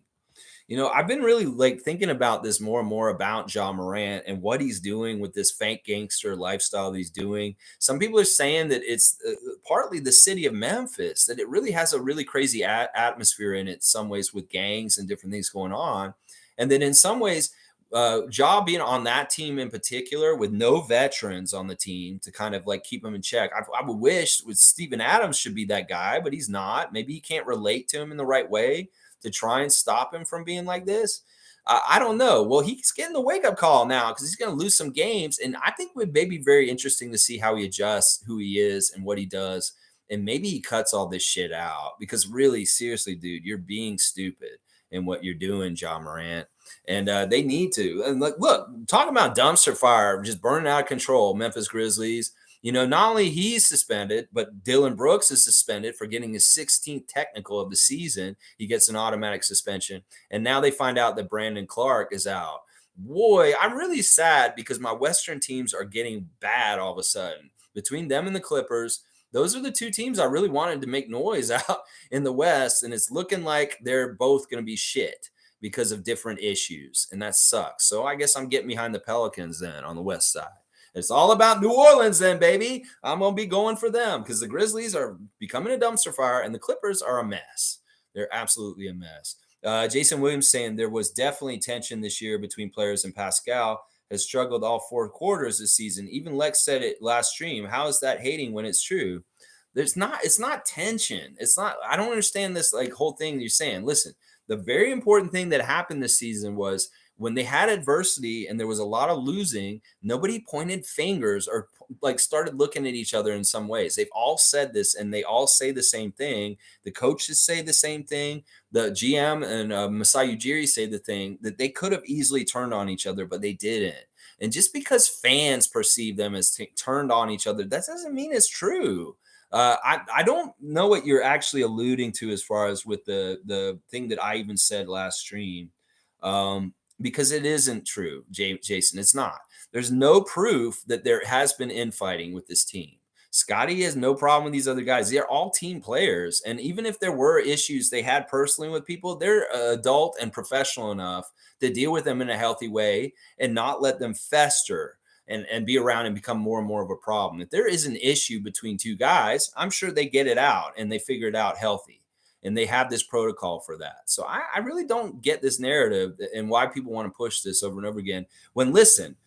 Speaker 1: I've been really thinking about this more and more about Ja Morant and what he's doing with this fake gangster lifestyle that he's doing. Some people are saying that it's partly the city of Memphis, that it really has a really crazy atmosphere in it, some ways with gangs and different things going on. And then in some ways, Ja being on that team in particular with no veterans on the team to kind of keep him in check. I would wish with Steven Adams should be that guy, but he's not. Maybe he can't relate to him in the right way to try and stop him from being like this. I don't know. Well, he's getting the wake-up call now because he's going to lose some games. And I think it would maybe be very interesting to see how he adjusts, who he is and what he does. And maybe he cuts all this shit out because really, seriously, dude, you're being stupid in what you're doing, Ja Morant. And they need to. And look, talking about dumpster fire, just burning out of control, Memphis Grizzlies. Not only he's suspended, but Dylan Brooks is suspended for getting his 16th technical of the season. He gets an automatic suspension. And now they find out that Brandon Clark is out. Boy, I'm really sad because my Western teams are getting bad all of a sudden. Between them and the Clippers, those are the 2 teams I really wanted to make noise out in the West. And it's looking like they're both going to be shit because of different issues. And that sucks. So I guess I'm getting behind the Pelicans then on the West side. It's all about New Orleans then, baby. I'm going to be going for them because the Grizzlies are becoming a dumpster fire and the Clippers are a mess. They're absolutely a mess. Jason Williams saying there was definitely tension this year between players, and Pascal has struggled all 4 quarters this season. Even Lex said it last stream. How is that hating when it's true? It's not tension. I don't understand this whole thing you're saying. Listen, the very important thing that happened this season was when they had adversity and there was a lot of losing, nobody pointed fingers or started looking at each other in some ways. They've all said this and they all say the same thing. The coaches say the same thing. The GM and Masai Ujiri say the thing that they could have easily turned on each other, but they didn't. And just because fans perceive them as turned on each other, that doesn't mean it's true. I don't know what you're actually alluding to as far as with the thing that I even said last stream. Because it isn't true, Jason. It's not. There's no proof that there has been infighting with this team. Scottie has no problem with these other guys. They're all team players. And even if there were issues they had personally with people, they're adult and professional enough to deal with them in a healthy way and not let them fester and be around and become more and more of a problem. If there is an issue between two guys, I'm sure they get it out and they figure it out healthy. And they have this protocol for that. So I really don't get this narrative and why people want to push this over and over again. When listen,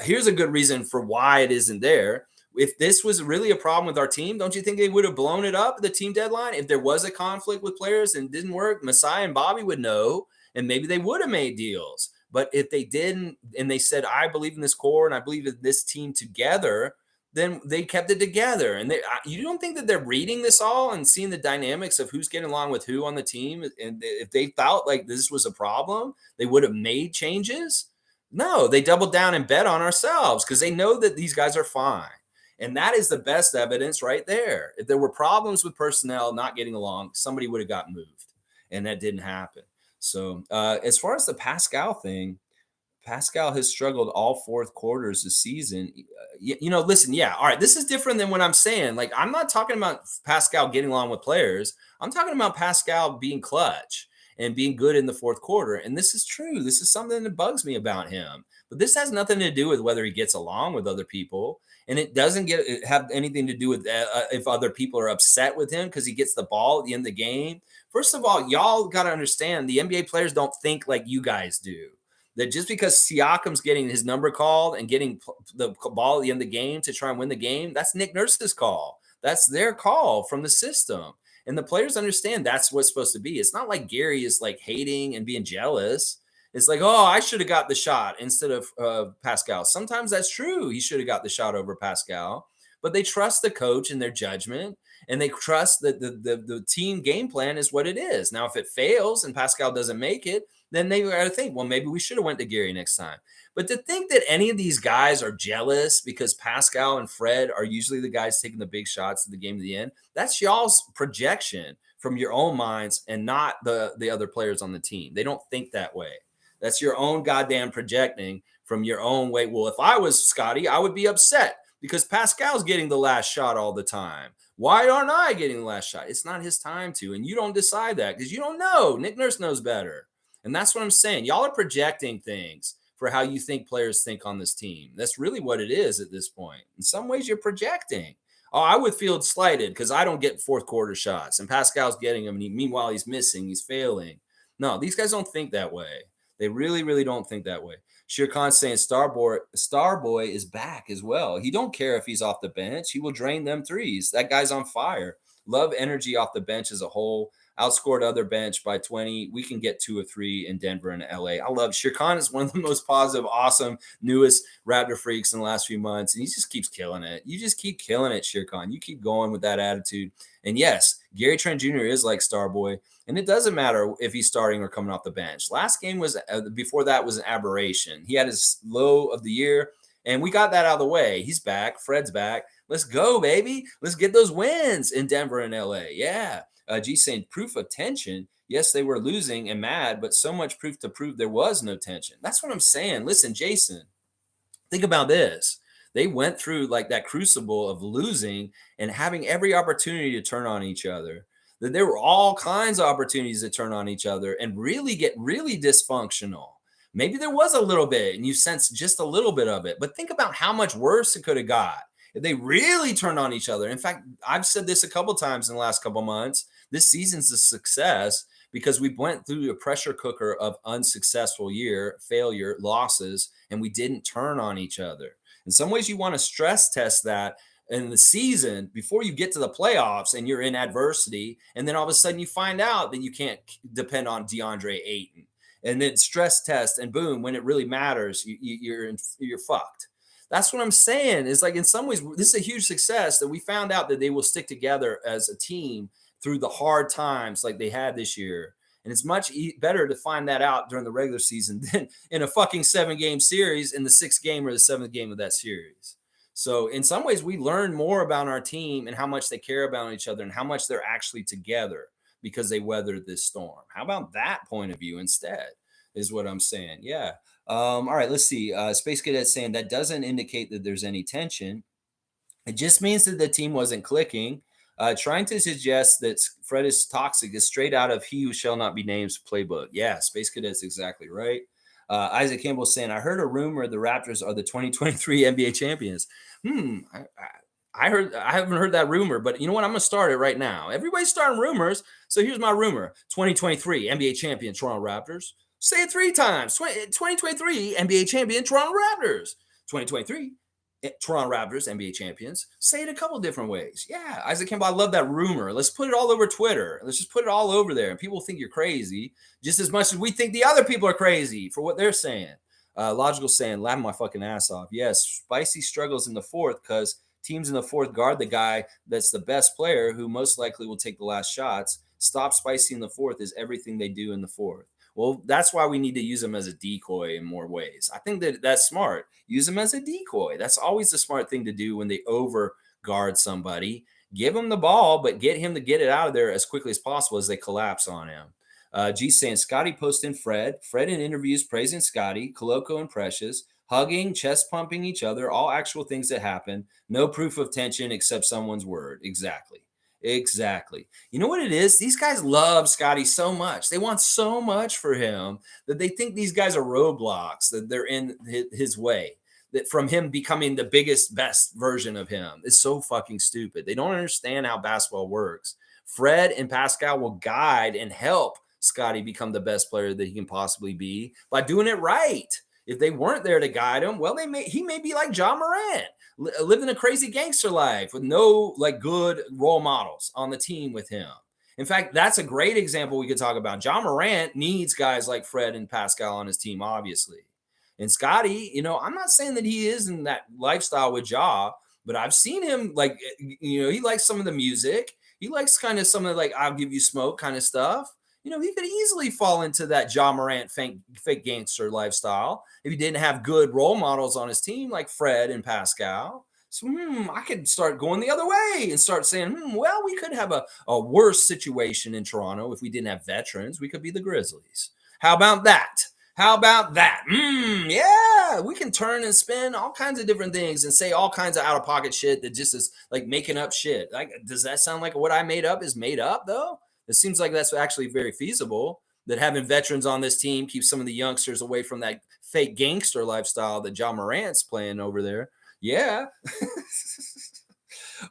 Speaker 1: here's a good reason for why it isn't there. If this was really a problem with our team, don't you think they would have blown it up at the team deadline? If there was a conflict with players and it didn't work, Masai and Bobby would know, and maybe they would have made deals. But if they didn't, and they said, I believe in this core and I believe in this team together, then they kept it together. And you don't think that they're reading this all and seeing the dynamics of who's getting along with who on the team? And if they felt like this was a problem, they would have made changes. No, they doubled down and bet on ourselves because they know that these guys are fine. And that is the best evidence right there. If there were problems with personnel not getting along, somebody would have got moved. And that didn't happen. So as far as the Pascal thing, Pascal has struggled all fourth quarters this season. Listen, yeah, all right, this is different than what I'm saying. Like, I'm not talking about Pascal getting along with players. I'm talking about Pascal being clutch and being good in the fourth quarter. And this is true. This is something that bugs me about him. But this has nothing to do with whether he gets along with other people. And it doesn't have anything to do with if other people are upset with him because he gets the ball at the end of the game. First of all, y'all got to understand the NBA players don't think like you guys do. That just because Siakam's getting his number called and getting the ball at the end of the game to try and win the game, that's Nick Nurse's call. That's their call from the system. And the players understand that's what's supposed to be. It's not like Gary is like hating and being jealous. It's like, oh, I should have got the shot instead of Pascal. Sometimes that's true. He should have got the shot over Pascal. But they trust the coach and their judgment, and they trust that the team game plan is what it is. Now, if it fails and Pascal doesn't make it, then they got to think, well, maybe we should have went to Gary next time. But to think that any of these guys are jealous because Pascal and Fred are usually the guys taking the big shots at the game to the end, that's y'all's projection from your own minds and not the other players on the team. They don't think that way. That's your own goddamn projecting from your own way. Well, if I was Scottie, I would be upset because Pascal's getting the last shot all the time. Why aren't I getting the last shot? It's not his time to, and you don't decide that because you don't know. Nick Nurse knows better. And that's what I'm saying. Y'all are projecting things for how you think players think on this team. That's really what it is at this point. In some ways, you're projecting. Oh, I would feel slighted because I don't get fourth quarter shots, and Pascal's getting them. And meanwhile, he's missing. He's failing. No, these guys don't think that way. They really, really don't think that way. Shere Khan's saying Starboy is back as well. He don't care if he's off the bench. He will drain them threes. That guy's on fire. Love energy off the bench as a whole. Outscored other bench by 20. We can get 2 or 3 in Denver and LA. I love Shere Khan is one of the most positive, awesome, newest Raptor freaks in the last few months. And he just keeps killing it. You just keep killing it, Shere Khan. You keep going with that attitude. And yes, Gary Trent Jr. is like Starboy. And it doesn't matter if he's starting or coming off the bench. Last game was, before that was an aberration. He had his low of the year. And we got that out of the way. He's back. Fred's back. Let's go, baby. Let's get those wins in Denver and LA. Yeah. G saying proof of tension. Yes, they were losing and mad, but so much proof to prove there was no tension. That's what I'm saying. Listen, Jason, think about this. They went through like that crucible of losing and having every opportunity to turn on each other. That there were all kinds of opportunities to turn on each other and really get really dysfunctional. Maybe there was a little bit and you sense just a little bit of it, but think about how much worse it could have got if they really turned on each other. In fact, I've said this a couple times in the last couple months. This season's a success because we went through a pressure cooker of unsuccessful year, failure, losses, and we didn't turn on each other. In some ways, you want to stress test that in the season before you get to the playoffs and you're in adversity. And then all of a sudden you find out that you can't depend on DeAndre Ayton. And then stress test and boom, when it really matters, you're fucked. That's what I'm saying. Is like in some ways, this is a huge success that we found out that they will stick together as a team through the hard times like they had this year. And it's much better to find that out during the regular season than in a fucking 7-game series in the 6th game or the 7th game of that series. So in some ways, we learn more about our team and how much they care about each other and how much they're actually together because they weathered this storm. How about that point of view instead is what I'm saying. Yeah. All right, let's see. Space Cadet saying that doesn't indicate that there's any tension. It just means that the team wasn't clicking. Trying to suggest that Fred is toxic is straight out of He Who Shall Not Be Named's playbook. Yeah, Space Cadet's exactly right. Isaac Campbell saying, I heard a rumor the Raptors are the 2023 NBA champions. I haven't heard that rumor, but you know what? I'm going to start it right now. Everybody's starting rumors. So here's my rumor 2023 NBA champion Toronto Raptors. Say it 3 times 2023 NBA champion Toronto Raptors. 2023 Toronto Raptors, NBA champions. Say it a couple different ways. Yeah, Isaac Campbell, I love that rumor. Let's put it all over Twitter. Let's just put it all over there. And people think you're crazy just as much as we think the other people are crazy for what they're saying. Logical saying, laughing my fucking ass off. Yes, Spicy struggles in the fourth because teams in the fourth guard the guy that's the best player who most likely will take the last shots. Stop Spicy in the fourth is everything they do in the fourth. Well, that's why we need to use them as a decoy in more ways. I think that that's smart. Use them as a decoy. That's always the smart thing to do when they over guard somebody. Give him the ball, but get him to get it out of there as quickly as possible as they collapse on him. G saying Scottie posting Fred in interviews praising Scottie, Koloko and Precious, hugging, chest pumping each other, all actual things that happen. No proof of tension except someone's word. Exactly. Exactly. You know what it is? These guys love Scottie so much. They want so much for him that they think these guys are roadblocks, that they're in his way. That from him becoming the biggest, best version of him is so fucking stupid. They don't understand how basketball works. Fred and Pascal will guide and help Scottie become the best player that he can possibly be by doing it right. If they weren't there to guide him, well, he may be like Ja Morant, living a crazy gangster life with no like good role models on the team with him. In fact, that's a great example we could talk about. Ja Morant needs guys like Fred and Pascal on his team, obviously. And Scottie, I'm not saying that he is in that lifestyle with Ja, but I've seen him like, he likes some of the music. He likes kind of some of like, I'll give you smoke kind of stuff. He could easily fall into that Ja Morant fake gangster lifestyle if he didn't have good role models on his team like Fred and Pascal. So I could start going the other way and start saying, well, we could have a worse situation in Toronto if we didn't have veterans. We could be the Grizzlies. How about that? How about that? Yeah, we can turn and spin all kinds of different things and say all kinds of out of pocket shit that just is like making up shit. Like, does that sound like what I made up is made up though? It seems like that's actually very feasible, that having veterans on this team keeps some of the youngsters away from that fake gangster lifestyle that Ja Morant's playing over there. Yeah.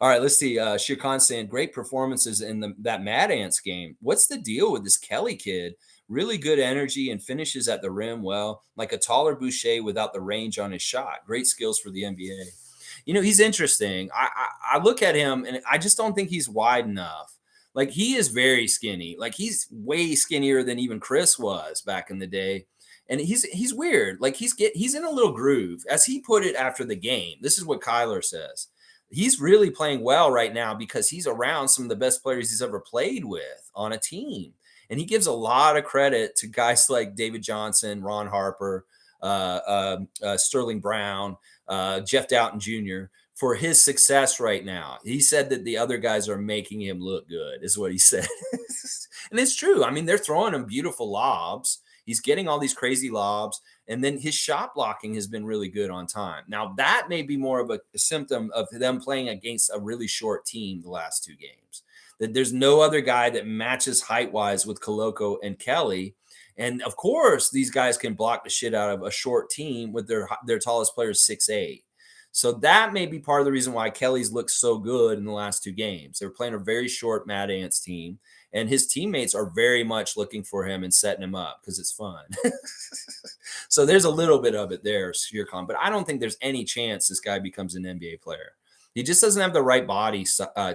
Speaker 1: All right, let's see. Shirkan saying great performances in that Mad Ants game. What's the deal with this Kelly kid? Really good energy and finishes at the rim well, like a taller Boucher without the range on his shot. Great skills for the NBA. He's interesting. I look at him and I just don't think he's wide enough. Like he is very skinny. Like he's way skinnier than even Chris was back in the day. And he's weird. Like he's in a little groove. As he put it after the game. This is what Kyler says. He's really playing well right now because he's around some of the best players he's ever played with on a team. And he gives a lot of credit to guys like David Johnson, Ron Harper, Sterling Brown, Jeff Dowtin Jr. for his success right now. He said that the other guys are making him look good, is what he said. And it's true. I mean, they're throwing him beautiful lobs. He's getting all these crazy lobs. And then his shot blocking has been really good on time. Now, that may be more of a symptom of them playing against a really short team the last 2 games. That there's no other guy that matches height-wise with Koloko and Kelly. And, of course, these guys can block the shit out of a short team with their tallest player 6'8". So that may be part of the reason why Kelly's looked so good in the last 2 games. They're playing a very short Mad Ants team, and his teammates are very much looking for him and setting him up because it's fun. So there's a little bit of it there, Shirkan, but I don't think there's any chance this guy becomes an NBA player. He just doesn't have the right body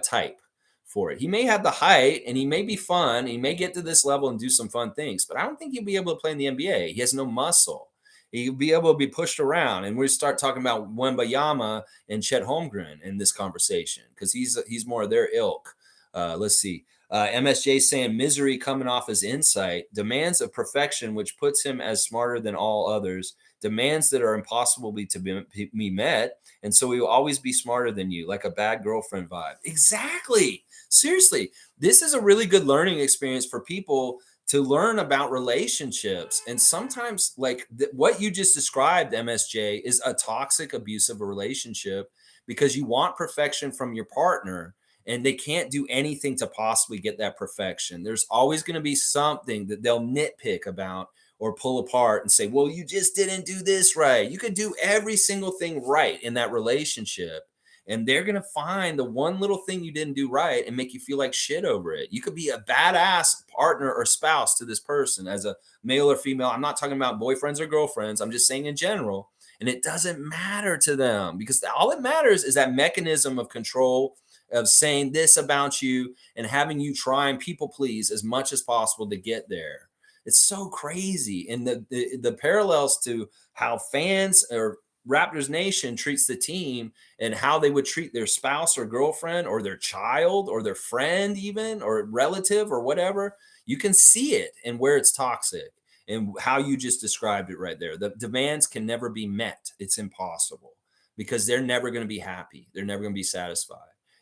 Speaker 1: type for it. He may have the height, and he may be fun. He may get to this level and do some fun things, but I don't think he'll be able to play in the NBA. He has no muscle. He'll be able to be pushed around. And we start talking about Wembayama and Chet Holmgren in this conversation because he's more of their ilk. Let's see. MSJ saying misery coming off his insight, demands of perfection, which puts him as smarter than all others, demands that are impossible to be met. And so he will always be smarter than you, like a bad girlfriend vibe. Exactly. Seriously, this is a really good learning experience for people to learn about relationships. And sometimes like what you just described, MSJ, is a toxic, abusive relationship because you want perfection from your partner, and they can't do anything to possibly get that perfection. There's always going to be something that they'll nitpick about or pull apart and say, well, you just didn't do this right. You could do every single thing right in that relationship. And they're going to find the one little thing you didn't do right and make you feel like shit over it. You could be a badass partner or spouse to this person as a male or female. I'm not talking about boyfriends or girlfriends. I'm just saying in general. And it doesn't matter to them, because all that matters is that mechanism of control, of saying this about you and having you try and people please as much as possible to get there. It's so crazy. And the parallels to how fans or Raptors Nation treats the team and how they would treat their spouse or girlfriend or their child or their friend, even, or relative or whatever, you can see it and where it's toxic and how you just described it right there. The demands can never be met. It's impossible, because they're never going to be happy. They're never going to be satisfied.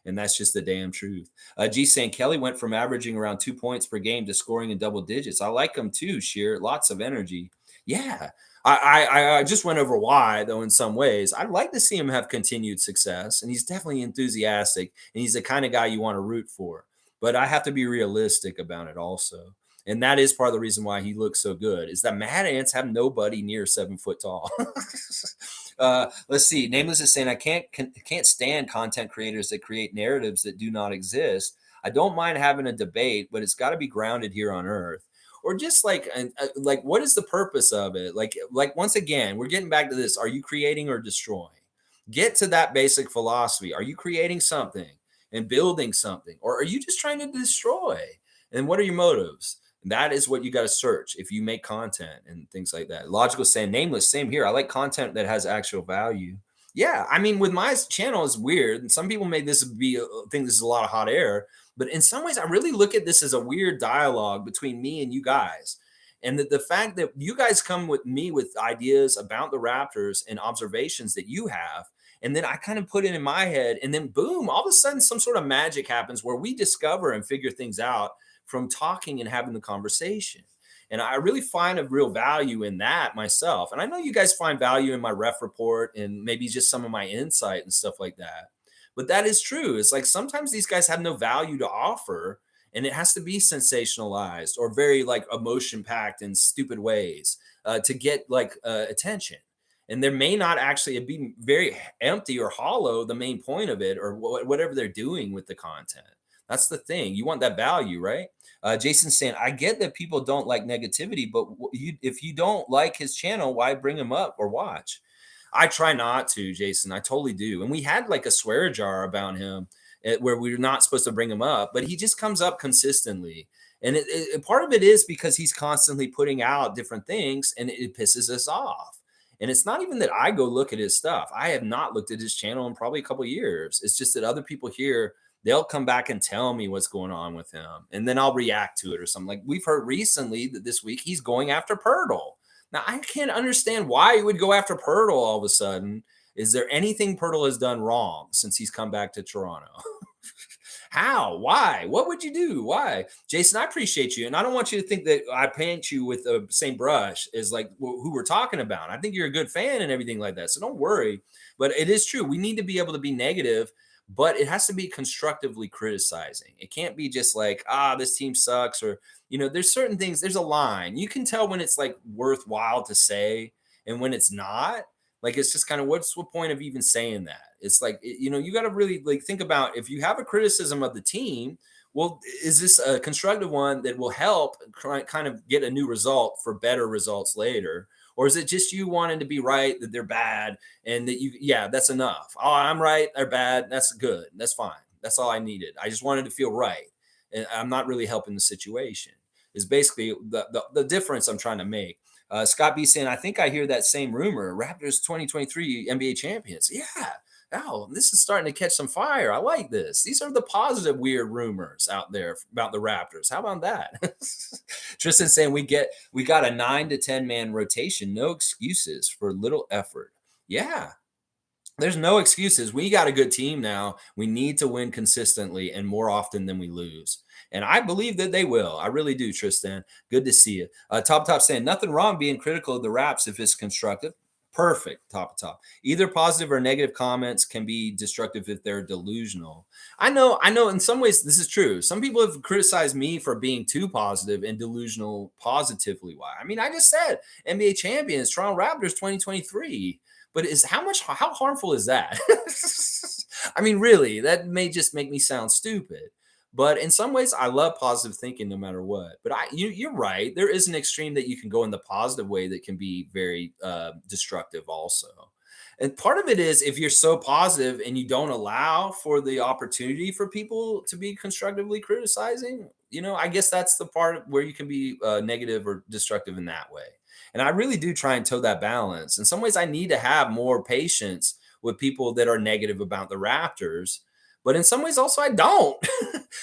Speaker 1: And that's just the damn truth. G saying Kelly went from averaging around 2 points per game to scoring in double digits. I like him too, Sheer. Lots of energy. Yeah. I just went over why, though, in some ways. I'd like to see him have continued success, and he's definitely enthusiastic, and he's the kind of guy you want to root for. But I have to be realistic about it also. And that is part of the reason why he looks so good, is that Mad Ants have nobody near 7 foot tall. Let's see. Nameless is saying, I can't stand content creators that create narratives that do not exist. I don't mind having a debate, but it's got to be grounded here on Earth. Or just like what is the purpose of it? Like once again, we're getting back to this. Are you creating or destroying? Get to that basic philosophy. Are you creating something and building something, or are you just trying to destroy? And what are your motives? That is what you got to search if you make content and things like that. Logical saying, Nameless, same here. I like content that has actual value. Yeah, I mean, with my channel, it's weird, and some people made this think this is a lot of hot air. But in some ways, I really look at this as a weird dialogue between me and you guys. And the fact that you guys come with me with ideas about the Raptors and observations that you have, and then I kind of put it in my head, and then boom, all of a sudden some sort of magic happens where we discover and figure things out from talking and having the conversation. And I really find a real value in that myself. And I know you guys find value in my ref report and maybe just some of my insight and stuff like that. But that is true. It's like sometimes these guys have no value to offer, and it has to be sensationalized or very like emotion packed in stupid ways to get attention. And there may not actually be very empty or hollow, the main point of it, or whatever they're doing with the content. That's the thing. You want that value, right? Jason's saying, I get that people don't like negativity, but if you don't like his channel, why bring him up or watch? I try not to, Jason. I totally do. And we had like a swear jar about him where we were not supposed to bring him up, but he just comes up consistently. And part of it is because he's constantly putting out different things, and it pisses us off. And it's not even that I go look at his stuff. I have not looked at his channel in probably a couple of years. It's just that other people here, they'll come back and tell me what's going on with him, and then I'll react to it or something. Like we've heard recently that this week he's going after Poeltl. Now, I can't understand why he would go after Poeltl all of a sudden. Is there anything Poeltl has done wrong since he's come back to Toronto? How? Why? What would you do? Why? Jason, I appreciate you. And I don't want you to think that I paint you with the same brush as like who we're talking about. I think you're a good fan and everything like that. So don't worry. But it is true. We need to be able to be negative, but it has to be constructively criticizing. It can't be just like, this team sucks, or, there's certain things, there's a line. You can tell when it's like worthwhile to say and when it's not. Like, it's just kind of, what's the point of even saying that? It's like, you got to really like think about, if you have a criticism of the team, well, is this a constructive one that will help kind of get a new result for better results later? Or is it just you wanting to be right, that they're bad, and that that's enough. Oh, I'm right, they're bad. That's good. That's fine. That's all I needed. I just wanted to feel right. And I'm not really helping the situation, is basically the difference I'm trying to make. Scott B saying, I think I hear that same rumor. Raptors 2023 NBA champions. Yeah. Oh, this is starting to catch some fire. I like this. These are the positive, weird rumors out there about the Raptors. How about that? Tristan saying we got a 9 to 10 man rotation. No excuses for little effort. Yeah. There's no excuses. We got a good team now. We need to win consistently and more often than we lose. And I believe that they will. I really do, Tristan. Good to see you. Top saying, nothing wrong being critical of the Raps if it's constructive. Perfect. Top of top. Either positive or negative comments can be destructive if they're delusional. I know in some ways this is true. Some people have criticized me for being too positive and delusional positively. Why? I mean, I just said NBA champions, Toronto Raptors 2023. But how harmful is that? I mean, really, that may just make me sound stupid. But in some ways, I love positive thinking no matter what. But you're right. There is an extreme that you can go in the positive way that can be very destructive also. And part of it is if you're so positive and you don't allow for the opportunity for people to be constructively criticizing, I guess that's the part where you can be negative or destructive in that way. And I really do try and toe that balance. In some ways, I need to have more patience with people that are negative about the Raptors. But in some ways, also, I don't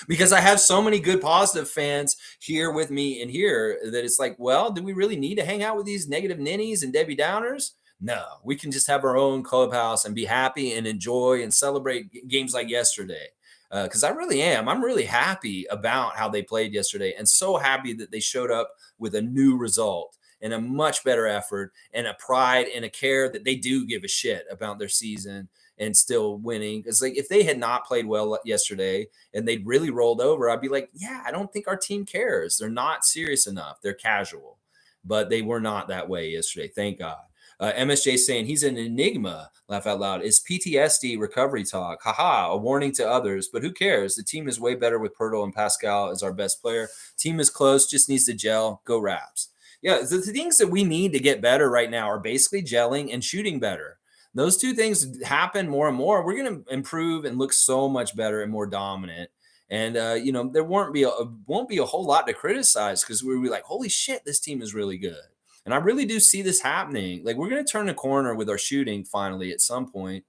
Speaker 1: because I have so many good positive fans here with me and here that it's like, well, do we really need to hang out with these negative ninnies and Debbie Downers? No, we can just have our own clubhouse and be happy and enjoy and celebrate games like yesterday. Because I really am. I'm really happy about how they played yesterday and so happy that they showed up with a new result and a much better effort and a pride and a care that they do give a shit about their season and still winning. Because like if they had not played well yesterday and they'd really rolled over, I'd be like, yeah, I don't think our team cares. They're not serious enough. They're casual. But they were not that way yesterday. Thank God. MSJ saying he's an enigma. Laugh out loud. It's PTSD recovery talk. Haha, a warning to others. But who cares? The team is way better with Poeltl and Pascal as our best player. Team is close. Just needs to gel. Go Raps. Yeah, the things that we need to get better right now are basically gelling and shooting better. Those two things happen more and more. We're going to improve and look so much better and more dominant. And there won't be a whole lot to criticize because we'll be like, holy shit, this team is really good. And I really do see this happening. Like we're going to turn the corner with our shooting finally at some point.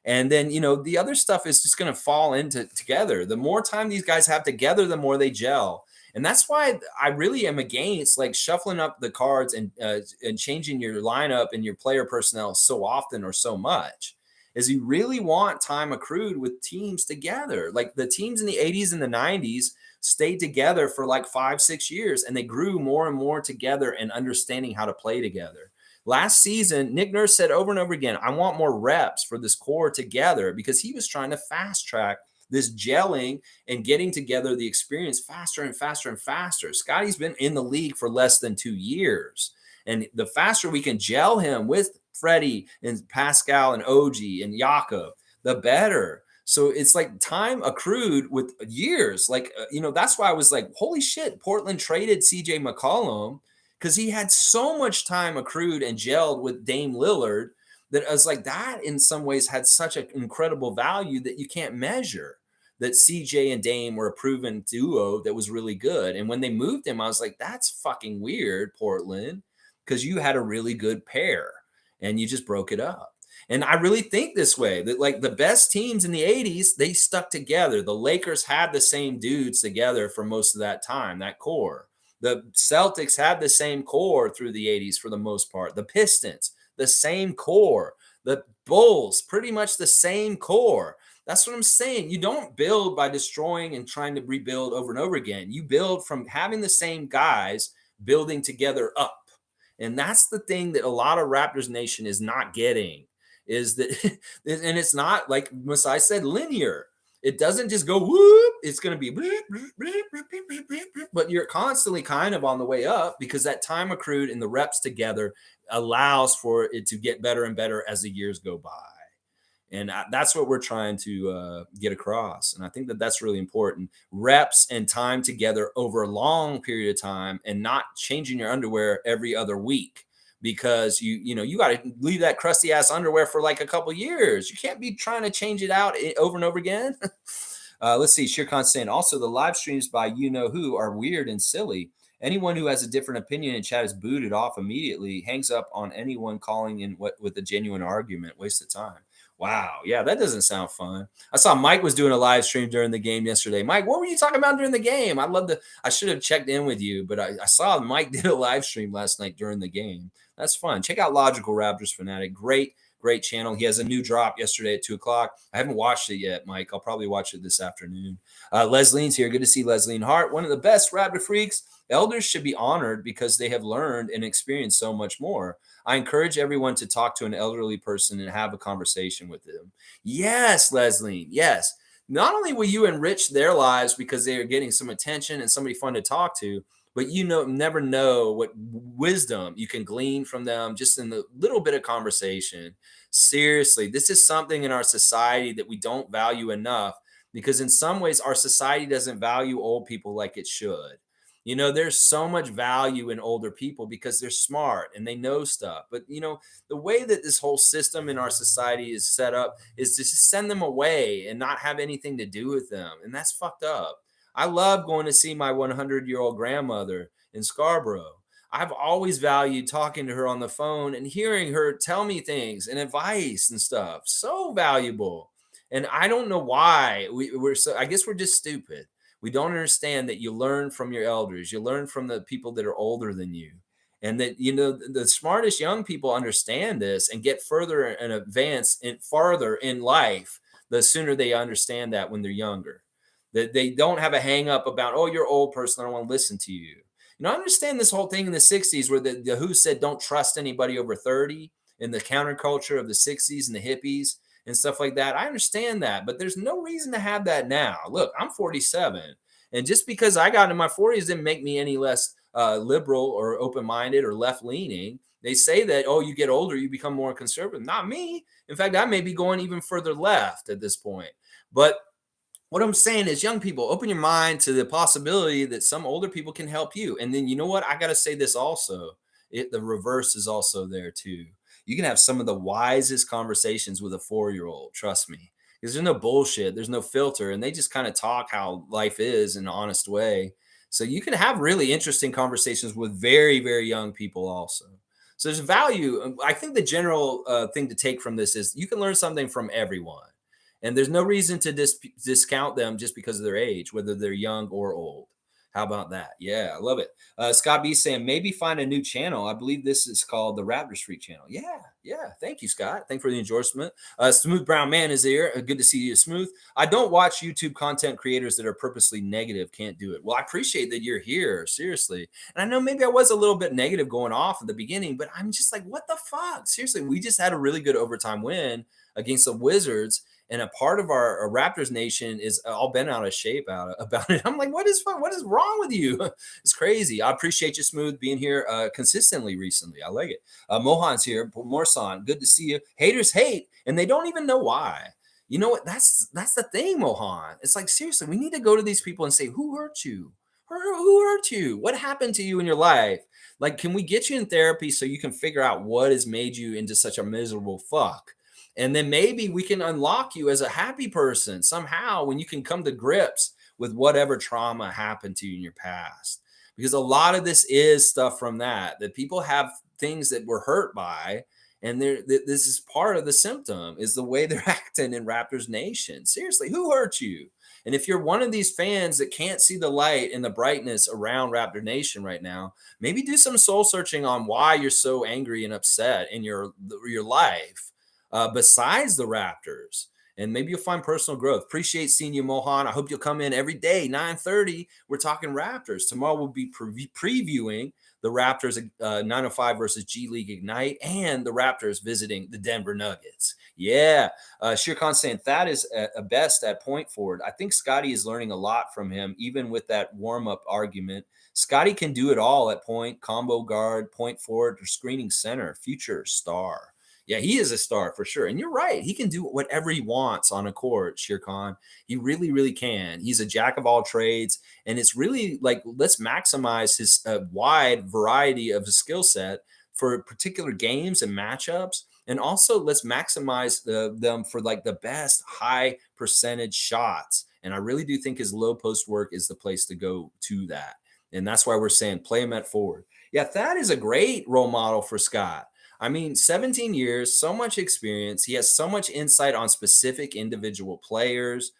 Speaker 1: And then, the other stuff is just going to fall into together. The more time these guys have together, the more they gel. And that's why I really am against like shuffling up the cards and changing your lineup and your player personnel so often or so much. Is you really want time accrued with teams together. Like the teams in the 80s and the 90s stayed together for like 5-6 years and they grew more and more together and understanding how to play together. Last season, Nick Nurse said over and over again, I want more reps for this core together because he was trying to fast track this gelling and getting together the experience faster and faster and faster. Scottie's been in the league for less than 2 years. And the faster we can gel him with Freddie and Pascal and OG and Jakob, the better. So it's like time accrued with years. Like, that's why I was like, holy shit, Portland traded CJ McCollum because he had so much time accrued and gelled with Dame Lillard that I was like, that in some ways had such an incredible value that you can't measure. That CJ and Dame were a proven duo that was really good. And when they moved him, I was like, that's fucking weird, Portland, because you had a really good pair and you just broke it up. And I really think this way, that like the best teams in the 80s, they stuck together. The Lakers had the same dudes together for most of that time, that core. The Celtics had the same core through the 80s for the most part. The Pistons, the same core. The Bulls, pretty much the same core. That's what I'm saying. You don't build by destroying and trying to rebuild over and over again. You build from having the same guys building together up. And that's the thing that a lot of Raptors Nation is not getting, is that, and it's not, like Masai said, linear. It doesn't just go whoop. It's going to be, but you're constantly kind of on the way up because that time accrued and the reps together allows for it to get better and better as the years go by. And that's what we're trying to get across. And I think that that's really important. Reps and time together over a long period of time and not changing your underwear every other week because you got to leave that crusty ass underwear for like a couple years. You can't be trying to change it out over and over again. Let's see. Shirkan saying also the live streams by who are weird and silly. Anyone who has a different opinion in chat is booted off immediately, hangs up on anyone calling in with a genuine argument. Waste of time. Wow. Yeah, that doesn't sound fun. I saw Mike was doing a live stream during the game yesterday. Mike, what were you talking about during the game? I should have checked in with you, but I saw Mike did a live stream last night during the game. That's fun. Check out Logical Raptors Fanatic. Great channel. He has a new drop yesterday at 2:00. I haven't watched it yet, Mike. I'll probably watch it this afternoon. Leslie's here. Good to see Leslie Hart. One of the best Raptor freaks. Elders should be honored because they have learned and experienced so much more. I encourage everyone to talk to an elderly person and have a conversation with them. Yes, Leslie. Yes. Not only will you enrich their lives because they are getting some attention and somebody fun to talk to, but never know what wisdom you can glean from them just in the little bit of conversation. Seriously, this is something in our society that we don't value enough, because in some ways our society doesn't value old people like it should. There's so much value in older people because they're smart and they know stuff. But the way that this whole system in our society is set up is to just send them away and not have anything to do with them, and that's fucked up. I love going to see my 100-year-old grandmother in Scarborough. I've always valued talking to her on the phone and hearing her tell me things and advice and stuff. So valuable. And I don't know why we're so, I guess we're just stupid. We don't understand that you learn from your elders. You learn from the people that are older than you. And that, the smartest young people understand this and get further and advance and farther in life the sooner they understand that when they're younger. That they don't have a hang up about, oh, you're an old person, I don't want to listen to you. I understand this whole thing in the 60s where the WHO said don't trust anybody over 30, in the counterculture of the 60s and the hippies and stuff like that. I understand that, but there's no reason to have that now. Look, I'm 47, and just because I got in my 40s didn't make me any less liberal or open-minded or left-leaning. They say that, oh, you get older, you become more conservative. Not me. In fact, I may be going even further left at this point. But what I'm saying is, young people, open your mind to the possibility that some older people can help you. And then, you know what? I got to say this also. The reverse is also there too. You can have some of the wisest conversations with a 4-year-old, trust me, because there's no bullshit, there's no filter, and they just kind of talk how life is in an honest way. So you can have really interesting conversations with very, very young people also. So there's value. I think the general thing to take from this is you can learn something from everyone. And there's no reason to discount them just because of their age, whether they're young or old. How about that? Yeah, I love it. Scott B saying, maybe find a new channel. I believe this is called the Raptors Freak channel. Yeah. Thank you, Scott. Thank you for the endorsement. Smooth Brown Man is here. Good to see you, Smooth. I don't watch YouTube content creators that are purposely negative. Can't do it. Well, I appreciate that you're here. Seriously. And I know maybe I was a little bit negative going off at the beginning, but I'm just like, what the fuck? Seriously, we just had a really good overtime win against the Wizards. And a part of our Raptors Nation is all bent out of shape about it. I'm like, what is wrong with you? It's crazy. I appreciate you, Smooth, being here consistently recently. I like it. Mohan's here. Morsan, good to see you. Haters hate, and they don't even know why. You know what? That's the thing, Mohan. It's like, seriously, we need to go to these people and say, who hurt you? Who hurt you? What happened to you in your life? Like, can we get you in therapy so you can figure out what has made you into such a miserable fuck? And then maybe we can unlock you as a happy person somehow when you can come to grips with whatever trauma happened to you in your past. Because a lot of this is stuff from that people have things that were hurt by. And this is part of the symptom, is the way they're acting in Raptors Nation. Seriously, who hurt you? And if you're one of these fans that can't see the light and the brightness around Raptor Nation right now, maybe do some soul searching on why you're so angry and upset in your life. Besides the Raptors, and maybe you'll find personal growth. Appreciate seeing you, Mohan. I hope you'll come in every day, 9:30. We're talking Raptors. Tomorrow we'll be previewing the Raptors 905 versus G League Ignite, and the Raptors visiting the Denver Nuggets. Yeah. Shirkan saying that is a best at point forward. I think Scottie is learning a lot from him, even with that warm-up argument. Scottie can do it all at point, combo guard, point forward, or screening center. Future star. Yeah, he is a star for sure. And you're right. He can do whatever he wants on a court, Shirkan. He really, really can. He's a jack of all trades. And it's really like, let's maximize his wide variety of his skill set for particular games and matchups. And also let's maximize them for like the best high percentage shots. And I really do think his low post work is the place to go to that. And that's why we're saying play him at forward. Yeah, that is a great role model for Scott. I mean, 17 years, so much experience. He has so much insight on specific individual players.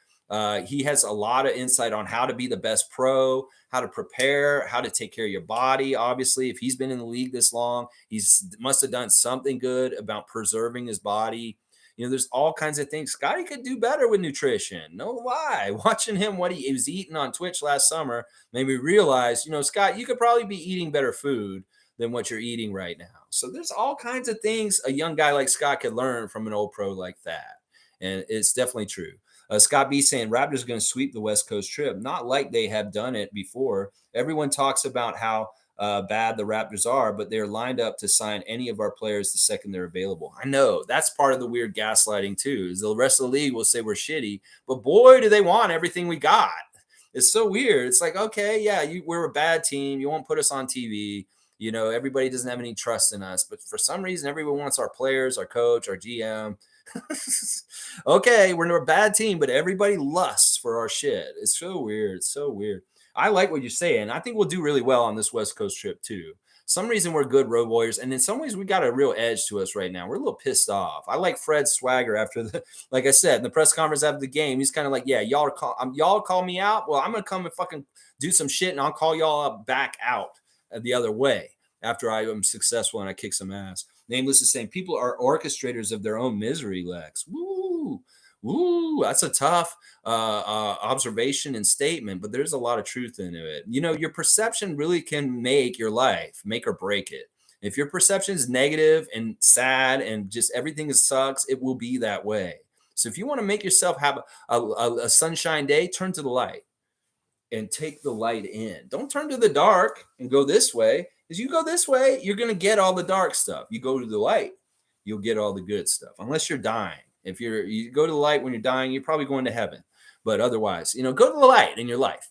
Speaker 1: He has a lot of insight on how to be the best pro, how to prepare, how to take care of your body. Obviously, if he's been in the league this long, must have done something good about preserving his body. There's all kinds of things. Scottie could do better with nutrition. No lie. Watching him, what he was eating on Twitch last summer made me realize, Scott, you could probably be eating better food than what you're eating right now. So there's all kinds of things a young guy like Scott could learn from an old pro like that. And it's definitely true. Scott B saying Raptors going to sweep the West Coast trip. Not like they have done it before. Everyone talks about how bad the Raptors are, but they're lined up to sign any of our players the second they're available. I know that's part of the weird gaslighting too. Is the rest of the league will say we're shitty, but boy, do they want everything we got. It's so weird. It's like, okay, yeah, we're a bad team. You won't put us on TV. You know, everybody doesn't have any trust in us, but for some reason, everyone wants our players, our coach, our GM. Okay, we're a bad team, but everybody lusts for our shit. It's so weird. It's so weird. I like what you're saying. I think we'll do really well on this West Coast trip too. Some reason we're good road warriors, and in some ways we got a real edge to us right now. We're a little pissed off. I like Fred's swagger after the, like I said, in the press conference after the game. He's kind of like, yeah, y'all call me out. Well, I'm gonna come and fucking do some shit, and I'll call y'all up back out the other way after I am successful and I kick some ass. Nameless is saying people are orchestrators of their own misery, Lex. Woo. Ooh, that's a tough observation and statement, but there's a lot of truth into it. You know, your perception really can make your life, make or break it. If your perception is negative and sad and just everything sucks, it will be that way. So if you want to make yourself have a sunshine day, turn to the light and take the light in. Don't turn to the dark and go this way. As you go this way, you're going to get all the dark stuff. You go to the light, you'll get all the good stuff, unless you're dying. If you go to the light when you're dying, you're probably going to heaven. But otherwise, you know, go to the light in your life.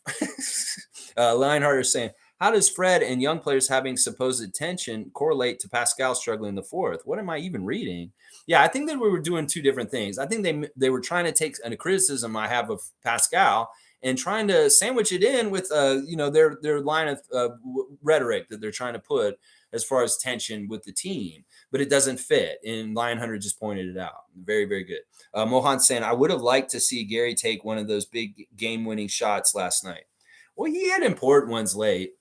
Speaker 1: Lionheart is saying, how does Fred and young players having supposed tension correlate to Pascal struggling in the fourth? What am I even reading? Yeah, I think that we were doing two different things. I think they were trying to take a criticism I have of Pascal and trying to sandwich it in with you know, their line of rhetoric that they're trying to put as far as tension with the team, but it doesn't fit. And Lionhunter just pointed it out. Very, very good. Mohan saying, I would have liked to see Gary take one of those big game-winning shots last night. Well, he had important ones late.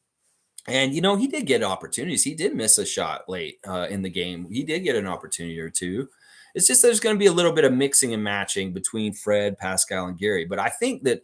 Speaker 1: And, you know, he did get opportunities. He did miss a shot late in the game. He did get an opportunity or two. It's just there's going to be a little bit of mixing and matching between Fred, Pascal, and Gary. But I think that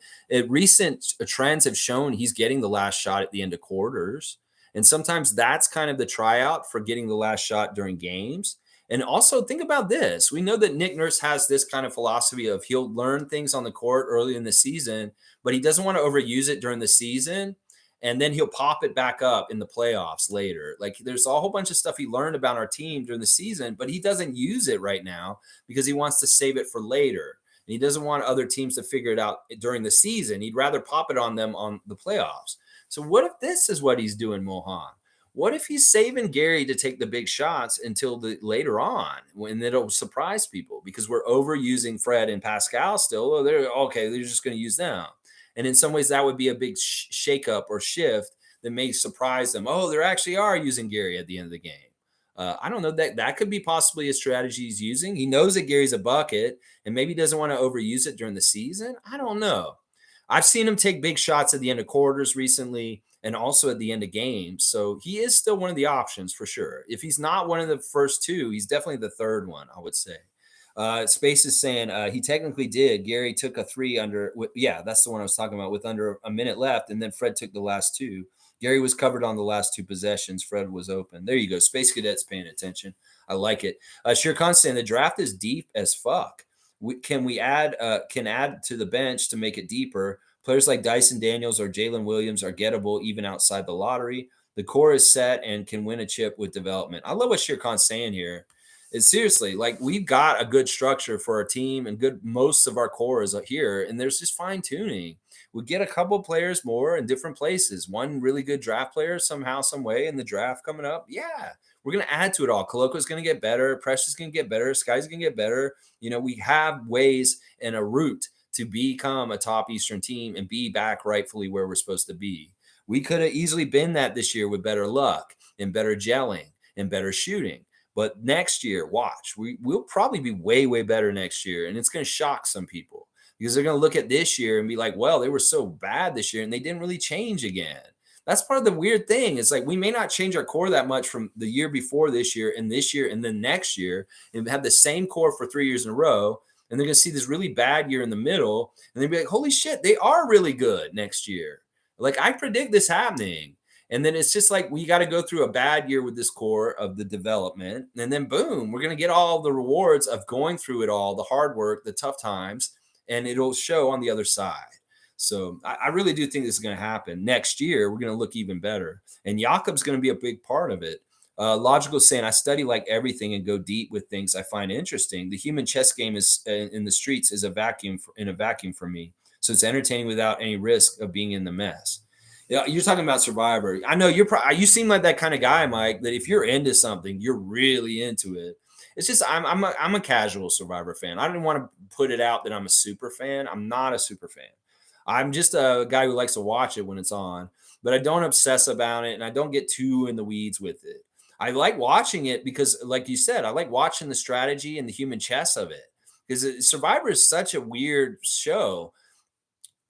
Speaker 1: recent trends have shown he's getting the last shot at the end of quarters. And sometimes that's kind of the tryout for getting the last shot during games. And also think about this. We know that Nick Nurse has this kind of philosophy of he'll learn things on the court early in the season, but he doesn't want to overuse it during the season. And then he'll pop it back up in the playoffs later. Like there's a whole bunch of stuff he learned about our team during the season, but he doesn't use it right now because he wants to save it for later. And he doesn't want other teams to figure it out during the season. He'd rather pop it on them on the playoffs. So what if this is what he's doing, Mohan? What if he's saving Gary to take the big shots until later on when it'll surprise people because we're overusing Fred and Pascal still? Oh, they're just going to use them. And in some ways, that would be a big shakeup or shift that may surprise them. Oh, they actually are using Gary at the end of the game. I don't know, that could be possibly a strategy he's using. He knows that Gary's a bucket and maybe doesn't want to overuse it during the season. I don't know. I've seen him take big shots at the end of quarters recently and also at the end of games. So he is still one of the options for sure. If he's not one of the first two, he's definitely the third one, I would say. Space is saying he technically did. Gary took a three that's the one I was talking about with under a minute left. And then Fred took the last two. Gary was covered on the last two possessions. Fred was open. There you go. Space Cadet's paying attention. I like it. Shere Khan saying the draft is deep as fuck. Can add to the bench to make it deeper. Players like Dyson Daniels or Jalen Williams are gettable even outside the lottery. The core is set and can win a chip with development. I love what Shere Khan's saying here. It's seriously like we've got a good structure for our team and most of our core is here, and there's just fine tuning. We get a couple of players more in different places. One really good draft player somehow, some way in the draft coming up. Yeah, we're going to add to it all. Coloco's going to get better. Precious going to get better. Sky's going to get better. You know, we have ways and a route to become a top Eastern team and be back rightfully where we're supposed to be. We could have easily been that this year with better luck and better gelling and better shooting. But next year, watch, we'll probably be way, way better next year. And it's going to shock some people because they're going to look at this year and be like, well, they were so bad this year and they didn't really change again. That's part of the weird thing. It's like we may not change our core that much from the year before this year and then next year and have the same core for 3 years in a row. And they're going to see this really bad year in the middle. And they'll be like, holy shit, they are really good next year. Like I predict this happening. And then it's just like we got to go through a bad year with this core of the development. And then boom, we're going to get all the rewards of going through it all, the hard work, the tough times, and it'll show on the other side. So I really do think this is going to happen. Next year, we're going to look even better. And Jakob's going to be a big part of it. Logical saying, I study like everything and go deep with things I find interesting. The human chess game is in the streets is a vacuum for me. So it's entertaining without any risk of being in the mess. Yeah, you're talking about Survivor. I know you seem like that kind of guy, Mike, that if you're into something, you're really into it. It's just I'm a casual Survivor fan. I didn't want to put it out that I'm a super fan. I'm not a super fan. I'm just a guy who likes to watch it when it's on, but I don't obsess about it and I don't get too in the weeds with it. I like watching it because, like you said, I like watching the strategy and the human chess of it because Survivor is such a weird show.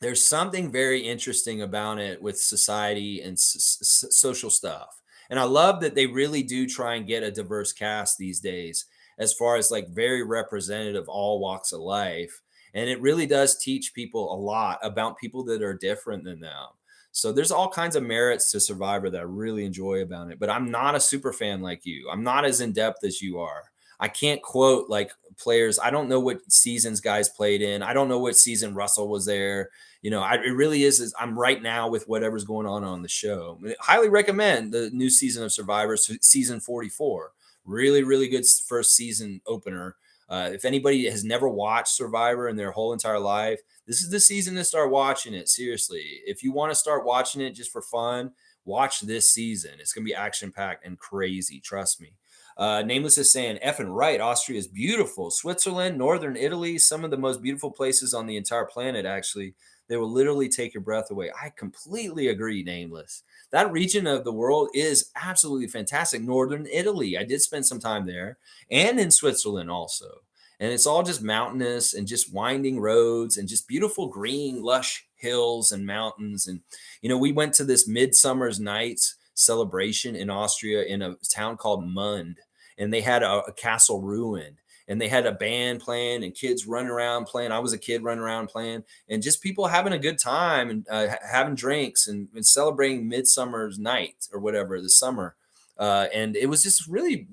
Speaker 1: There's something very interesting about it with society and social stuff. And I love that they really do try and get a diverse cast these days, as far as like very representative, all walks of life. And it really does teach people a lot about people that are different than them. So there's all kinds of merits to Survivor that I really enjoy about it. But I'm not a super fan like you. I'm not as in depth as you are. I can't quote like players. I don't know what seasons guys played in. I don't know what season Russell was there. It really is I'm right now with whatever's going on the show. I highly recommend the new season of Survivor, season 44. Really, really good first season opener. If anybody has never watched Survivor in their whole entire life, this is the season to start watching it. Seriously, if you want to start watching it just for fun, watch this season. It's going to be action packed and crazy. Trust me. Nameless is saying, effing right, Austria is beautiful. Switzerland, northern Italy, some of the most beautiful places on the entire planet, actually. They will literally take your breath away. I completely agree, Nameless. That region of the world is absolutely fantastic. Northern Italy, I did spend some time there, and in Switzerland also. And it's all just mountainous and just winding roads and just beautiful green, lush hills and mountains. And, we went to this Midsummer's Nights celebration in Austria in a town called Mund, and they had a castle ruined. And they had a band playing and kids running around playing. I was a kid running around playing and just people having a good time and having drinks and celebrating Midsummer's Night or whatever, the summer. And it was just really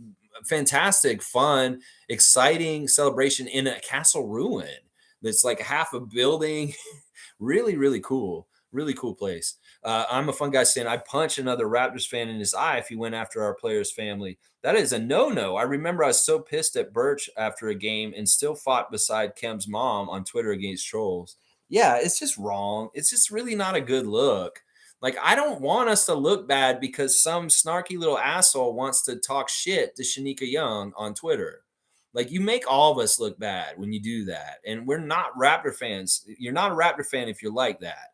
Speaker 1: fantastic, fun, exciting celebration in a castle ruin that's like half a building. Really, really cool. Really cool place. I'm a fun guy saying I'd punch another Raptors fan in his eye if he went after our player's family. That is a no-no. I remember I was so pissed at Birch after a game and still fought beside Kem's mom on Twitter against trolls. Yeah, it's just wrong. It's just really not a good look. Like, I don't want us to look bad because some snarky little asshole wants to talk shit to Shanika Young on Twitter. Like, you make all of us look bad when you do that. And we're not Raptor fans. You're not a Raptor fan if you're like that.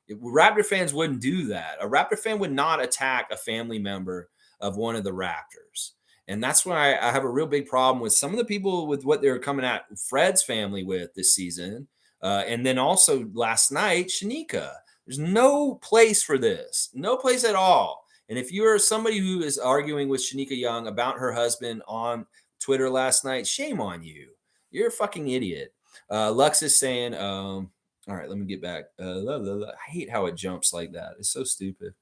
Speaker 1: Raptor fans wouldn't do that. A Raptor fan would not attack a family member of one of the Raptors. And that's why I have a real big problem with some of the people with what they're coming at Fred's family with this season. And then also last night, Shanika. There's no place for this. No place at all. And if you're somebody who is arguing with Shanika Young about her husband on Twitter last night, shame on you. You're a fucking idiot. Lux is saying, all right, let me get back. I hate how it jumps like that. It's so stupid.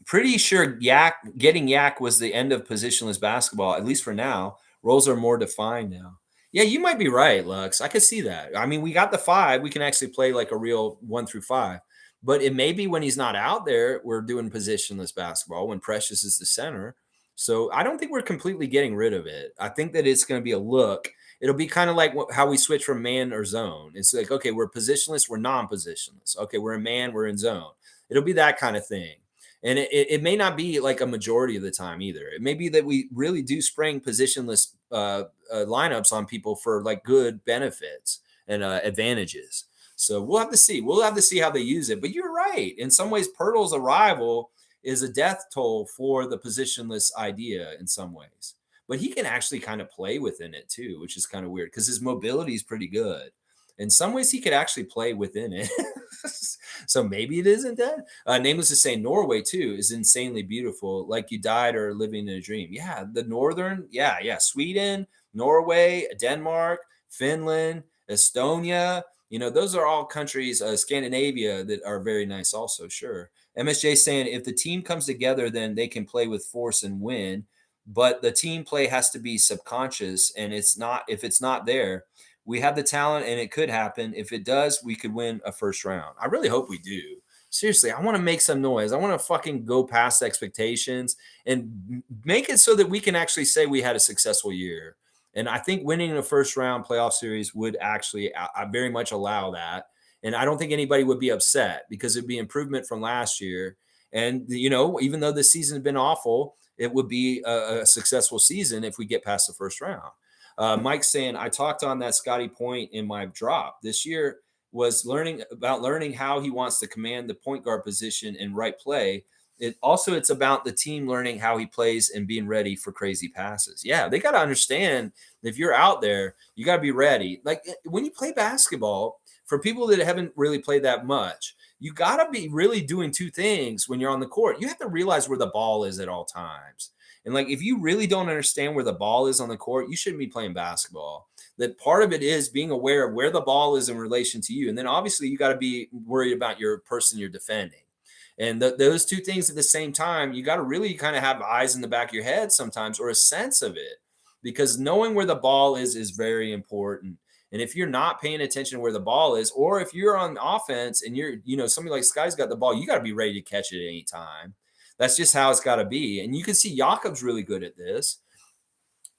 Speaker 1: Pretty sure getting Yak was the end of positionless basketball, at least for now. Roles are more defined now. Yeah, you might be right, Lux. I could see that. I mean, we got the 5. We can actually play like a real 1 through 5. But it may be when he's not out there, we're doing positionless basketball when Precious is the center. So I don't think we're completely getting rid of it. I think that it's going to be a look. It'll be kind of like how we switch from man or zone. It's like, okay, we're positionless, we're non-positionless. Okay, we're in man, we're in zone. It'll be that kind of thing. And it may not be like a majority of the time either. It may be that we really do spring positionless lineups on people for like good benefits and advantages. So we'll have to see. We'll have to see how they use it. But you're right. In some ways, Poeltl's arrival is a death toll for the positionless idea in some ways. But he can actually kind of play within it too, which is kind of weird because his mobility is pretty good. In some ways, he could actually play within it. So maybe it isn't dead. Nameless is saying Norway, too, is insanely beautiful. Like you died or living in a dream. Yeah, the northern. Yeah. Sweden, Norway, Denmark, Finland, Estonia. those are all countries, Scandinavia, that are very nice also, sure. MSJ saying if the team comes together, then they can play with force and win. But the team play has to be subconscious, and if it's not there, we have the talent and it could happen. If it does, we could win a first round. I really hope we do. Seriously, I want to make some noise. I want to fucking go past expectations and make it so that we can actually say we had a successful year. And I think winning a first round playoff series would actually I very much allow that. And I don't think anybody would be upset because it'd be improvement from last year. And, even though the season has been awful, it would be a successful season if we get past the first round. Mike's saying, I talked on that Scottie point in my drop. This year was learning how he wants to command the point guard position and right play. It's about the team learning how he plays and being ready for crazy passes. Yeah, they got to understand if you're out there, you got to be ready. Like when you play basketball, for people that haven't really played that much, you got to be really doing two things when you're on the court. You have to realize where the ball is at all times. And like, if you really don't understand where the ball is on the court, you shouldn't be playing basketball. That part of it is being aware of where the ball is in relation to you. And then obviously you got to be worried about your person you're defending. And those two things at the same time, you got to really kind of have eyes in the back of your head sometimes, or a sense of it, because knowing where the ball is very important. And if you're not paying attention to where the ball is, or if you're on offense and somebody like Sky's got the ball, you got to be ready to catch it at any time. That's just how it's got to be. And you can see Jakob's really good at this.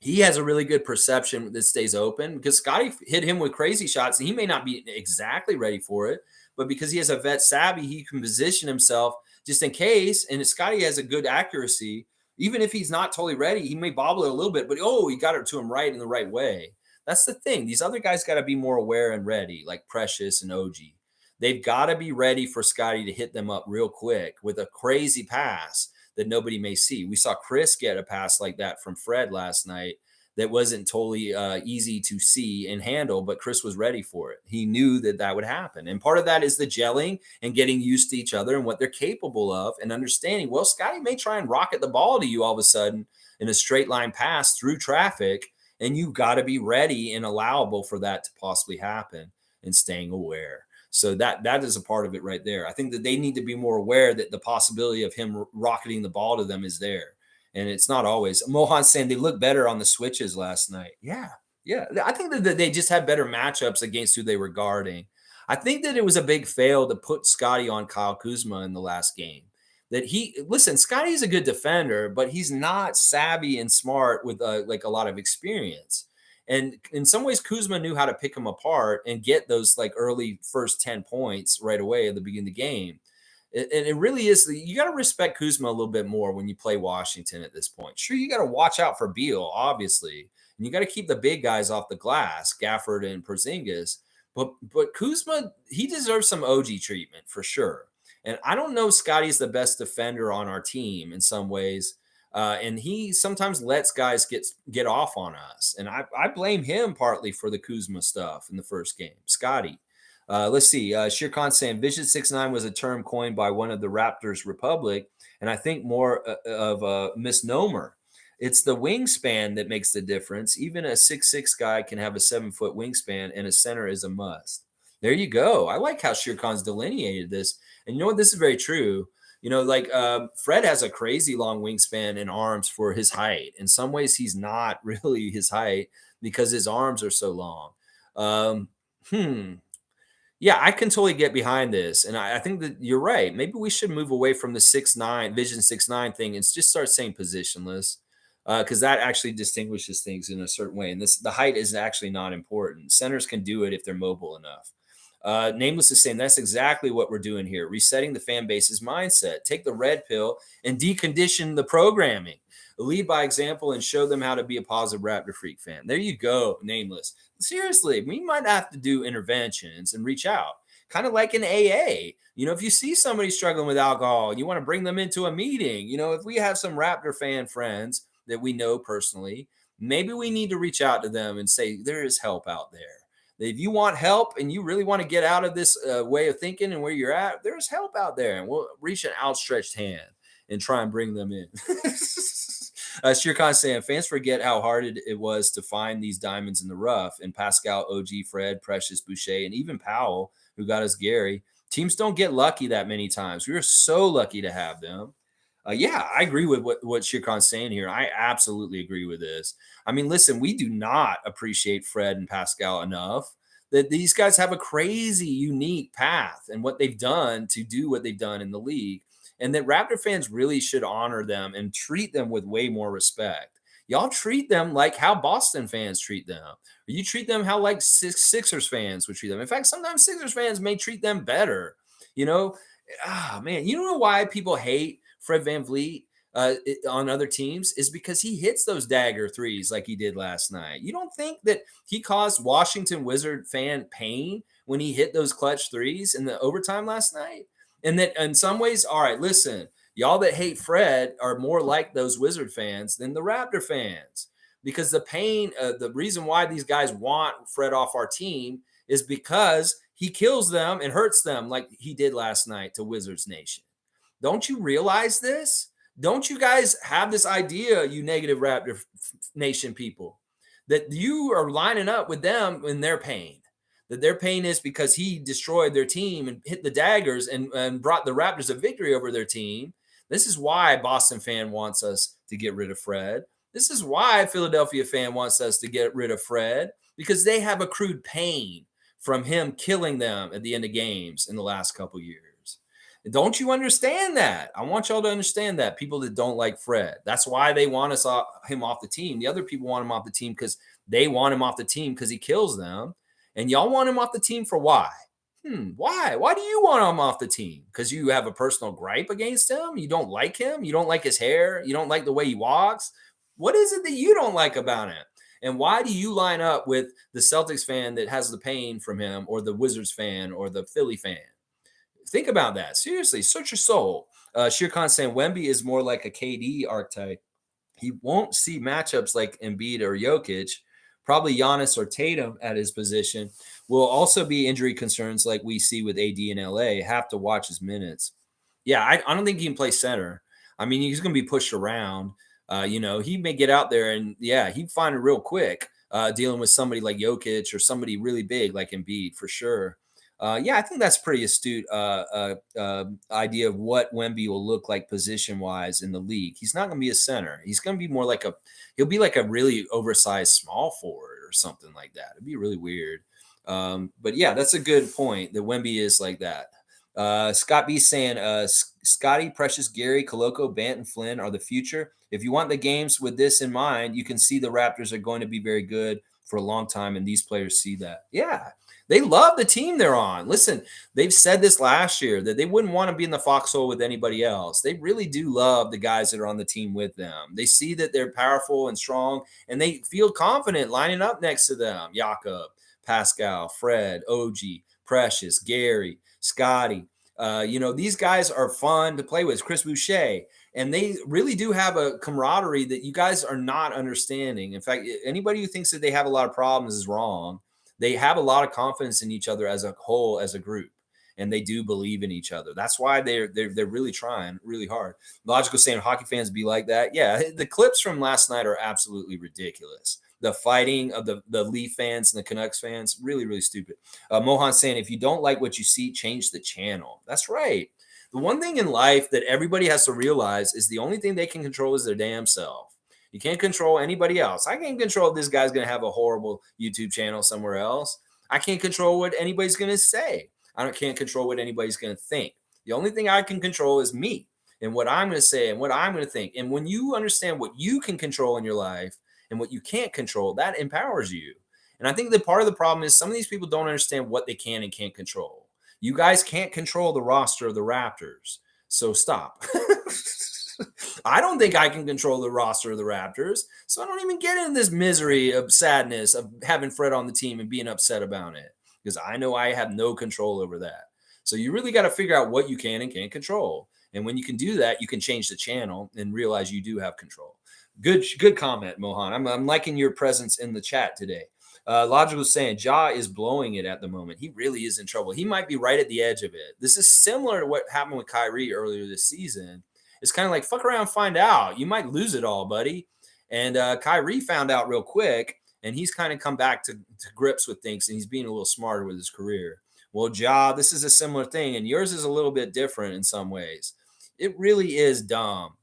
Speaker 1: He has a really good perception that stays open because Scottie hit him with crazy shots and he may not be exactly ready for it, but because he has a vet savvy, he can position himself just in case. And if Scottie has a good accuracy, even if he's not totally ready, he may bobble it a little bit, but he got it to him right in the right way. That's the thing. These other guys got to be more aware and ready, like Precious and OG. They've got to be ready for Scottie to hit them up real quick with a crazy pass that nobody may see. We saw Chris get a pass like that from Fred last night that wasn't totally easy to see and handle, but Chris was ready for it. He knew that would happen. And part of that is the gelling and getting used to each other and what they're capable of and understanding, well, Scottie may try and rocket the ball to you all of a sudden in a straight line pass through traffic, and you've got to be ready and allowable for that to possibly happen and staying aware. So that is a part of it right there. I think that they need to be more aware that the possibility of him rocketing the ball to them is there. And it's not always. Mohan's saying they look better on the switches last night. Yeah. I think that they just had better matchups against who they were guarding. I think that it was a big fail to put Scottie on Kyle Kuzma in the last game. Scottie's a good defender, but he's not savvy and smart with like a lot of experience. And in some ways, Kuzma knew how to pick him apart and get those like early first 10 points right away at the beginning of the game. And it really is, you got to respect Kuzma a little bit more when you play Washington at this point. Sure, you got to watch out for Beal, obviously. And you got to keep the big guys off the glass, Gafford and Porzingis. But Kuzma, he deserves some OG treatment for sure. And I don't know Scottie's the best defender on our team in some ways. And he sometimes lets guys get off on us. And I blame him partly for the Kuzma stuff in the first game. Scottie. Let's see. Shirkan saying Vision 6'9" was a term coined by one of the Raptors Republic, and I think more of a misnomer. It's the wingspan that makes the difference. Even a 6'6" guy can have a 7-foot wingspan, and a center is a must. There you go. I like how Shirkan's delineated this. And you know what? This is very true. Fred has a crazy long wingspan and arms for his height. In some ways, he's not really his height because his arms are so long. Yeah, I can totally get behind this. And I think that you're right. Maybe we should move away from the 6'9", Vision 6'9" thing and just start saying positionless, because that actually distinguishes things in a certain way. And the height is actually not important. Centers can do it if they're mobile enough. Nameless is saying that's exactly what we're doing here. Resetting the fan base's mindset. Take the red pill and decondition the programming. Lead by example and show them how to be a positive Raptor Freak fan. There you go, Nameless. Seriously, we might have to do interventions and reach out. Kind of like an AA. If you see somebody struggling with alcohol and you want to bring them into a meeting, if we have some Raptor fan friends that we know personally, maybe we need to reach out to them and say, there is help out there. If you want help and you really want to get out of this way of thinking and where you're at, there's help out there. And we'll reach an outstretched hand and try and bring them in. Shirkan saying fans forget how hard it was to find these diamonds in the rough. And Pascal, OG, Fred, Precious, Boucher, and even Powell, who got us Gary. Teams don't get lucky that many times. We were so lucky to have them. Yeah, I agree with what Shirkan's saying here. I absolutely agree with this. I mean, listen, we do not appreciate Fred and Pascal enough. That these guys have a crazy, unique path and what they've done to do what they've done in the league. And that Raptor fans really should honor them and treat them with way more respect. Y'all treat them like how Boston fans treat them. Or you treat them how like Sixers fans would treat them. In fact, sometimes Sixers fans may treat them better. You know, man, you know why people hate Fred VanVleet on other teams is because he hits those dagger threes like he did last night. You don't think that he caused Washington Wizard fan pain when he hit those clutch threes in the overtime last night? And that in some ways, all right, listen, y'all that hate Fred are more like those Wizard fans than the Raptor fans because the pain, the reason why these guys want Fred off our team is because he kills them and hurts them like he did last night to Wizards Nation. Don't you realize this? Don't you guys have this idea, you negative Raptor Nation people, that you are lining up with them in their pain? That their pain is because he destroyed their team and hit the daggers and brought the Raptors a victory over their team. This is why Boston fan wants us to get rid of Fred. This is why Philadelphia fan wants us to get rid of Fred, because they have accrued pain from him killing them at the end of games in the last couple years. Don't you understand that? I want y'all to understand that. People that don't like Fred. That's why they want him off the team. The other people want him off the team because they want him off the team because he kills them. And y'all want him off the team for why? Why? Why do you want him off the team? Because you have a personal gripe against him? You don't like him? You don't like his hair? You don't like the way he walks? What is it that you don't like about him? And why do you line up with the Celtics fan that has the pain from him or the Wizards fan or the Philly fan? Think about that. Seriously, search your soul. Shirkan saying Wemby is more like a KD archetype. He won't see matchups like Embiid or Jokic. Probably Giannis or Tatum at his position. Will also be injury concerns like we see with AD in LA. Have to watch his minutes. Yeah, I don't think he can play center. I mean, he's going to be pushed around. He may get out there and, yeah, he'd find it real quick dealing with somebody like Jokic or somebody really big like Embiid for sure. I think that's pretty astute idea of what Wemby will look like position-wise in the league. He's not going to be a center. He's going to be more like he'll be like a really oversized small forward or something like that. It'd be really weird. But yeah, that's a good point that Wemby is like that. Scott B saying, Scottie, Precious, Gary, Koloko, Bant, and Flynn are the future. If you want the games with this in mind, you can see the Raptors are going to be very good for a long time, and these players see that. Yeah. They love the team they're on. Listen, they've said this last year that they wouldn't want to be in the foxhole with anybody else. They really do love the guys that are on the team with them. They see that they're powerful and strong, and they feel confident lining up next to them. Jakob, Pascal, Fred, OG, Precious, Gary, Scottie. These guys are fun to play with. Chris Boucher. And they really do have a camaraderie that you guys are not understanding. In fact, anybody who thinks that they have a lot of problems is wrong. They have a lot of confidence in each other as a whole, as a group, and they do believe in each other. That's why they're really trying really hard. Logical saying hockey fans be like that. Yeah, the clips from last night are absolutely ridiculous. The fighting of the Leaf fans and the Canucks fans, really, really stupid. Mohan saying, if you don't like what you see, change the channel. That's right. The one thing in life that everybody has to realize is the only thing they can control is their damn self. You can't control anybody else. I can't control if this guy's going to have a horrible YouTube channel somewhere else. I can't control what anybody's going to say. Can't control what anybody's going to think. The only thing I can control is me and what I'm going to say and what I'm going to think. And when you understand what you can control in your life and what you can't control, that empowers you. And I think that part of the problem is some of these people don't understand what they can and can't control. You guys can't control the roster of the Raptors. So stop. I don't think I can control the roster of the Raptors, so I don't even get in this misery of sadness of having Fred on the team and being upset about it because I know I have no control over that. So you really got to figure out what you can and can't control. And when you can do that, you can change the channel and realize you do have control. Good comment, Mohan. I'm liking your presence in the chat today. Logical saying Ja is blowing it at the moment. He really is in trouble. He might be right at the edge of it. This is similar to what happened with Kyrie earlier this season. It's kind of like fuck around, find out. You might lose it all, buddy. And Kyrie found out real quick, and he's kind of come back to grips with things, and he's being a little smarter with his career. Well, Ja, this is a similar thing, and yours is a little bit different in some ways. It really is dumb.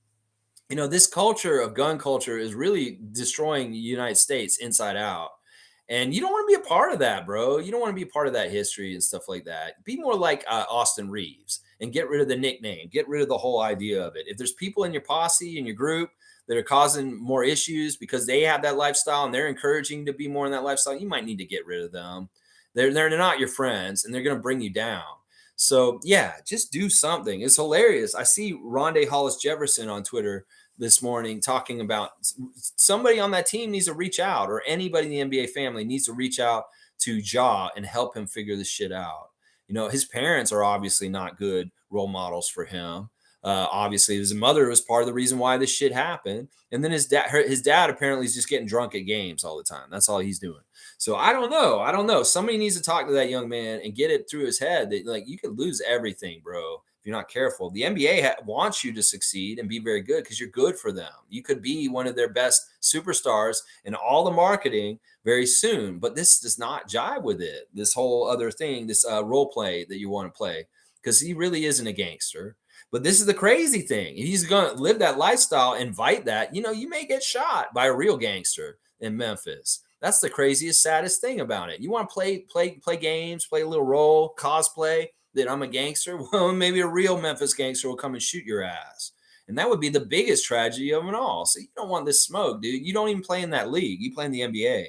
Speaker 1: This culture of gun culture is really destroying the United States inside out. And you don't want to be a part of that, bro. You don't want to be a part of that history and stuff like that. Be more like Austin Reeves and get rid of the nickname, get rid of the whole idea of it. If there's people in your posse, in your group that are causing more issues because they have that lifestyle and they're encouraging you to be more in that lifestyle, you might need to get rid of them. They're not your friends and they're going to bring you down. So, yeah, just do something. It's hilarious. I see Rondé Hollis Jefferson on Twitter this morning talking about somebody on that team needs to reach out, or anybody in the NBA family needs to reach out to Ja and help him figure this shit out. His parents are obviously not good role models for him. Obviously, his mother was part of the reason why this shit happened. And then his dad apparently is just getting drunk at games all the time. That's all he's doing. So I don't know. Somebody needs to talk to that young man and get it through his head that, like, you could lose everything, bro, if you're not careful. The NBA wants you to succeed and be very good because you're good for them. You could be one of their best superstars in all the marketing very soon, but this does not jive with it. This whole other thing, this role play that you want to play, because he really isn't a gangster. But this is the crazy thing. If he's going to live that lifestyle, invite that, you may get shot by a real gangster in Memphis. That's the craziest, saddest thing about it. You want to play games, play a little role, cosplay that I'm a gangster. Well, maybe a real Memphis gangster will come and shoot your ass. And that would be the biggest tragedy of it all. So you don't want this smoke, dude. You don't even play in that league. You play in the NBA.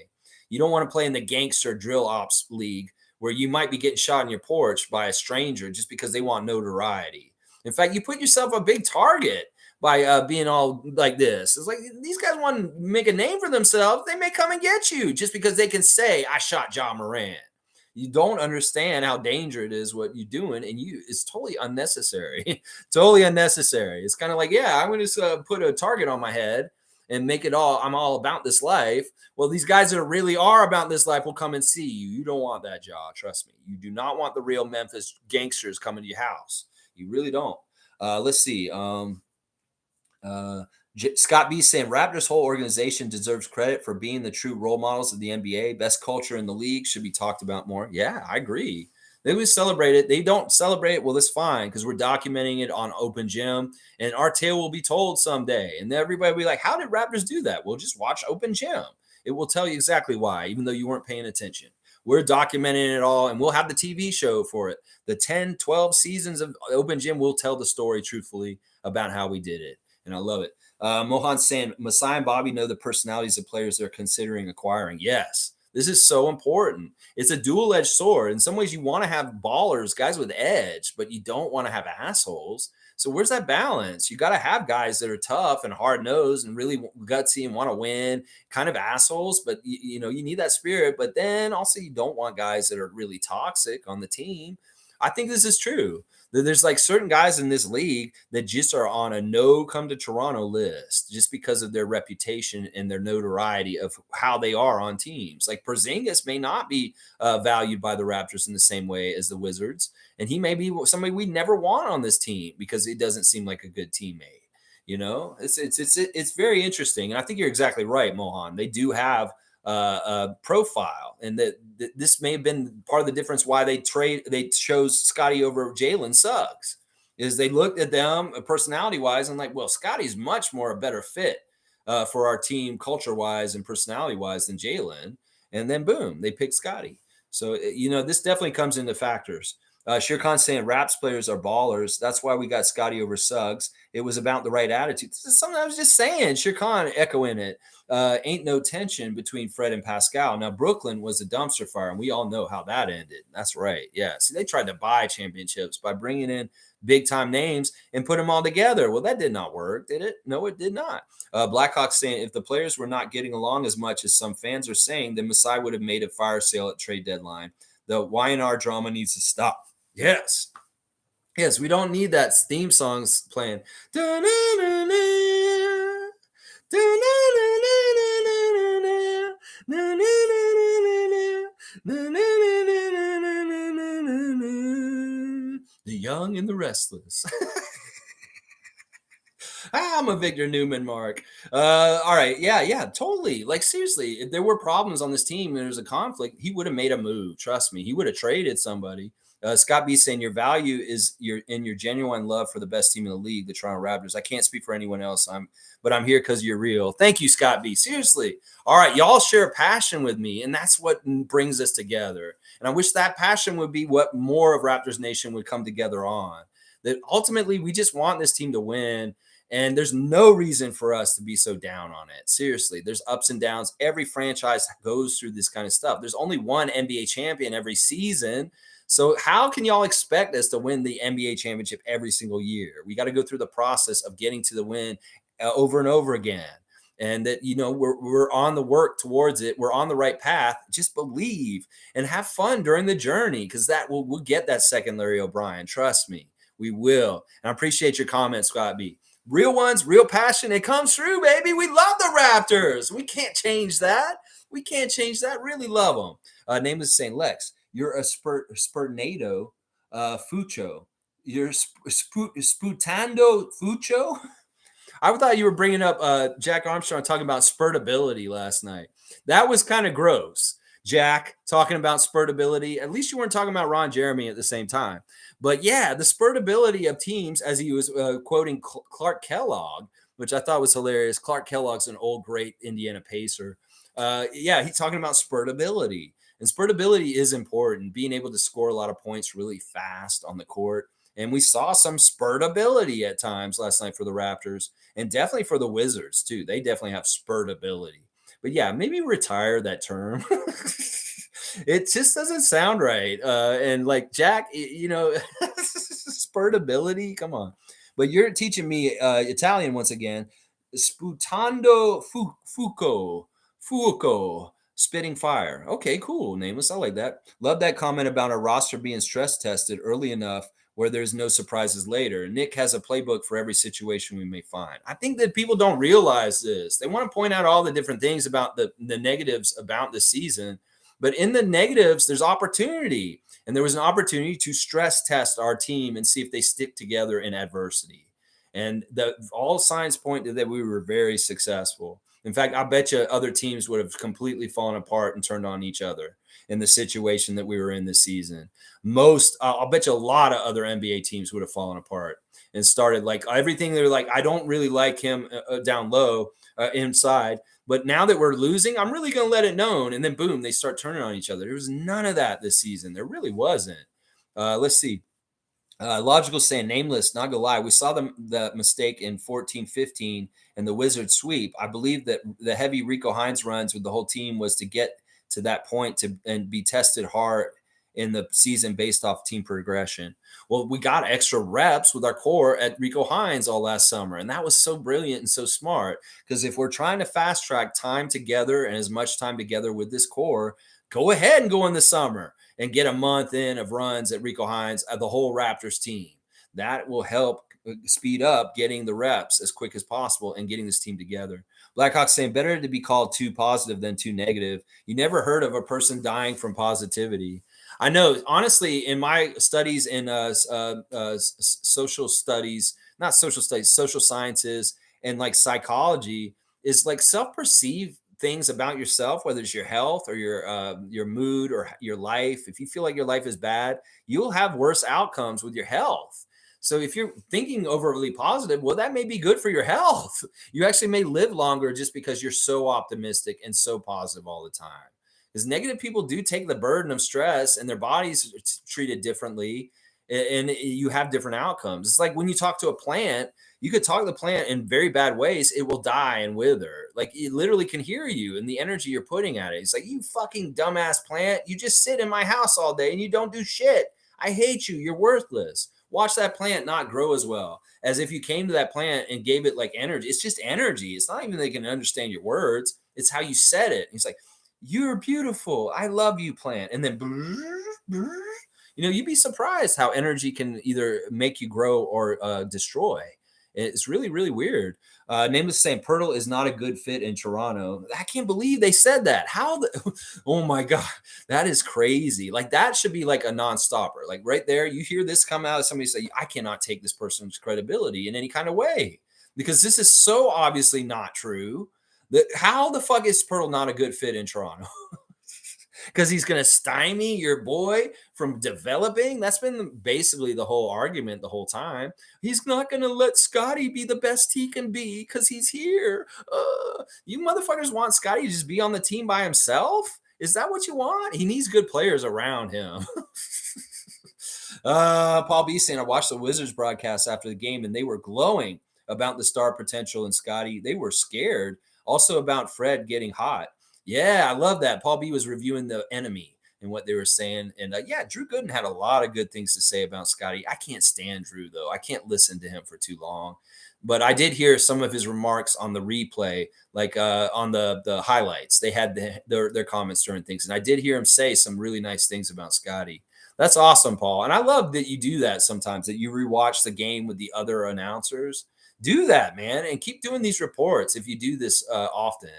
Speaker 1: You don't want to play in the gangster drill ops league where you might be getting shot on your porch by a stranger just because they want notoriety. In fact, you put yourself a big target by being all like this. It's like these guys want to make a name for themselves. They may come and get you just because they can say, I shot Ja Morant. You don't understand how dangerous it is what you're doing, and it's totally unnecessary. Totally unnecessary. It's kind of like, yeah, I'm going to put a target on my head and make it I'm all about this life. Well, these guys that really are about this life will come and see you. You don't want that, Ja. Trust me. You do not want the real Memphis gangsters coming to your house. You really don't. Let's see. Scott B saying Raptors whole organization deserves credit for being the true role models of the NBA. Best culture in the league, should be talked about more. Yeah, I agree. They would celebrate it. They don't celebrate it. Well, that's fine because we're documenting it on Open Gym, and our tale will be told someday. And everybody will be like, how did Raptors do that? Well, just watch Open Gym. It will tell you exactly why, even though you weren't paying attention. We're documenting it all, and we'll have the TV show for it. The 10, 12 seasons of Open Gym will tell the story truthfully about how we did it, and I love it. Mohan saying, Masai and Bobby know the personalities of players they're considering acquiring. Yes, this is so important. It's a dual-edged sword. In some ways, you want to have ballers, guys with edge, but you don't want to have assholes. So where's that balance? You got to have guys that are tough and hard-nosed and really gutsy and want to win, kind of assholes, but you need that spirit. But then also you don't want guys that are really toxic on the team. I think this is true. There's like certain guys in this league that just are on a no come to Toronto list just because of their reputation and their notoriety of how they are on teams. Like Porzingis may not be valued by the Raptors in the same way as the Wizards. And he may be somebody we never want on this team because it doesn't seem like a good teammate. It's very interesting. And I think you're exactly right, Mohan. They do have profile, and that this may have been part of the difference why they chose Scottie over Jalen Suggs, is they looked at them personality wise and like, well, Scottie's much more a better fit for our team culture wise and personality wise than Jalen, and then boom, they picked Scottie. So this definitely comes into factors. Shirkan saying Raps players are ballers. That's why we got Scottie over Suggs. It was about the right attitude. This is something I was just saying. Shirkan echoing it. Ain't no tension between Fred and Pascal. Now, Brooklyn was a dumpster fire, and we all know how that ended. That's right. Yeah. See, they tried to buy championships by bringing in big-time names and put them all together. Well, that did not work, did it? No, it did not. Blackhawk saying if the players were not getting along as much as some fans are saying, then Masai would have made a fire sale at trade deadline. The Y&R drama needs to stop. Yes. Yes, we don't need that theme songs playing. The young and the restless. I'm a Victor Newman, Mark. All right. Yeah, totally. Like, seriously, if there were problems on this team and there's a conflict, he would have made a move. Trust me. He would have traded somebody. Scott B saying your value is your genuine love for the best team in the league, the Toronto Raptors. I can't speak for anyone else. But I'm here because you're real. Thank you, Scott B. Seriously. All right. Y'all share passion with me, and that's what brings us together. And I wish that passion would be what more of Raptors Nation would come together on. That ultimately we just want this team to win. And there's no reason for us to be so down on it. Seriously, there's ups and downs. Every franchise goes through this kind of stuff. There's only one NBA champion every season. So how can y'all expect us to win the NBA championship every single year? We got to go through the process of getting to the win over and over again. And that, we're on the work towards it. We're on the right path. Just believe and have fun during the journey, because we'll get that second Larry O'Brien. Trust me, we will. And I appreciate your comments, Scott B. Real ones, real passion. It comes through, baby. We love the Raptors. We can't change that. We can't change that. Really love them. Nameless saying, Lex, you're a Spurnado Fucho. You're Sputando Fucho. I thought you were bringing up Jack Armstrong talking about spurtability last night. That was kind of gross. Jack talking about spurtability. At least you weren't talking about Ron Jeremy at the same time. But yeah, the spurtability of teams, as he was quoting Clark Kellogg, which I thought was hilarious. Clark Kellogg's an old, great Indiana Pacer. Yeah, he's talking about spurtability. And spurtability is important, being able to score a lot of points really fast on the court. And we saw some spurtability at times last night for the Raptors, and definitely for the Wizards, too. They definitely have spurtability. But yeah, maybe retire that term. It just doesn't sound right. And like Jack, spurtability, come on. But you're teaching me Italian once again. Sputando fuoco, spitting fire. Okay, cool. Nameless. I like that. Love that comment about our roster being stress tested early enough where there's no surprises later. Nick has a playbook for every situation we may find. I think that people don't realize this. They want to point out all the different things about the negatives about the season. But in the negatives, there's opportunity. And there was an opportunity to stress test our team and see if they stick together in adversity. And all signs point to that we were very successful. In fact, I bet you other teams would have completely fallen apart and turned on each other in the situation that we were in this season. I'll bet you a lot of other NBA teams would have fallen apart and started like everything. They're like, I don't really like him down low inside. But now that we're losing, I'm really going to let it known. And then boom, they start turning on each other. There was none of that this season. There really wasn't. Let's see. Logical saying, nameless, not gonna lie. We saw the mistake in 14-15 and the Wizards sweep. I believe that the heavy Rico Hines runs with the whole team was to get to that point and be tested hard in the season based off team progression. Well, we got extra reps with our core at Rico Hines all last summer. And that was so brilliant and so smart, because if we're trying to fast track time together and as much time together with this core, go ahead and go in the summer and get a month in of runs at Rico Hines, the whole Raptors team. That will help speed up getting the reps as quick as possible and getting this team together. Blackhawk saying, better to be called too positive than too negative. You never heard of a person dying from positivity. I know, honestly, in my studies in social studies, not social studies, social sciences and like psychology, is like self-perceived things about yourself, whether it's your health or your mood or your life. If you feel like your life is bad, you'll have worse outcomes with your health. So if you're thinking overly positive, well, that may be good for your health. You actually may live longer just because you're so optimistic and so positive all the time. Because negative people do take the burden of stress and their bodies are treated differently, and you have different outcomes. It's like when you talk to a plant, you could talk to the plant in very bad ways. It will die and wither. Like it literally can hear you and the energy you're putting at it. It's like, you fucking dumbass plant. You just sit in my house all day and you don't do shit. I hate you. You're worthless. Watch that plant not grow as well as if you came to that plant and gave it like energy. It's just energy. It's not even they can understand your words. It's how you said it. He's like, you're beautiful. I love you, plant. And then, you'd be surprised how energy can either make you grow or destroy. It's really, really weird. Nameless saying Poeltl is not a good fit in Toronto. I can't believe they said that. Oh my God, that is crazy. Like that should be like a non-stopper. Like right there, you hear this come out of somebody say, I cannot take this person's credibility in any kind of way. because this is so obviously not true. That how the fuck is Poeltl not a good fit in Toronto? Because he's going to stymie your boy from developing. That's been basically the whole argument the whole time. He's not going to let Scottie be the best he can be because he's here. You motherfuckers want Scottie to just be on the team by himself? Is that what you want? He needs good players around him. Paul B saying, I watched the Wizards broadcast after the game and they were glowing about the star potential in Scottie. They were scared also about Fred getting hot. Yeah, I love that. Paul B was reviewing the enemy and what they were saying. And yeah, Drew Gooden had a lot of good things to say about Scottie. I can't stand Drew, though. I can't listen to him for too long. But I did hear some of his remarks on the replay, like on the highlights. They had their comments during things. And I did hear him say some really nice things about Scottie. That's awesome, Paul. And I love that you do that sometimes, that you rewatch the game with the other announcers. Do that, man. And keep doing these reports if you do this often,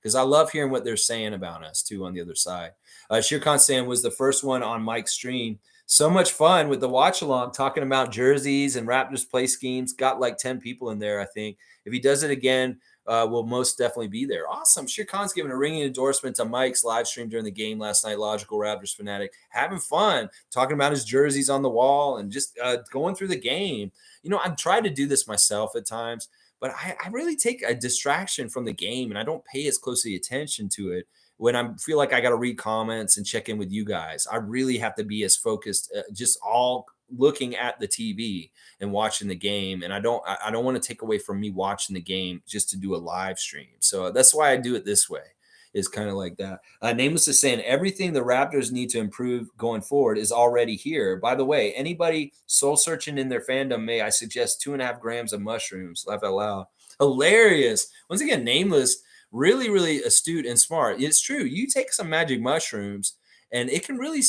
Speaker 1: because I love hearing what they're saying about us, too, on the other side. Shirkan Stan was the first one on Mike's stream. So much fun with the watch along, talking about jerseys and Raptors play schemes. Got like 10 people in there, I think. If he does it again, we'll most definitely be there. Awesome. Shirkan's giving a ringing endorsement to Mike's live stream during the game last night. Logical Raptors fanatic. Having fun, talking about his jerseys on the wall and just going through the game. You know, I've tried to do this myself at times, but I really take a distraction from the game and I don't pay as closely attention to it when I feel like I got to read comments and check in with you guys. I really have to be as focused, just all looking at the TV and watching the game. And I don't want to take away from me watching the game just to do a live stream. So that's why I do it this way. Is kind of like that. Nameless is saying everything the Raptors need to improve going forward is already here. By the way, anybody soul searching in their fandom, may I suggest 2.5 grams of mushrooms. Laugh out loud. Hilarious. Once again, Nameless, really, really astute and smart. It's true. You take some magic mushrooms and it can really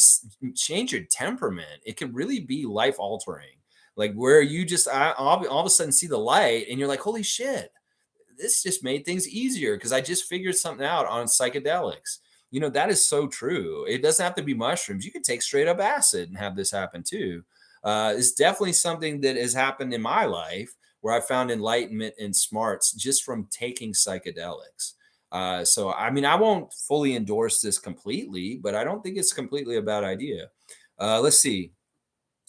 Speaker 1: change your temperament. It can really be life altering. Like where you just all of a sudden see the light and you're like, holy shit. This just made things easier because I just figured something out on psychedelics. You know, that is so true. It doesn't have to be mushrooms. You could take straight up acid and have this happen too. It's definitely something that has happened in my life where I found enlightenment and smarts just from taking psychedelics. So, I mean, I won't fully endorse this completely, but I don't think it's completely a bad idea. Let's see.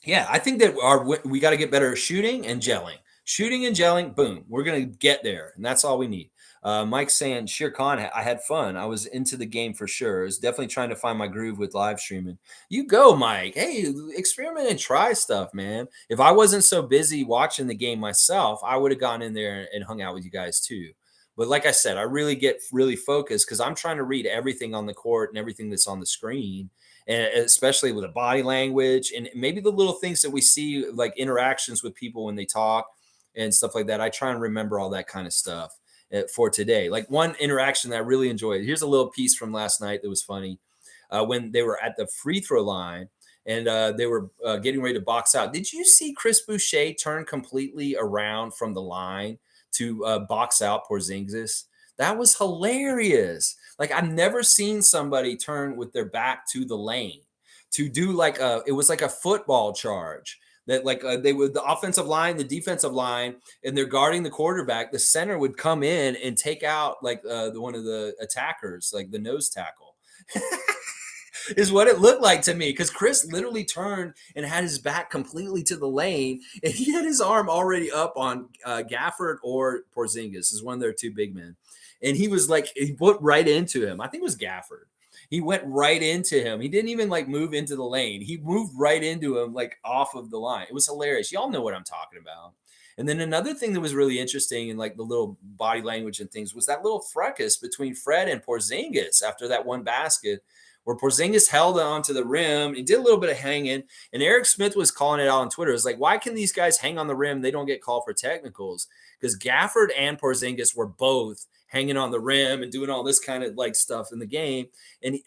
Speaker 1: Yeah, I think that we got to get better at shooting and gelling. Shooting and gelling, boom, we're going to get there. And that's all we need. Mike's saying, Shere Khan, I had fun. I was into the game for sure. I was definitely trying to find my groove with live streaming. You go, Mike. Hey, experiment and try stuff, man. If I wasn't so busy watching the game myself, I would have gone in there and hung out with you guys too. But like I said, I really get really focused because I'm trying to read everything on the court and everything that's on the screen, and especially with the body language and maybe the little things that we see, like interactions with people when they talk and stuff like that. I try and remember all that kind of stuff for today. Like one interaction that I really enjoyed. Here's a little piece from last night that was funny. When they were at the free throw line and they were getting ready to box out. Did you see Chris Boucher turn completely around from the line to box out Porzingis? That was hilarious. Like I've never seen somebody turn with their back to the lane to do like it was like a football charge that like they would the offensive line, the defensive line, and they're guarding the quarterback. The center would come in and take out like one of the attackers, like the nose tackle. Is what it looked like to me because Chris literally turned and had his back completely to the lane and he had his arm already up on Gafford or Porzingis is one of their two big men. And he was like, he put right into him. I think it was Gafford. He went right into him. He didn't even like move into the lane. He moved right into him, like off of the line. It was hilarious. Y'all know what I'm talking about. And then another thing that was really interesting in like the little body language and things was that little fracas between Fred and Porzingis after that one basket where Porzingis held on to the rim. He did a little bit of hanging, and Eric Smith was calling it out on Twitter. It's like, why can these guys hang on the rim? They don't get called for technicals because Gafford and Porzingis were both hanging on the rim and doing all this kind of like stuff in the game. And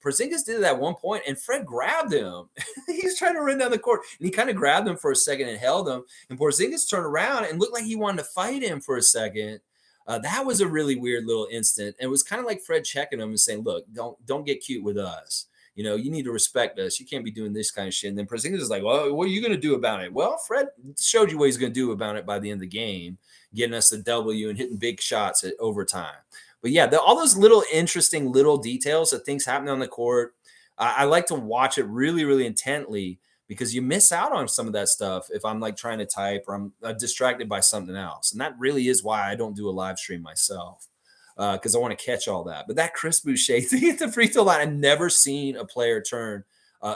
Speaker 1: Porzingis did it at one point, and Fred grabbed him. He's trying to run down the court, and he kind of grabbed him for a second and held him. And Porzingis turned around and looked like he wanted to fight him for a second. That was a really weird little instant. And it was kind of like Fred checking him and saying, look, don't get cute with us. You know, you need to respect us. You can't be doing this kind of shit. And then Porzingis is like, well, what are you going to do about it? Well, Fred showed you what he's going to do about it by the end of the game, getting us the W and hitting big shots at overtime. But yeah, all those little interesting little details of things happening on the court, I like to watch it really, really intently because you miss out on some of that stuff if I'm like trying to type or I'm distracted by something else. And that really is why I don't do a live stream myself because I want to catch all that. But that Chris Boucher thing at the free throw line, I've never seen a player turn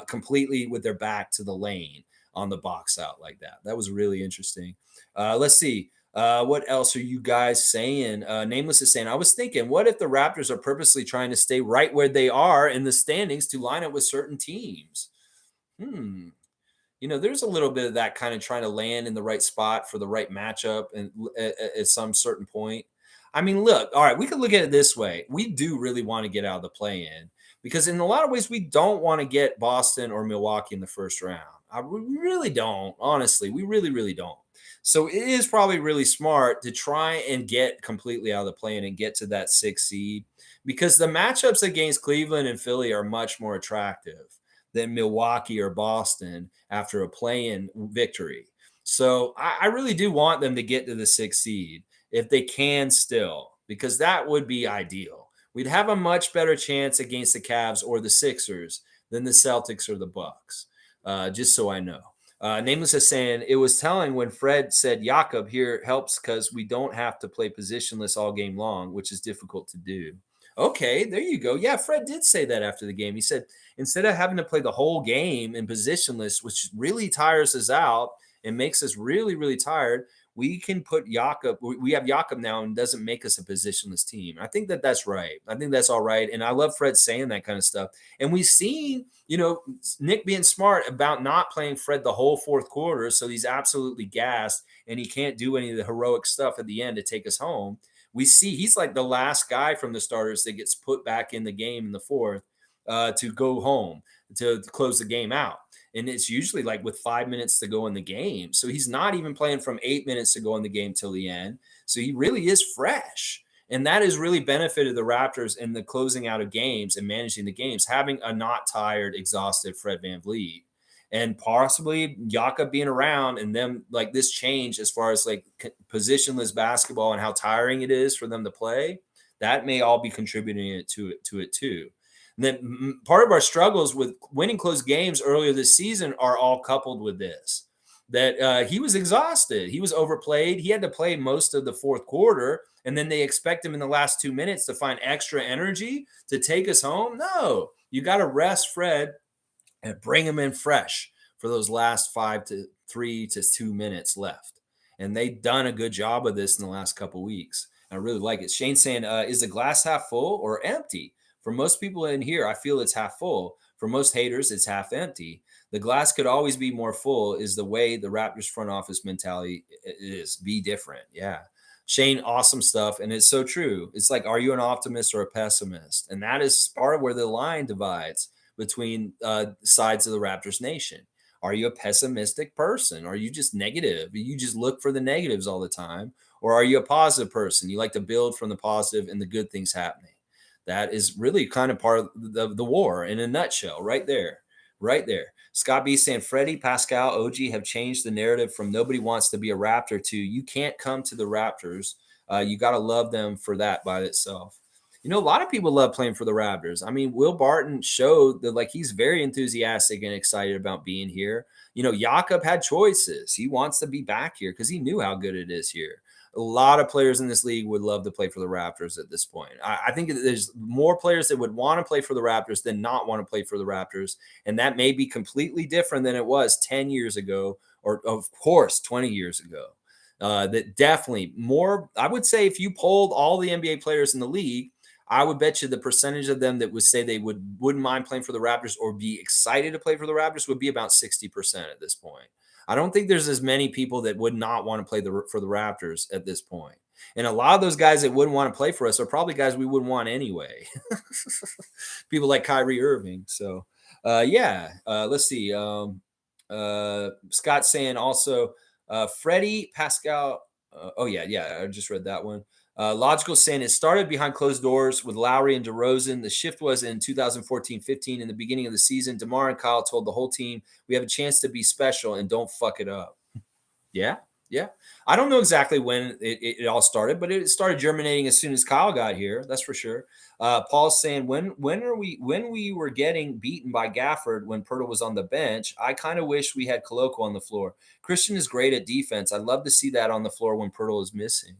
Speaker 1: completely with their back to the lane on the box out like that. That was really interesting. Let's see. What else are you guys saying? Nameless is saying, I was thinking, what if the Raptors are purposely trying to stay right where they are in the standings to line up with certain teams? You know, there's a little bit of that kind of trying to land in the right spot for the right matchup and at some certain point. I mean, look, all right, we could look at it this way. We do really want to get out of the play-in because in a lot of ways, we don't want to get Boston or Milwaukee in the first round. We really don't, honestly. We really, really don't. So it is probably really smart to try and get completely out of the play-in and get to that 6th seed because the matchups against Cleveland and Philly are much more attractive than Milwaukee or Boston after a play-in victory. So I really do want them to get to the 6th seed if they can still, because that would be ideal. We'd have a much better chance against the Cavs or the Sixers than the Celtics or the Bucks, just so I know. Nameless is saying, it was telling when Fred said Jakob here helps because we don't have to play positionless all game long, which is difficult to do. Okay, there you go. Yeah, Fred did say that after the game. He said, instead of having to play the whole game in positionless, which really tires us out and makes us really, really tired, we can put Jakob. We have Jakob now and doesn't make us a positionless team. I think that's right. I think that's all right. And I love Fred saying that kind of stuff. And we've seen, you know, Nick being smart about not playing Fred the whole fourth quarter. So he's absolutely gassed and he can't do any of the heroic stuff at the end to take us home. We see he's like the last guy from the starters that gets put back in the game in the fourth to go home to close the game out. And it's usually like with 5 minutes to go in the game. So he's not even playing from 8 minutes to go in the game till the end. So he really is fresh. And that has really benefited the Raptors in the closing out of games and managing the games, having a not tired, exhausted Fred VanVleet. And possibly Jakob being around and them like this change as far as like positionless basketball and how tiring it is for them to play, that may all be contributing to it too. And then part of our struggles with winning close games earlier this season are all coupled with this, that he was exhausted. He was overplayed. He had to play most of the fourth quarter. And then they expect him in the last 2 minutes to find extra energy to take us home. No, you got to rest Fred and bring him in fresh for those last 3 to 2 minutes left. And they've done a good job of this in the last couple of weeks. I really like it. Shane's saying, is the glass half full or empty? For most people in here, I feel it's half full. For most haters, it's half empty. The glass could always be more full is the way the Raptors front office mentality is. Be different. Yeah. Shane, awesome stuff. And it's so true. It's like, are you an optimist or a pessimist? And that is part of where the line divides between sides of the Raptors Nation. Are you a pessimistic person? Are you just negative? You just look for the negatives all the time? Or are you a positive person? You like to build from the positive and the good things happening. That is really kind of part of the war in a nutshell, right there. Right there. Scott B saying, Freddie, Pascal, OG have changed the narrative from nobody wants to be a Raptor to you can't come to the Raptors. You got to love them for that by itself. You know, a lot of people love playing for the Raptors. I mean, Will Barton showed that like he's very enthusiastic and excited about being here. You know, Jakob had choices. He wants to be back here because he knew how good it is here. A lot of players in this league would love to play for the Raptors at this point. I think there's more players that would want to play for the Raptors than not want to play for the Raptors. And that may be completely different than it was 10 years ago, or of course, 20 years ago. That definitely more, I would say if you polled all the NBA players in the league, I would bet you the percentage of them that would say they wouldn't mind playing for the Raptors or be excited to play for the Raptors would be about 60% at this point. I don't think there's as many people that would not want to play for the Raptors at this point. And a lot of those guys that wouldn't want to play for us are probably guys we wouldn't want anyway. People like Kyrie Irving. So, let's see. Scott saying also, Freddie, Pascal. I just read that one. Logical saying it started behind closed doors with Lowry and DeRozan. The shift was in 2014-15 in the beginning of the season. DeMar and Kyle told the whole team, we have a chance to be special and don't fuck it up. Yeah, yeah. I don't know exactly when it all started, but it started germinating as soon as Kyle got here. That's for sure. Paul's saying when we were getting beaten by Gafford when Poeltl was on the bench, I kind of wish we had Koloko on the floor. Christian is great at defense. I'd love to see that on the floor when Poeltl is missing.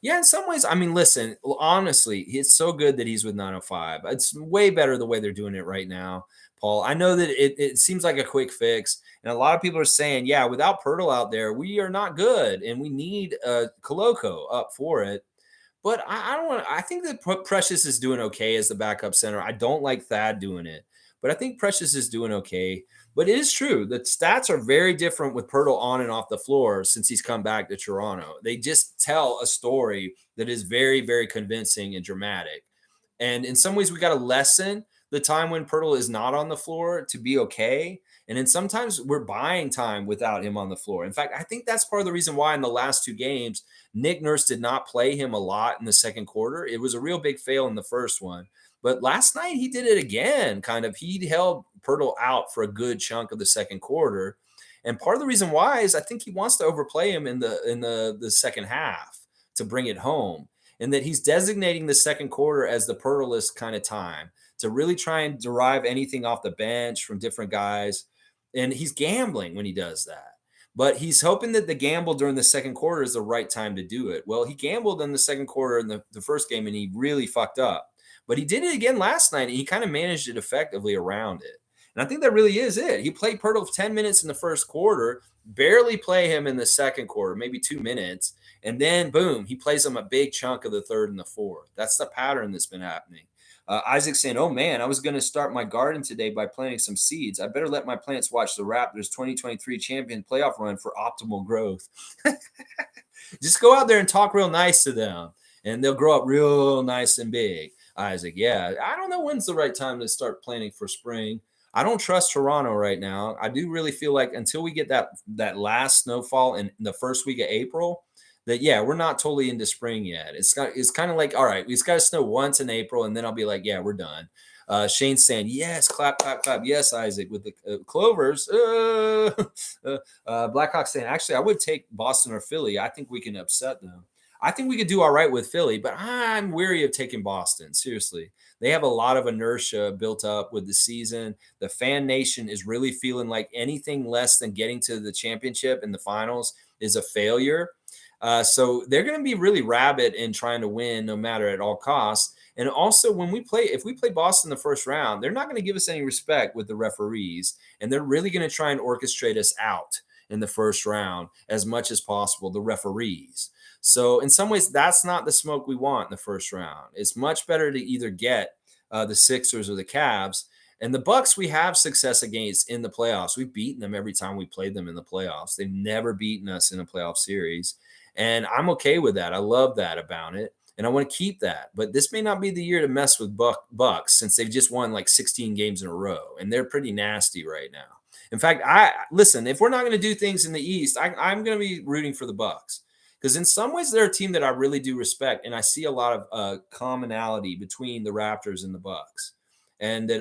Speaker 1: Yeah, in some ways, I mean, listen, honestly, it's so good that he's with 905. It's way better the way they're doing it right now, Paul. I know that it seems like a quick fix, and a lot of people are saying, yeah, without Poeltl out there, we are not good, and we need Koloko up for it. But I don't want to. I think that Precious is doing okay as the backup center. I don't like Thad doing it, but I think Precious is doing okay. But it is true. The stats are very different with Poeltl on and off the floor since he's come back to Toronto. They just tell a story that is very, very convincing and dramatic. And in some ways, we got to lessen the time when Poeltl is not on the floor to be okay. And then sometimes we're buying time without him on the floor. In fact, I think that's part of the reason why in the last two games, Nick Nurse did not play him a lot in the second quarter. It was a real big fail in the first one. But last night he did it again. Kind of, he held Poeltl out for a good chunk of the second quarter, and part of the reason why is I think he wants to overplay him in the second half to bring it home, and that he's designating the second quarter as the Poeltl kind of time to really try and derive anything off the bench from different guys, and he's gambling when he does that. But he's hoping that the gamble during the second quarter is the right time to do it. Well, he gambled in the second quarter in the first game, and he really fucked up. But he did it again last night, and he kind of managed it effectively around it. And I think that really is it. He played Poeltl 10 minutes in the first quarter, barely play him in the second quarter, maybe 2 minutes. And then, boom, he plays him a big chunk of the third and the fourth. That's the pattern that's been happening. Isaac saying, oh, man, I was going to start my garden today by planting some seeds. I better let my plants watch the Raptors 2023 champion playoff run for optimal growth. Just go out there and talk real nice to them, and they'll grow up real nice and big. Isaac, yeah, I don't know when's the right time to start planning for spring. I don't trust Toronto right now. I do really feel like until we get that last snowfall in the first week of April, that yeah, we're not totally into spring yet. It's kind of like, all right, it's got to snow once in April, and then I'll be like, yeah, we're done. Shane's saying, yes, clap, clap, clap. Yes, Isaac, with the Clovers. Blackhawk saying, actually, I would take Boston or Philly. I think we can upset them. I think we could do all right with Philly, but I'm weary of taking Boston. Seriously. They have a lot of inertia built up with the season. The fan nation is really feeling like anything less than getting to the championship in the finals is a failure. So they're going to be really rabid in trying to win no matter at all costs. And also if we play Boston the first round, they're not going to give us any respect with the referees. And they're really going to try and orchestrate us out in the first round as much as possible, the referees. So in some ways, that's not the smoke we want in the first round. It's much better to either get the Sixers or the Cavs. And the Bucks, we have success against in the playoffs. We've beaten them every time we played them in the playoffs. They've never beaten us in a playoff series. And I'm okay with that. I love that about it. And I want to keep that. But this may not be the year to mess with Bucks since they've just won like 16 games in a row. And they're pretty nasty right now. In fact, listen, if we're not going to do things in the East, I'm going to be rooting for the Bucks. Because in some ways, they're a team that I really do respect, and I see a lot of commonality between the Raptors and the Bucks, and that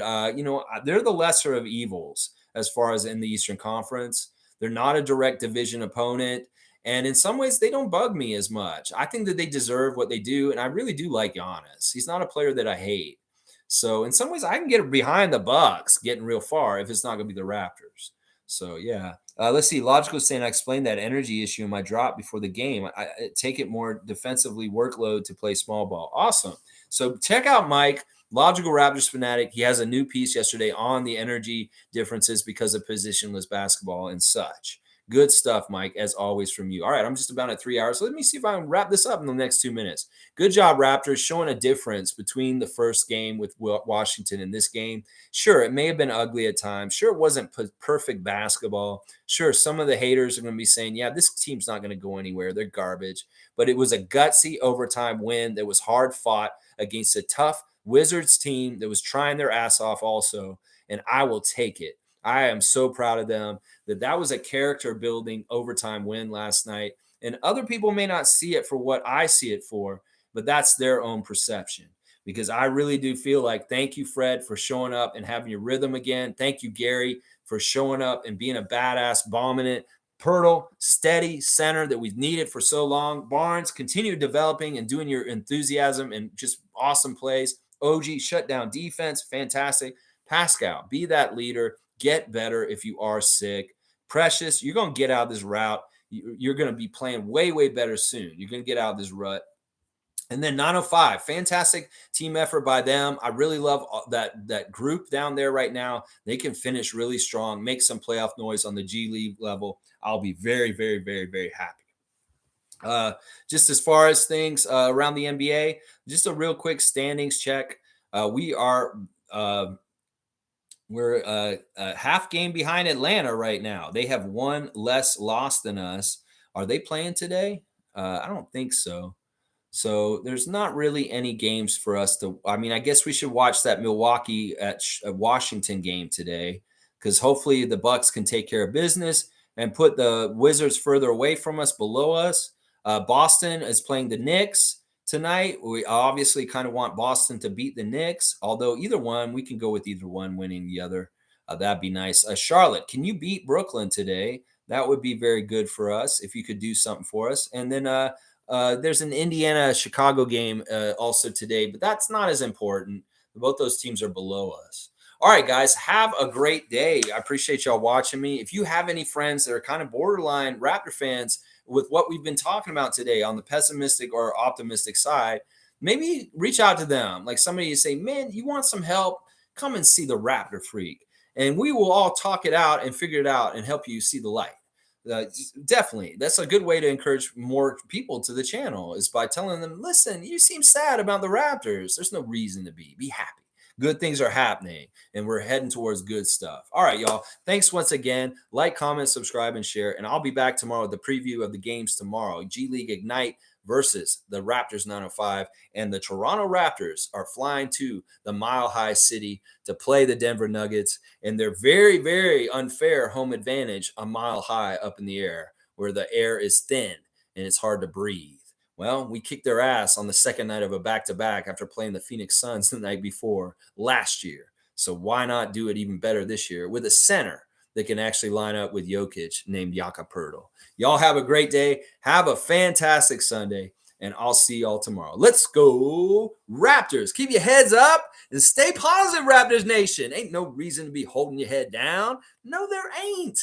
Speaker 1: they're the lesser of evils as far as in the Eastern Conference. They're not a direct division opponent, and in some ways, they don't bug me as much. I think that they deserve what they do, and I really do like Giannis. He's not a player that I hate. So in some ways, I can get behind the Bucks getting real far if it's not going to be the Raptors. So yeah. Let's see. Logical saying I explained that energy issue in my drop before the game. I take it more defensively workload to play small ball. Awesome. So check out Mike, Logical Raptors fanatic. He has a new piece yesterday on the energy differences because of positionless basketball and such. Good stuff, Mike, as always from you. All right, I'm just about at 3 hours. So let me see if I can wrap this up in the next 2 minutes. Good job, Raptors, showing a difference between the first game with Washington and this game. Sure, it may have been ugly at times. Sure, it wasn't perfect basketball. Sure, some of the haters are going to be saying, yeah, this team's not going to go anywhere. They're garbage. But it was a gutsy overtime win that was hard fought against a tough Wizards team that was trying their ass off also, and I will take it. I am so proud of them that was a character building overtime win last night. And other people may not see it for what I see it for. but that's their own perception. Because I really do feel like, thank you, Fred, for showing up and having your rhythm again. Thank you, Gary, for showing up and being a badass, bombing it. Poeltl, steady center that we've needed for so long. Barnes, continue developing and doing your enthusiasm and just awesome plays. OG, shut down defense, fantastic. Pascal, be that leader. Get better if you are sick. Precious, you're going to get out of this route. You're going to be playing way, way better soon. You're going to get out of this rut. And then 905, fantastic team effort by them. I really love that group down there right now. They can finish really strong, make some playoff noise on the G League level. I'll be very, very, very, very happy. Just as far as things around the NBA, just a real quick standings check. We're a half game behind Atlanta right now. They have one less loss than us. Are they playing today? I don't think so. So there's not really any games for us to. I mean, I guess we should watch that Milwaukee at Washington game today, because hopefully the Bucks can take care of business and put the Wizards further away from us, below us. Boston is playing the Knicks tonight. We obviously kind of want Boston to beat the Knicks, although either one, we can go with either one winning the other. That'd be nice. Charlotte, can you beat Brooklyn today? That would be very good for us if you could do something for us. And then there's an Indiana-Chicago game also today, but that's not as important. Both those teams are below us. All right, guys, have a great day. I appreciate y'all watching me. If you have any friends that are kind of borderline Raptor fans with what we've been talking about today on the pessimistic or optimistic side, maybe reach out to them. Like somebody you say, man, you want some help? Come and see the Raptor Freak. And we will all talk it out and figure it out and help you see the light. Definitely, that's a good way to encourage more people to the channel, is by telling them, listen, you seem sad about the Raptors. There's no reason to be happy. Good things are happening and we're heading towards good stuff. All right, y'all, thanks once again. Like, comment, subscribe, and share, and I'll be back tomorrow with the preview of the games tomorrow. G League Ignite versus the Raptors 905, and the Toronto Raptors are flying to the Mile High City to play the Denver Nuggets in their very, very unfair home advantage a mile high up in the air, where the air is thin and it's hard to breathe. Well, we kicked their ass on the second night of a back-to-back after playing the Phoenix Suns the night before last year. So why not do it even better this year with a center that can actually line up with Jokic named Poeltl. Y'all have a great day. Have a fantastic Sunday, and I'll see y'all tomorrow. Let's go Raptors. Keep your heads up and stay positive, Raptors Nation. Ain't no reason to be holding your head down. No, there ain't.